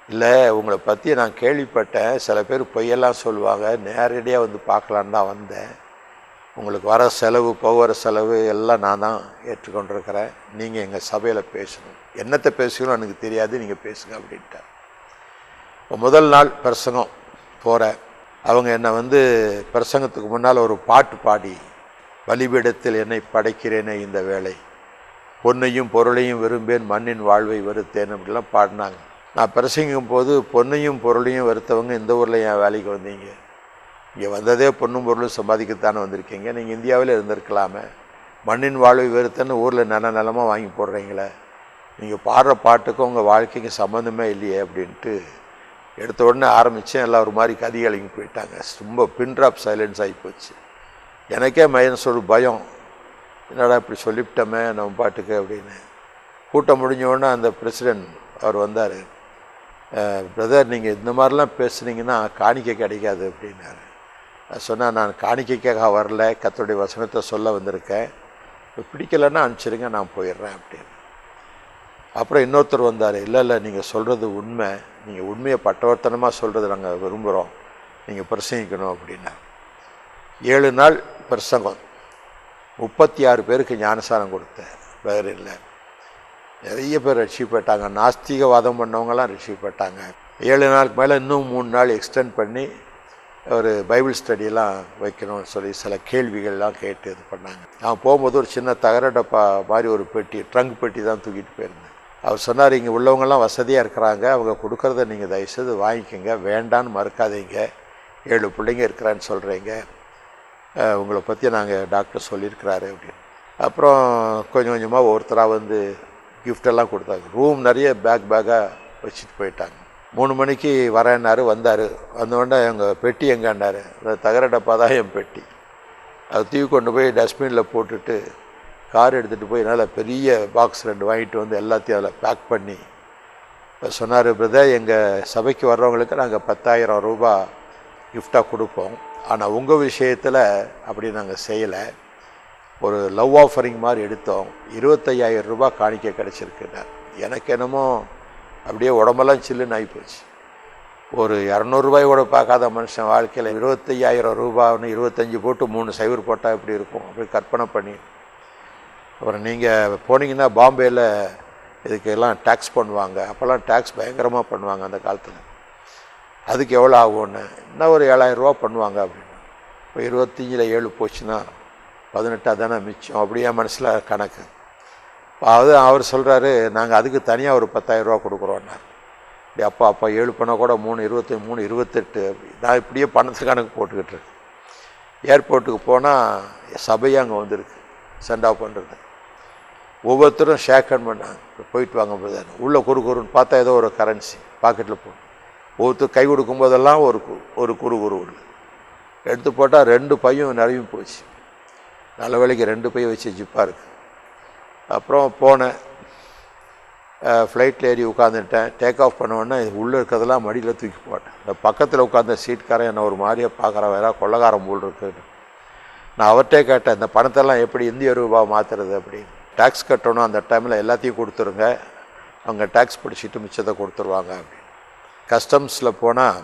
இல்லை, உங்களை பற்றி நான் கேள்விப்பட்டேன், சில பேர் பொய்யெல்லாம் சொல்லுவாங்க, நேரடியாக வந்து பார்க்கலான்னு தான் வந்தேன். உங்களுக்கு வர செலவு, போகிற செலவு எல்லாம் நான் தான் ஏற்றுக்கொண்டிருக்கிறேன். நீங்கள் எங்கள் சபையில் பேசணும். என்னத்தை பேசணும் எனக்கு தெரியாது, நீங்கள் பேசுங்க அப்படின்ட்டார். இப்போ முதல் நாள் பிரசங்கம் போகிறேன். அவங்க என்னை வந்து பிரசங்கத்துக்கு முன்னால் ஒரு பாட்டு பாடி, பலிபீடத்தில் என்னை படைக்கிறேனே இந்த வேளை, பொன்னையும் பொருளையும் விரும்பேன், மண்ணின் வாழ்வை வெறுத்தேன் அப்படிலாம் பாடினாங்க. நான் பிரசங்கும் போது, பொன்னையும் பொருளையும் வெறுத்தவங்க இந்த ஊரில் என் வேலைக்கு வந்தீங்க? இங்கே வந்ததே பொண்ணும் பொருளும் சம்பாதிக்கத்தானே வந்திருக்கீங்க. நீங்கள் இந்தியாவில் இருந்திருக்கலாமே. மண்ணின் வாழ்வை வெறுத்தன்னு ஊரில் நிலமாக வாங்கி போடுறீங்களே, நீங்கள் பாடுற பாட்டுக்கும் உங்கள் வாழ்க்கைக்கு சம்மந்தமே இல்லையே அப்படின்ட்டு எடுத்த உடனே ஆரம்பித்தேன். எல்லாம் ஒரு மாதிரி கதி கலங்கி போயிட்டாங்க. ரொம்ப பின் ட்ராப் சைலன்ஸ் ஆகி போச்சு. எனக்கே மைனஸோட பயம், என்னடா இப்படி சொல்லிவிட்டோமே நம்ம பாட்டுக்கு அப்படின்னு. கூட்டம் முடிஞ்சோடனே அந்த பிரசிடெண்ட் அவர் வந்தார். பிரதர், நீங்கள் இந்த மாதிரிலாம் பேசுனீங்கன்னா காணிக்கை கிடைக்காது அப்படின்னாரு. சொன்னால், நான் காணிக்கைக்காக வரல, கர்த்தருடைய வசனத்தை சொல்ல வந்திருக்கேன், பிடிக்கலைன்னா அனுப்பிச்சிருங்க, நான் போயிடுறேன் அப்படின்னு. அப்புறம் இன்னொருத்தர் வந்தார். இல்லை நீங்கள் சொல்கிறது உண்மை, நீங்கள் உண்மையை பட்டவர்த்தனமாக சொல்கிறது நாங்கள் விரும்புகிறோம், நீங்கள் பிரசங்கிக்கணும் அப்படின்னா. 7 நாள் பிரசங்கம், 36 பேருக்கு ஞானசாரம் கொடுத்தேன். வேறு இல்லை, நிறைய பேர் ரட்சிக்கப்பட்டாங்க. நாஸ்திகவாதம் பண்ணவங்களாம் ரட்சிக்கப்பட்டாங்க. 7 நாளுக்கு மேலே இன்னும் 3 நாள் எக்ஸ்டெண்ட் பண்ணி ஒரு பைபிள் ஸ்டடியெல்லாம் வைக்கணும்னு சொல்லி சில கேள்விகள்லாம் கேட்டு இது பண்ணாங்க. நான் போகும்போது ஒரு சின்ன தகர டப்பா மாதிரி ஒரு பெட்டி, ட்ரங்க் பெட்டி தான் தூக்கிட்டு போயிருந்தேன். அவர் சொன்னார், இங்கே உள்ளவங்கெல்லாம் வசதியாக இருக்கிறாங்க, அவங்க கொடுக்குறத நீங்கள் தயவுசெய்து வாங்கிக்கோங்க, வேண்டான்னு மறுக்காதீங்க, 7 பிள்ளைங்க இருக்கிறான்னு சொல்கிறீங்க, உங்களை பற்றி நாங்கள் டாக்டர் சொல்லியிருக்கிறாரு அப்படின்னு. அப்புறம் கொஞ்சம் கொஞ்சமாக ஒருத்தராக வந்து கிஃப்டெல்லாம் கொடுத்தாங்க. ரூம் நிறைய பேக்காக வச்சுட்டு போயிட்டாங்க. 3 மணிக்கு வரேன்னாரு. வந்தார். வந்தோடனே எங்கள் பெட்டி எங்கேன்னாரு. அந்த தகர டப்பா தான் என் பெட்டி. அதை தூக்கி கொண்டு போய் டஸ்ட்பினில் போட்டுட்டு கார் எடுத்துகிட்டு போய் என்னால் பெரிய பாக்ஸ் 2 வாங்கிட்டு வந்து எல்லாத்தையும் அதில் பேக் பண்ணி சொன்னார், பிரதர், எங்கள் சபைக்கு வர்றவங்களுக்கு நாங்கள் 10,000 ரூபா கிஃப்டாக கொடுப்போம், ஆனால் உங்கள் விஷயத்தில் அப்படி நாங்கள் செய்யலை, ஒரு லவ் ஆஃபரிங் மாதிரி எடுத்தோம், 25,000 ரூபா காணிக்கை கிடச்சிருக்குன்னார். எனக்கு என்னமோ அப்படியே உடம்பெல்லாம் சில்லுன்னு ஆகிப்போச்சு. ஒரு 200 ரூபாய் கூட பார்க்காத மனுஷன் வாழ்க்கையில் 25,000 ரூபான்னு 25 போட்டு 3 சைவர் போட்டால் எப்படி இருக்கும் அப்படி கற்பனை பண்ணி. அப்புறம் நீங்கள் போனீங்கன்னா பாம்பேயில் இதுக்கெல்லாம் டேக்ஸ் பண்ணுவாங்க. அப்போல்லாம் டேக்ஸ் பயங்கரமாக பண்ணுவாங்க அந்த காலத்தில். அதுக்கு எவ்வளோ ஆகும்னு, இன்னும் ஒரு 7,000 ரூபா பண்ணுவாங்க அப்படின்னு. இப்போ 25ல் 7 போச்சுன்னா 18 தானே மிச்சம். அப்படியே மனசில் கணக்கு. அது அவர் சொல்கிறாரு, நாங்கள் அதுக்கு தனியாக ஒரு 10,000 ரூபா கொடுக்குறோன்னார். இப்படி அப்பா 7 பண்ணால் கூட 3, 23, 28 அப்படி. நான் இப்படியே பணத்து கணக்கு போட்டுக்கிட்டு இருக்கேன். ஏர்போர்ட்டுக்கு போனால் சபையாக அங்கே வந்துருக்கு சென்ட் ஆஃப் பண்ணுறது. ஒவ்வொருத்தரும் ஷேக் ஹேண்ட் பண்ணாங்க, போயிட்டு வாங்க பிரதர். உள்ளே குறுன்னு பார்த்தா ஏதோ ஒரு கரன்சி பாக்கெட்டில் போகணும். ஒவ்வொருத்தர் கை கொடுக்கும்போதெல்லாம் ஒரு குறு எடுத்து போட்டால் 2 பையும் நிறைய போச்சு. நல்ல வேலைக்கு 2 பை வச்சு ஜிப்பாக இருக்குது. அப்புறம் போனேன், ஃப்ளைட்டில் ஏறி உட்காந்துட்டேன். டேக் ஆஃப் பண்ணோடனே உள்ளே இருக்கிறதெல்லாம் மடியில் தூக்கி போட்டேன். இந்த பக்கத்தில் உட்காந்த சீட்காரன் என்னை ஒரு மாதிரியாக பார்க்குற வேற கொள்ளக்காரன் போல் இருக்குன்னு. நான் அவர்கிட்டே கேட்டேன், இந்த பணத்தெல்லாம் எப்படி இந்திய ரூபா மாற்றுறது அப்படின்னு. டேக்ஸ் கட்டணும், அந்த டைமில் எல்லாத்தையும் கொடுத்துருங்க, அவங்க டேக்ஸ் பிடிச்சிட்டு மிச்சத்தை கொடுத்துருவாங்க அப்படின்னு. கஸ்டம்ஸில் போனால்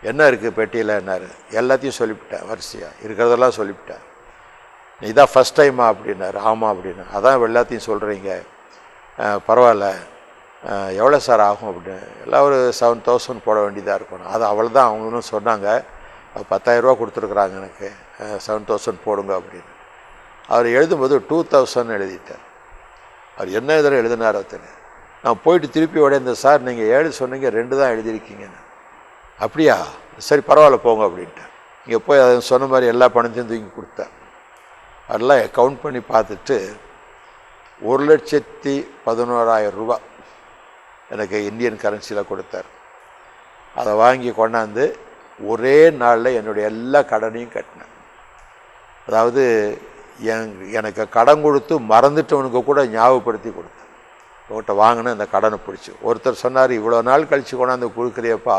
என்ன இருக்குது பெட்டியில் என்னாரு, எல்லாத்தையும் சொல்லிவிட்டேன், வரிசையாக இருக்கிறதெல்லாம் சொல்லிவிட்டேன். இதான் ஃபஸ்ட் டைமா அப்படின்னாரு. ஆமாம் அப்படின்னு. அதான் எல்லாத்தையும் சொல்கிறீங்க, பரவாயில்ல, எவ்வளோ சார் ஆகும் அப்படின்னு. எல்லாம் ஒரு 7,000 போட வேண்டியதாக இருக்கணும். அது அவ்வளோ தான் அவங்களும் சொன்னாங்க. 10,000 ரூபா கொடுத்துருக்குறாங்க எனக்கு, 7,000 போடுங்க அப்படின்னு. அவர் எழுதும்போது 2,000 எழுதிட்டார். அவர் என்ன இதில் எழுதினார் ஒருத்தர். நான் போயிட்டு திருப்பி உடைந்த, சார் நீங்கள் 7 சொன்னீங்க, 2 தான் எழுதியிருக்கீங்கன்னு. அப்படியா, சரி பரவாயில்ல போங்க அப்படின்ட்டு. இங்கே போய் அதை சொன்ன மாதிரி எல்லா பணத்தையும் தூக்கி கொடுத்தேன். அதெல்லாம் கவுண்ட் பண்ணி பார்த்துட்டு 1,11,000 ரூபா எனக்கு இந்தியன் கரன்சியில் கொடுத்தார். அதை வாங்கி கொண்டாந்து ஒரே நாளில் என்னுடைய எல்லா கடனையும் கட்டினேன். அதாவது எனக்கு கடன் கொடுத்து மறந்துட்டவனுக்கு கூட ஞாபகப்படுத்தி கொடுத்தேன். உங்கள்கிட்ட வாங்கினேன் இந்த கடனை பிடிச்சி. ஒருத்தர் சொன்னார், இவ்வளோ நாள் கழித்து கொண்டாந்து கொடுக்குறியப்பா,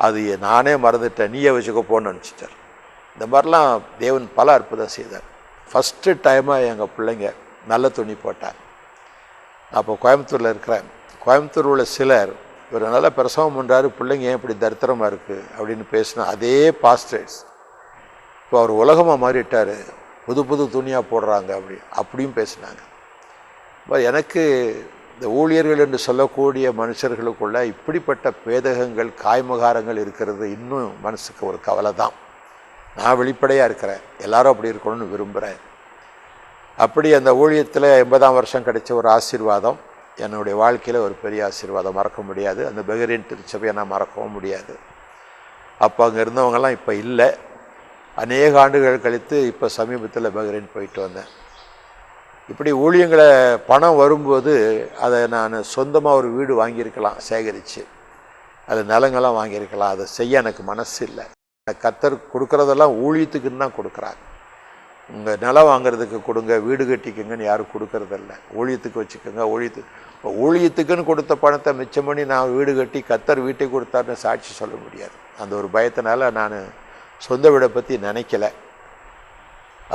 அது நானே மறந்துட்டேன், நீயே வச்சுக்க போன்னு நினச்சிட்டார். இந்த மாதிரிலாம் தேவன் பல அற்புதம் செய்தார். ஃபஸ்ட்டு டைமாக எங்கள் பிள்ளைங்க நல்ல துணி போட்டாங்க. அப்போ கோயம்புத்தூரில் இருக்கிறேன். கோயம்புத்தூர் உள்ள சிலர், இவர் நல்லா பிரசவம் பண்ணுறாரு, பிள்ளைங்க ஏன் இப்படி தரித்திரமாக இருக்குது அப்படின்னு பேசினா, அதே பாஸ்டர்ஸ் இப்போ அவர் உலகமாக மாறிட்டார், புது துணியாக போடுறாங்க அப்படியும் பேசினாங்க. எனக்கு இந்த ஊழியர்கள் என்று சொல்லக்கூடிய மனுஷர்களுக்குள்ள இப்படிப்பட்ட பேதகங்கள், காய்மகாரங்கள் இருக்கிறது இன்னும் மனசுக்கு ஒரு கவலை தான். நான் வெளிப்படையாக இருக்கிறேன், எல்லாரும் அப்படி இருக்கணும்னு விரும்புகிறேன். அப்படி அந்த ஊழியத்தில் 80ஆம் வருஷம் கிடைச்ச ஒரு ஆசீர்வாதம் என்னுடைய வாழ்க்கையில் ஒரு பெரிய ஆசீர்வாதம், மறக்க முடியாது. அந்த பெகரின் திருச்சபையை நான் மறக்கவும் முடியாது. அப்போ அங்கே இருந்தவங்கெல்லாம் இப்போ இல்லை. அநேக ஆண்டுகள் கழித்து இப்போ சமீபத்தில் பெகரின் போயிட்டு வந்தேன். இப்படி ஊழியங்களை பணம் வரும்போது அதை நான் சொந்தமாக ஒரு வீடு வாங்கியிருக்கலாம் சேகரித்து, அது நிலங்கள்லாம் வாங்கியிருக்கலாம். அதை செய்ய எனக்கு மனசு இல்லை. கர்த்தர் கொடுக்குறதெல்லாம் ஊழியத்துக்குன்னு தான் கொடுக்குறாங்க. உங்கள் நிலம் வாங்கிறதுக்கு கொடுங்க, வீடு கட்டிக்குங்கன்னு யாரும் கொடுக்கறதில்ல. ஊழியத்துக்கு வச்சுக்கோங்க. ஊழியத்துக்குன்னு கொடுத்த பணத்தை மிச்சம் பண்ணி நான் வீடு கட்டி கர்த்தர் வீட்டை கொடுத்தாருன்னு சாட்சி சொல்ல முடியாது. அந்த ஒரு பயத்தினால நான் சொந்த வீடை பற்றி நினைக்கல.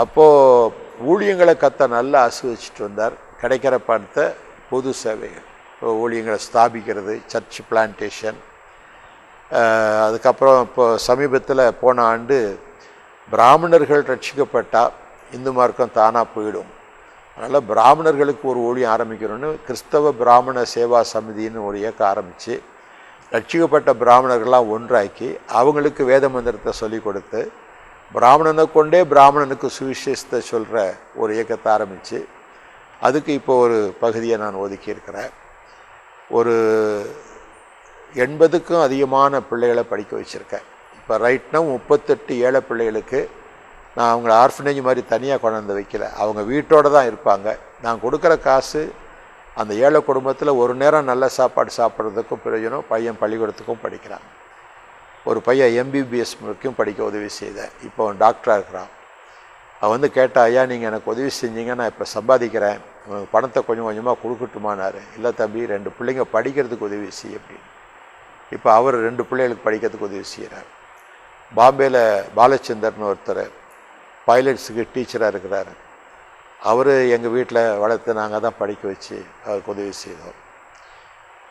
அப்போது ஊழியங்களை கர்த்தர் நல்லா ஆசீர்வதிச்சிட்டு வந்தார். கிடைக்கிற பணத்தை பொது சேவைகள், ஊழியங்களை ஸ்தாபிக்கிறது, சர்ச் பிளான்டேஷன். அதுக்கப்புறம் இப்போ சமீபத்தில் போன ஆண்டு பிராமணர்கள் ரட்சிக்கப்பட்டால் இந்து மார்க்கம் தானாக போயிடும், அதனால் பிராமணர்களுக்கு ஒரு ஊழியம் ஆரம்பிக்கணும்னு கிறிஸ்தவ பிராமண சேவா சமிதின்னு ஒரு இயக்கம் ஆரம்பித்து ரட்சிக்கப்பட்ட பிராமணர்கள்லாம் ஒன்றாக்கி அவங்களுக்கு வேத மந்திரத்தை சொல்லிக் கொடுத்து பிராமணனை கொண்டே பிராமணனுக்கு சுவிசேஷத்தை சொல்கிற ஒரு இயக்கத்தை ஆரம்பித்து அதுக்கு இப்போ ஒரு பகுதியை நான் ஒதுக்கியிருக்கிறேன். ஒரு 80க்கும் அதிகமான பிள்ளைகளை படிக்க வச்சுருக்கேன். இப்போ ரைட்னா 38 ஏழை பிள்ளைகளுக்கு நான் அவங்கள ஆர்ஃபனேஜ் மாதிரி தனியாக கொண்டாந்து வைக்கல. அவங்க வீட்டோடு தான் இருப்பாங்க. நான் கொடுக்குற காசு அந்த ஏழை குடும்பத்தில் ஒரு நேரம் நல்ல சாப்பாடு சாப்பிட்றதுக்கும் பிரயோஜனம், பையன் பள்ளிக்கூடத்துக்கும் படிக்கிறான். ஒரு பையன் MBBS வரைக்கும் படிக்க உதவி செய்தேன். இப்போ அவன் டாக்டராக இருக்கிறான். அவன் வந்து கேட்டால், ஐயா நீங்கள் எனக்கு உதவி செஞ்சீங்க, நான் இப்போ சம்பாதிக்கிறேன், பணத்தை கொஞ்சம் கொஞ்சமாக கொடுக்கட்டுமானாரு. இல்லை தம்பி, 2 பிள்ளைங்க படிக்கிறதுக்கு உதவி செய்ய அப்படின்னு. இப்போ அவர் 2 பிள்ளைகளுக்கு படிக்கிறதுக்கு உதவி செய்கிறார். பாம்பேயில் பாலச்சந்தர்னு ஒருத்தர் பைலட்ஸுக்கு டீச்சராக இருக்கிறார். அவர் எங்கள் வீட்டில் வளர்த்து நாங்கள் தான் படிக்க வச்சு அவருக்கு உதவி செய்தோம்.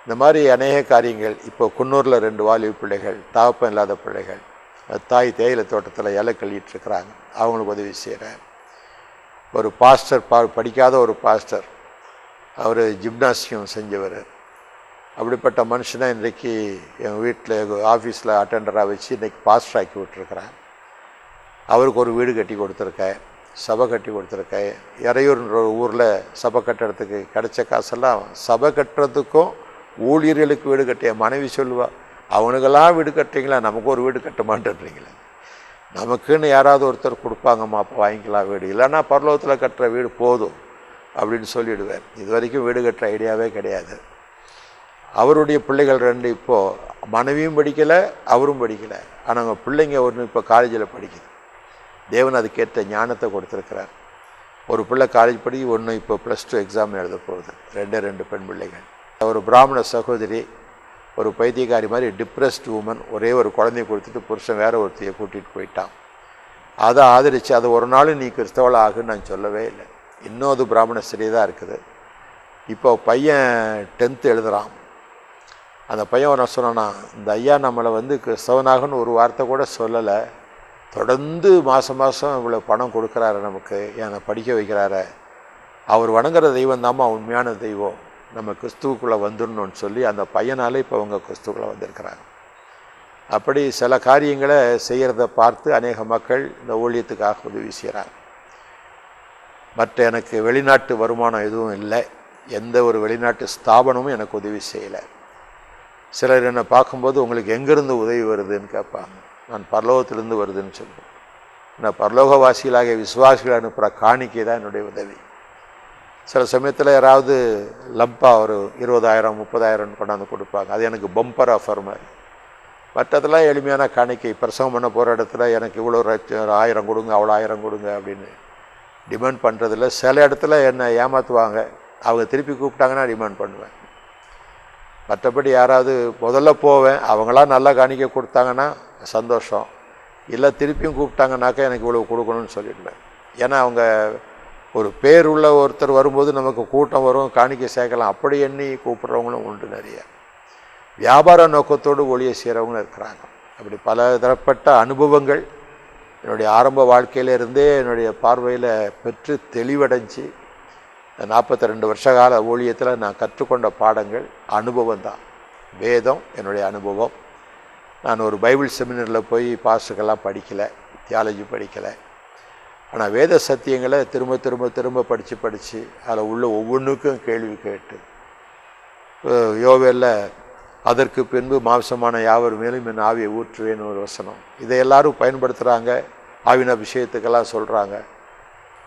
இந்த மாதிரி அநேக காரியங்கள். இப்போ குன்னூரில் 2 வாலிப பிள்ளைகள், தாப்பம் இல்லாத பிள்ளைகள், தாய் தேயிலை தோட்டத்தில் இலை கழிட்டுருக்குறாங்க, அவங்களுக்கு உதவி செய்கிறேன். ஒரு பாஸ்டர், படிக்காத ஒரு பாஸ்டர், அவர் ஜிம்னாசியம் செஞ்சவர். அப்படிப்பட்ட மனுஷனை இன்றைக்கி எங்கள் வீட்டில் எங்கள் ஆஃபீஸில் அட்டெண்டராக வச்சு இன்றைக்கி பாஸ்டர் ஆக்கி விட்டுருக்குறேன். அவருக்கு ஒரு வீடு கட்டி கொடுத்துருக்கேன், சபை கட்டி கொடுத்துருக்கேன். இறையூர்ன்ற ஒரு ஊரில் சபை கட்டுறதுக்கு கிடைச்ச காசெல்லாம் சபை கட்டுறதுக்கும் ஊழியர்களுக்கு வீடு கட்டிய மனைவி சொல்லுவாள், அவனுக்கெல்லாம் வீடு கட்டுறீங்களா, நமக்கு ஒரு வீடு கட்ட மாட்டேன்றீங்களே, நமக்குன்னு யாராவது ஒருத்தர் கொடுப்பாங்கம்மா, அப்போ வாங்கிக்கலாம் வீடு, இல்லைன்னா பரலோகத்தில் கட்டுற வீடு போதும் அப்படின்னு சொல்லிவிடுவேன். இது வரைக்கும் வீடு கட்டுற ஐடியாவே கிடையாது. அவருடைய பிள்ளைகள் 2 இப்போது மனைவியும் படிக்கலை, அவரும் படிக்கலை. ஆனால் அவங்க பிள்ளைங்க ஒன்று இப்போ காலேஜில் படிக்குது. தேவன் அதுக்கேற்ற ஞானத்தை கொடுத்துருக்கிறார். ஒரு பிள்ளை காலேஜ் படி, ஒன்று இப்போ +2 எக்ஸாம் எழுத போகுது. 2 பெண் பிள்ளைகள். ஒரு பிராமண சகோதரி, ஒரு பைத்தியக்காரி மாதிரி டிப்ரெஸ்ட் உமன், ஒரே ஒரு குழந்தைய கொடுத்துட்டு புருஷன் வேறு ஒருத்தையை கூட்டிகிட்டு போயிட்டான். அதை ஆதரித்து அதை ஒரு நாள் நீ கிறிஸ்தவளை ஆகுன்னு நான் சொல்லவே இல்லை. இன்னும் அது பிராமண ஸ்திரீ தான் இருக்குது. இப்போ பையன் 10th எழுதுகிறான். அந்த பையன் நான் சொன்னான்னா, இந்த ஐயா நம்மளை வந்து கிறிஸ்தவனாகன்னு ஒரு வார்த்தை கூட சொல்லலை, தொடர்ந்து மாதம் மாதம் இவ்வளோ பணம் கொடுக்குறாரு நமக்கு, என்னை படிக்க வைக்கிறாரு, அவர் வணங்குற தெய்வம் தாம்மா உண்மையான தெய்வம், நம்ம கிறிஸ்துவுக்குள்ளே வந்துடணும்னு சொல்லி அந்த பையனால் இப்போ அவங்க கிறிஸ்துவுக்குள்ளே வந்திருக்கிறாங்க. அப்படி சில காரியங்களை செய்கிறத பார்த்து அநேக மக்கள் இந்த ஊழியத்துக்காக உதவி செய்கிறாங்க. மற்ற எனக்கு வெளிநாட்டு வருமானம் எதுவும் இல்லை, எந்த ஒரு வெளிநாட்டு ஸ்தாபனமும் எனக்கு உதவி செய்யலை. சிலர் என்னை பார்க்கும்போது உங்களுக்கு எங்கேருந்து உதவி வருதுன்னு கேட்பாங்க. நான் பரலோகத்திலிருந்து வருதுன்னு சொல்லுவேன். நான் பரலோகவாசிகளாக விசுவாசிகள் அனுப்புகிற காணிக்கை தான் என்னுடைய உதவி. சில சமயத்தில் யாராவது லம்பாக ஒரு 20,000 30,000 கொண்டாந்து கொடுப்பாங்க, அது எனக்கு பம்பர் ஆஃபர் மாதிரி. மற்றதெல்லாம் எளிமையான காணிக்கை. பிரசவம் பண்ண போகிற இடத்துல எனக்கு இவ்வளோ 1000 கொடுங்க, அவ்வளோ 1000 கொடுங்க அப்படின்னு டிமாண்ட் பண்ணுறதில்ல. சில இடத்துல என்னை ஏமாற்றுவாங்க, அவங்க திருப்பி கூப்பிட்டாங்கன்னா டிமாண்ட் பண்ணுவேன். மற்றபடி யாராவது முதல்ல போவேன், அவங்களாம் நல்லா காணிக்கை கொடுத்தாங்கன்னா சந்தோஷம், இல்லை திருப்பியும் கூப்பிட்டாங்கனாக்கா எனக்கு இவ்வளோ கொடுக்கணும்னு சொல்லிடுவேன். ஏன்னா அவங்க ஒரு பேர் உள்ள ஒருத்தர் வரும்போது நமக்கு கூட்டம் வரும், காணிக்கை சேர்க்கலாம், அப்படி எண்ணி கூப்பிட்றவங்களும் உண்டு. நிறைய வியாபார நோக்கத்தோடு ஒளியை செய்கிறவங்களும் இருக்கிறாங்க. அப்படி பல தரப்பட்ட அனுபவங்கள் என்னுடைய ஆரம்ப வாழ்க்கையிலிருந்தே என்னுடைய பார்வையில் பெற்று தெளிவடைஞ்சு 42 வருஷ கால ஊழியத்தில் நான் கற்றுக்கொண்ட பாடங்கள் அனுபவம் தான். வேதம் என்னுடைய அனுபவம். நான் ஒரு பைபிள் செமினரில் போய் பாஸ்டருக்கெல்லாம் படிக்கலை, தியாலஜி படிக்கலை. ஆனால் வேத சத்தியங்களை திரும்ப திரும்ப திரும்ப படித்து அதில் உள்ள ஒவ்வொன்றுக்கும் கேள்வி கேட்டு, யோவேலில் அதற்கு பின்பு மாம்சமான யாவர் மேலும் என் ஆவியை ஊற்றுவேன்னு ஒரு வசனம், இதை எல்லாரும் பயன்படுத்துகிறாங்க, ஆவின விஷயத்துக்கெல்லாம் சொல்கிறாங்க.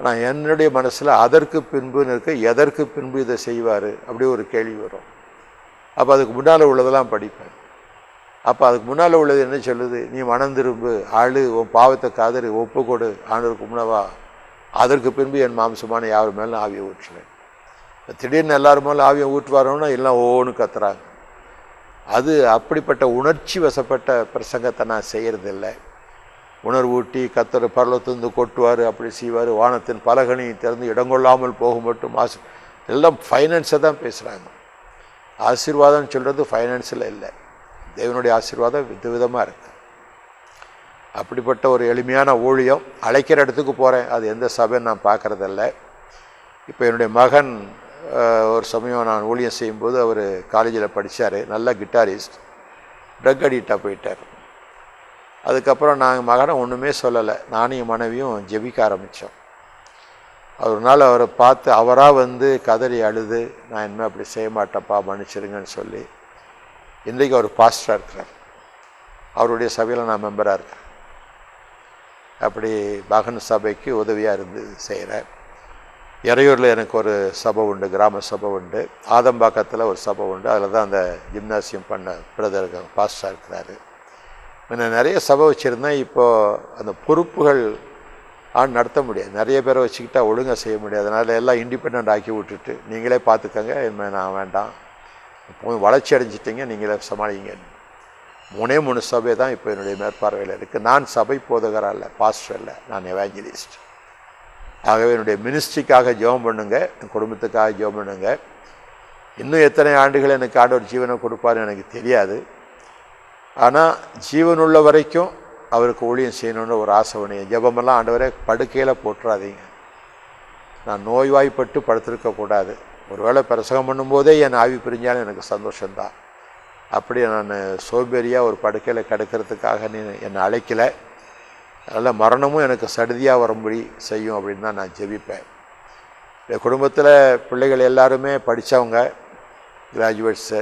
ஆனால் என்னுடைய மனசில் அதற்கு பின்புன்னு இருக்க, எதற்கு பின்பு இதை செய்வார் அப்படி ஒரு கேள்வி வரும். அப்போ அதுக்கு முன்னால் உள்ளதெல்லாம் படிப்பேன். அப்போ அதுக்கு முன்னால் உள்ளது என்ன சொல்லுது? நீ மனம் திரும்பு, அழு, உன் பாவத்தை காதறி, ஒப்பு கொடு, ஆண்டவருக்கு முன்னவா, அதற்கு பின்பு என் மாம்சமான யார் மேலே ஆவியை ஊற்றுவேன். திடீர்னு எல்லாரும் மேலே ஆவியை ஊற்றுவாரோன்னா எல்லாம் ஓன்னு கத்துறாங்க. அது அப்படிப்பட்ட உணர்ச்சி வசப்பட்ட பிரசங்கத்தை நான் செய்கிறதில்லை. உணர்வூட்டி கத்தர் பரலத்திலிருந்து கொட்டுவார், அப்படி செய்வார், வானத்தின் பலகனி திறந்து இடங்கொள்ளாமல் போகும் மட்டும் எல்லாம் ஃபைனான்ஸை தான் பேசுகிறாங்க. ஆசீர்வாதம்னு சொல்கிறது ஃபைனான்ஸில் இல்லை, தேவனுடைய ஆசீர்வாதம் விதவிதமாக இருக்குது. அப்படிப்பட்ட ஒரு எளிமையான ஊழியம். அழைக்கிற இடத்துக்கு போகிறேன், அது எந்த சபைன்னு நான் பார்க்குறதில்ல. இப்போ என்னுடைய மகன் ஒரு சமயம் நான் ஊழியம் செய்யும்போது அவர் காலேஜில் படித்தார், நல்ல கிட்டாரிஸ்ட், ட்ரக் அடிக்டாக போயிட்டார். அதுக்கப்புறம் நாங்கள் மகனை ஒன்றுமே சொல்லலை, நானும் என் மனைவியும் ஜெபிக்க ஆரம்பித்தோம். ஒரு நாள் அவரை பார்த்து அவராக வந்து கதறி அழுது, நான் இனிமேல் அப்படி செய்ய மாட்டேன்ப்பா, மன்னிச்சிருங்கன்னு சொல்லி, இன்றைக்கு அவர் பாஸ்டராக இருக்கிறார். அவருடைய சபையில் நான் மெம்பராக இருக்கேன். அப்படி மகன் சபைக்கு உதவியாக இருந்து செய்கிறேன். எறையூரில் எனக்கு ஒரு சபை உண்டு, கிராம சபை உண்டு. ஆதம்பாக்கத்தில் ஒரு சபை உண்டு, அதில் தான் அந்த ஜிம்னாசியம் பண்ண பிரதர் பாஸ்டராக இருக்கிறாரு. நான் நிறைய சபை வச்சுருந்தேன். இப்போது அந்த பொறுப்புகள் நடத்த முடியாது, நிறைய பேரை வச்சுக்கிட்டா ஒழுங்காக செய்ய முடியாது. அதனால் எல்லாம் இண்டிபெண்ட் ஆக்கி விட்டுட்டு, நீங்களே பார்த்துக்கங்க, இனிமேல் நான் வேண்டாம், வளர்ச்சி அடைஞ்சிட்டிங்க, நீங்களே சமாளிங்க. 3 சபை தான் இப்போ என்னுடைய மேற்பார்வையில் இருக்குது. நான் சபை போதகராக இல்லை, பாஸ்டர் இல்லை, நான் எவாஞ்சலிஸ்ட். ஆகவே என்னுடைய மினிஸ்ட்ரிக்காக ஜெபம் பண்ணுங்க, என் குடும்பத்துக்காக ஜெபம் பண்ணுங்க. இன்னும் எத்தனை ஆண்டுகள் எனக்கு ஆண்டவர் ஜீவனை கொடுப்பாருன்னு எனக்கு தெரியாது. ஆனால் ஜீவனுள்ள வரைக்கும் அவருக்கு ஊழியம் செய்யணுன்னு ஒரு ஆசை வேணும். ஜெபமெல்லாம் ஆண்டவரே படுக்கையில் போட்டுறாதீங்க, நான் நோய்வாய்ப்பட்டு படுத்திருக்கக்கூடாது. ஒருவேளை பிரசங்கம் பண்ணும்போதே என் ஆவி பிரிஞ்சாலும் எனக்கு சந்தோஷம்தான். அப்படி நான் சோம்பேறியாக ஒரு படுக்கையில் கிடக்கிறதுக்காக நீ என்னை அழைக்கலை. அதனால் மரணமும் எனக்கு சடுதியாக வரும்படி செய்யும் அப்படின்னு தான் நான் ஜெபிப்பேன். என் குடும்பத்தில் பிள்ளைகள் எல்லாருமே படித்தவங்க, கிராஜுவேட்ஸு.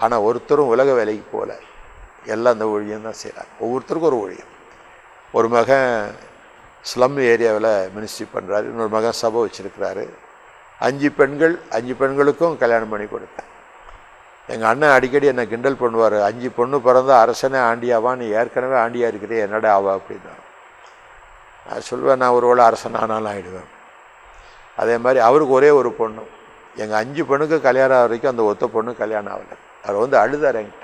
ஆனால் ஒருத்தரும் உலக வேலைக்கு போகல, எல்லாம் அந்த ஊழியம் தான் செய்கிறாங்க. ஒவ்வொருத்தருக்கும் ஒரு ஊழியம். ஒரு மகன் ஸ்லம் ஏரியாவில் மினிஸ்ட்ரி பண்ணுறாரு, இன்னொரு மகன் சபை வச்சுருக்கிறாரு. 5 பெண்கள், 5 பெண்களுக்கும் கல்யாணம் பண்ணி கொடுத்தேன். எங்கள் அண்ணன் அடிக்கடி என்னை கிண்டல் பண்ணுவார், 5 பொண்ணு பிறந்தா அரசனே ஆண்டியாவா, நீ ஏற்கனவே ஆண்டியாக இருக்கிறே, என்னடா ஆவா அப்படின்னா. நான் சொல்லுவேன், நான் ஒரு வேளை அரசன் ஆனாலும் ஆகிடுவேன். அதே மாதிரி அவருக்கு ஒரே ஒரு பொண்ணு. எங்கள் 5 பெண்ணுக்கு கல்யாணம் ஆகிற வரைக்கும் அந்த ஒத்த பொண்ணு கல்யாணம் ஆகலை. அவர் வந்து அழுதார் என்கிட்ட,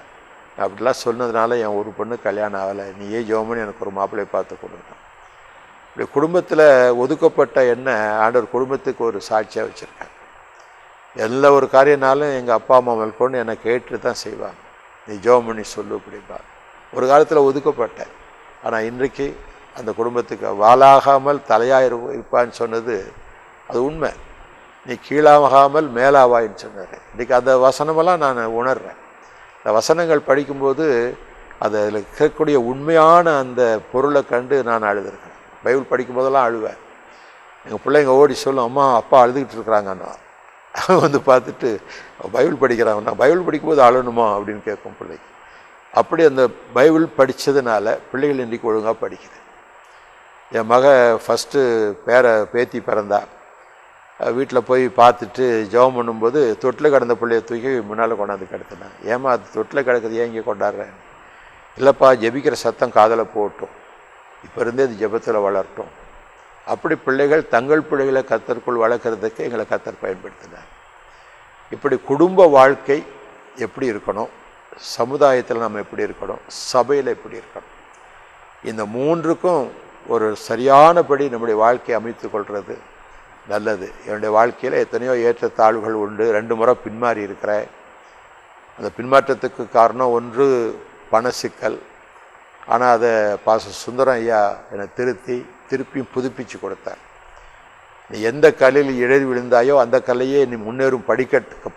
அப்படிலாம் சொன்னதுனால என் ஒரு பொண்ணு கல்யாணம் ஆகலை, நீயே ஜெபம் எனக்கு ஒரு மாப்பிள்ளை பார்த்து கொடுங்க. இப்படி குடும்பத்தில் ஒதுக்கப்பட்ட என்ன ஆண்டவர் குடும்பத்துக்கு ஒரு சாட்சியாக வச்சுருக்காங்க. எல்லா ஒரு காரியனாலும் எங்கள் அப்பா அம்மா மேற்கொண்டு என்னை கேட்டு தான் செய்வாங்க, நீ ஜெபம் பண்ணி சொல்லு அப்படிப்பா. ஒரு காலத்தில் ஒதுக்கப்பட்டேன், ஆனால் இன்றைக்கு அந்த குடும்பத்துக்கு வாலாகாமல் தலையாக இருப்பான்னு சொன்னது அது உண்மை. நீ கீழாகாமல் மேலாவாயின்னு சொன்னார். இன்றைக்கி அந்த வசனமெல்லாம் நான் உணர்கிறேன். இந்த வசனங்கள் படிக்கும்போது அதில் இருக்கக்கூடிய உண்மையான அந்த பொருளை கண்டு நான் அழுதுருக்கேன். பைபிள் படிக்கும்போதெல்லாம் அழுவேன். எங்கள் பிள்ளைங்க ஓடி சொல்லும், அம்மா அப்பா அழுதுகிட்டு இருக்கிறாங்கண்ணா. வந்து பார்த்துட்டு பைபிள் படிக்கிறாங்க, நான் பைபிள் படிக்கும்போது அழணுமா அப்படின்னு கேட்கும் பிள்ளைக்கு. அப்படி அந்த பைபிள் படித்ததுனால பிள்ளைகள் இன்றைக்கி ஒழுங்காக படிக்குது. என் மக ஃபஸ்ட்டு பேத்தி பிறந்தா, வீட்டில் போய் பார்த்துட்டு ஜெபம் பண்ணும்போது தொட்டில் கிடந்த பிள்ளைய தூக்கி முன்னால் கொண்டாந்து கிடத்தினேன். ஏமா அது தொட்டில் கிடக்குது, ஏன் இங்கே கொண்டாடுறேன்? இல்லைப்பா, ஜெபிக்கிற சத்தம் காதில் போட்டும், இப்போ இருந்தே அது ஜெபத்தில் வளரட்டும். அப்படி பிள்ளைகள் தங்கள் பிள்ளைகளை கர்த்தருக்குள் வளர்க்குறதுக்கு எங்களை கர்த்தர் பயன்படுத்தினார். இப்படி குடும்ப வாழ்க்கை எப்படி இருக்கணும், சமுதாயத்தில் நம்ம எப்படி இருக்கணும், சபையில் எப்படி இருக்கணும், இந்த 3க்கும் ஒரு சரியானபடி நம்முடைய வாழ்க்கையை அமைத்து கொள்வது நல்லது. என்னுடைய வாழ்க்கையில் எத்தனையோ ஏற்றத்தாழ்வுகள் உண்டு. 2 முறை பின்மாறி இருக்கிறேன். அந்த பின்மாற்றத்துக்கு காரணம் ஒன்று பண சிக்கல். ஆனால் அதை சுந்தரம் ஐயா என்னை திருப்பியும் புதுப்பிச்சு கொடுத்தார். நீ எந்த கல்லில் இடறி விழுந்தாயோ அந்த கல்லையே நீ முன்னேறும்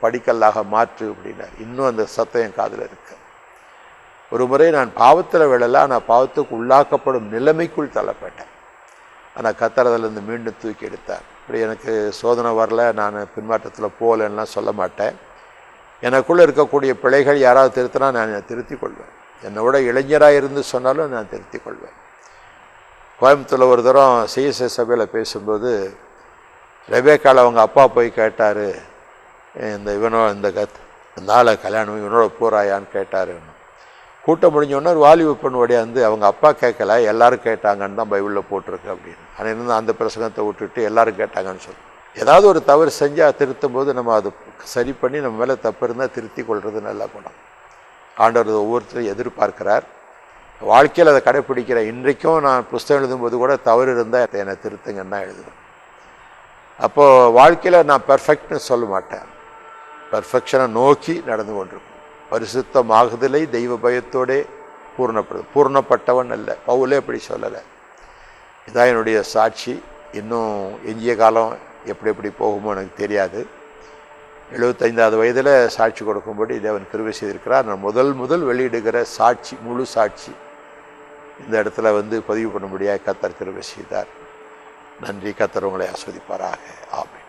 படிக்கல்லாக மாற்று அப்படின்னார். இன்னும் அந்த சத்தம் என் காதில் இருக்கு. ஒரு முறை நான் பாவத்தில் விழலை, நான் பாவத்துக்கு உள்ளாக்கப்படும் நிலைமைக்குள் தள்ளப்பட்டேன். ஆனால் கர்த்தர் அதிலிருந்து மீண்டும் தூக்கி எடுத்தார். இப்படி எனக்கு சோதனை வரல, நான் பின்மாற்றத்தில் போகலன்னா சொல்ல மாட்டேன். எனக்குள்ளே இருக்கக்கூடிய பிழைகள் யாராவது திருத்தினா நான் திருத்திக் கொள்வேன். என்னை விட இளைஞராக இருந்து சொன்னாலும் நான் திருத்திக் கொள்வேன். கோயம்புத்தூரில் ஒரு தரம் சிஎஸ்ஐ சபையில் பேசும்போது ரெபேக்கால அவங்க அப்பா போய் கேட்டார், இந்த ஆளை கல்யாணம் இவனோட போறாயான்னு கேட்டார். கூட்டம் முடிஞ்சோடனே ஒரு வாலிப பெண் வந்து அவங்க அப்பா கேட்கல, எல்லாரும் கேட்டாங்கன்னு தான் பைபிளில் போட்டிருக்கு அப்படின்னு. ஆனால் அந்த பிரசங்கத்தை விட்டுட்டு எல்லாரும் கேட்டாங்கன்னு சொல்லி, ஏதாவது ஒரு தவறு செஞ்சால் திருத்தும் போது நம்ம அது சரி பண்ணி நம்ம மேலே தப்பு இருந்தால் திருத்தி கொள்வது நல்ல குணம். ஆண்டவர் ஒவ்வொருத்தரும் எதிர்பார்க்கிறார். வாழ்க்கையில் அதை கடைப்பிடிக்கிற. இன்றைக்கும் நான் புஸ்தகம் எழுதும்போது கூட தவறு இருந்தால் என்னை திருத்துங்கன்னா எழுதுவேன். அப்போது வாழ்க்கையில் நான் பெர்ஃபெக்ட்னு சொல்ல மாட்டேன், பெர்ஃபெக்ஷனை நோக்கி நடந்து கொண்டிருக்கும். பரிசுத்தமாகுதலை தெய்வ பயத்தோடே பூர்ணப்பட்டவன் அல்ல. பவுலே அப்படி சொல்லலை. இதான் என்னுடைய சாட்சி. இன்னும் எஞ்சிய காலம் எப்படி போகுமோ எனக்கு தெரியாது. 75வது வயதில் சாட்சி கொடுக்கும்படி தேவன் கிருபை செய்திருக்கிறார். நான் முதல் வெளியிடுகிற சாட்சி, முழு சாட்சி இந்த இடத்துல பதிவு பண்ணும்படியாக கர்த்தர் கிருபை செய்தார். நன்றி. கர்த்தர் உங்களை ஆசீர்வதிப்பாராக. ஆமென்.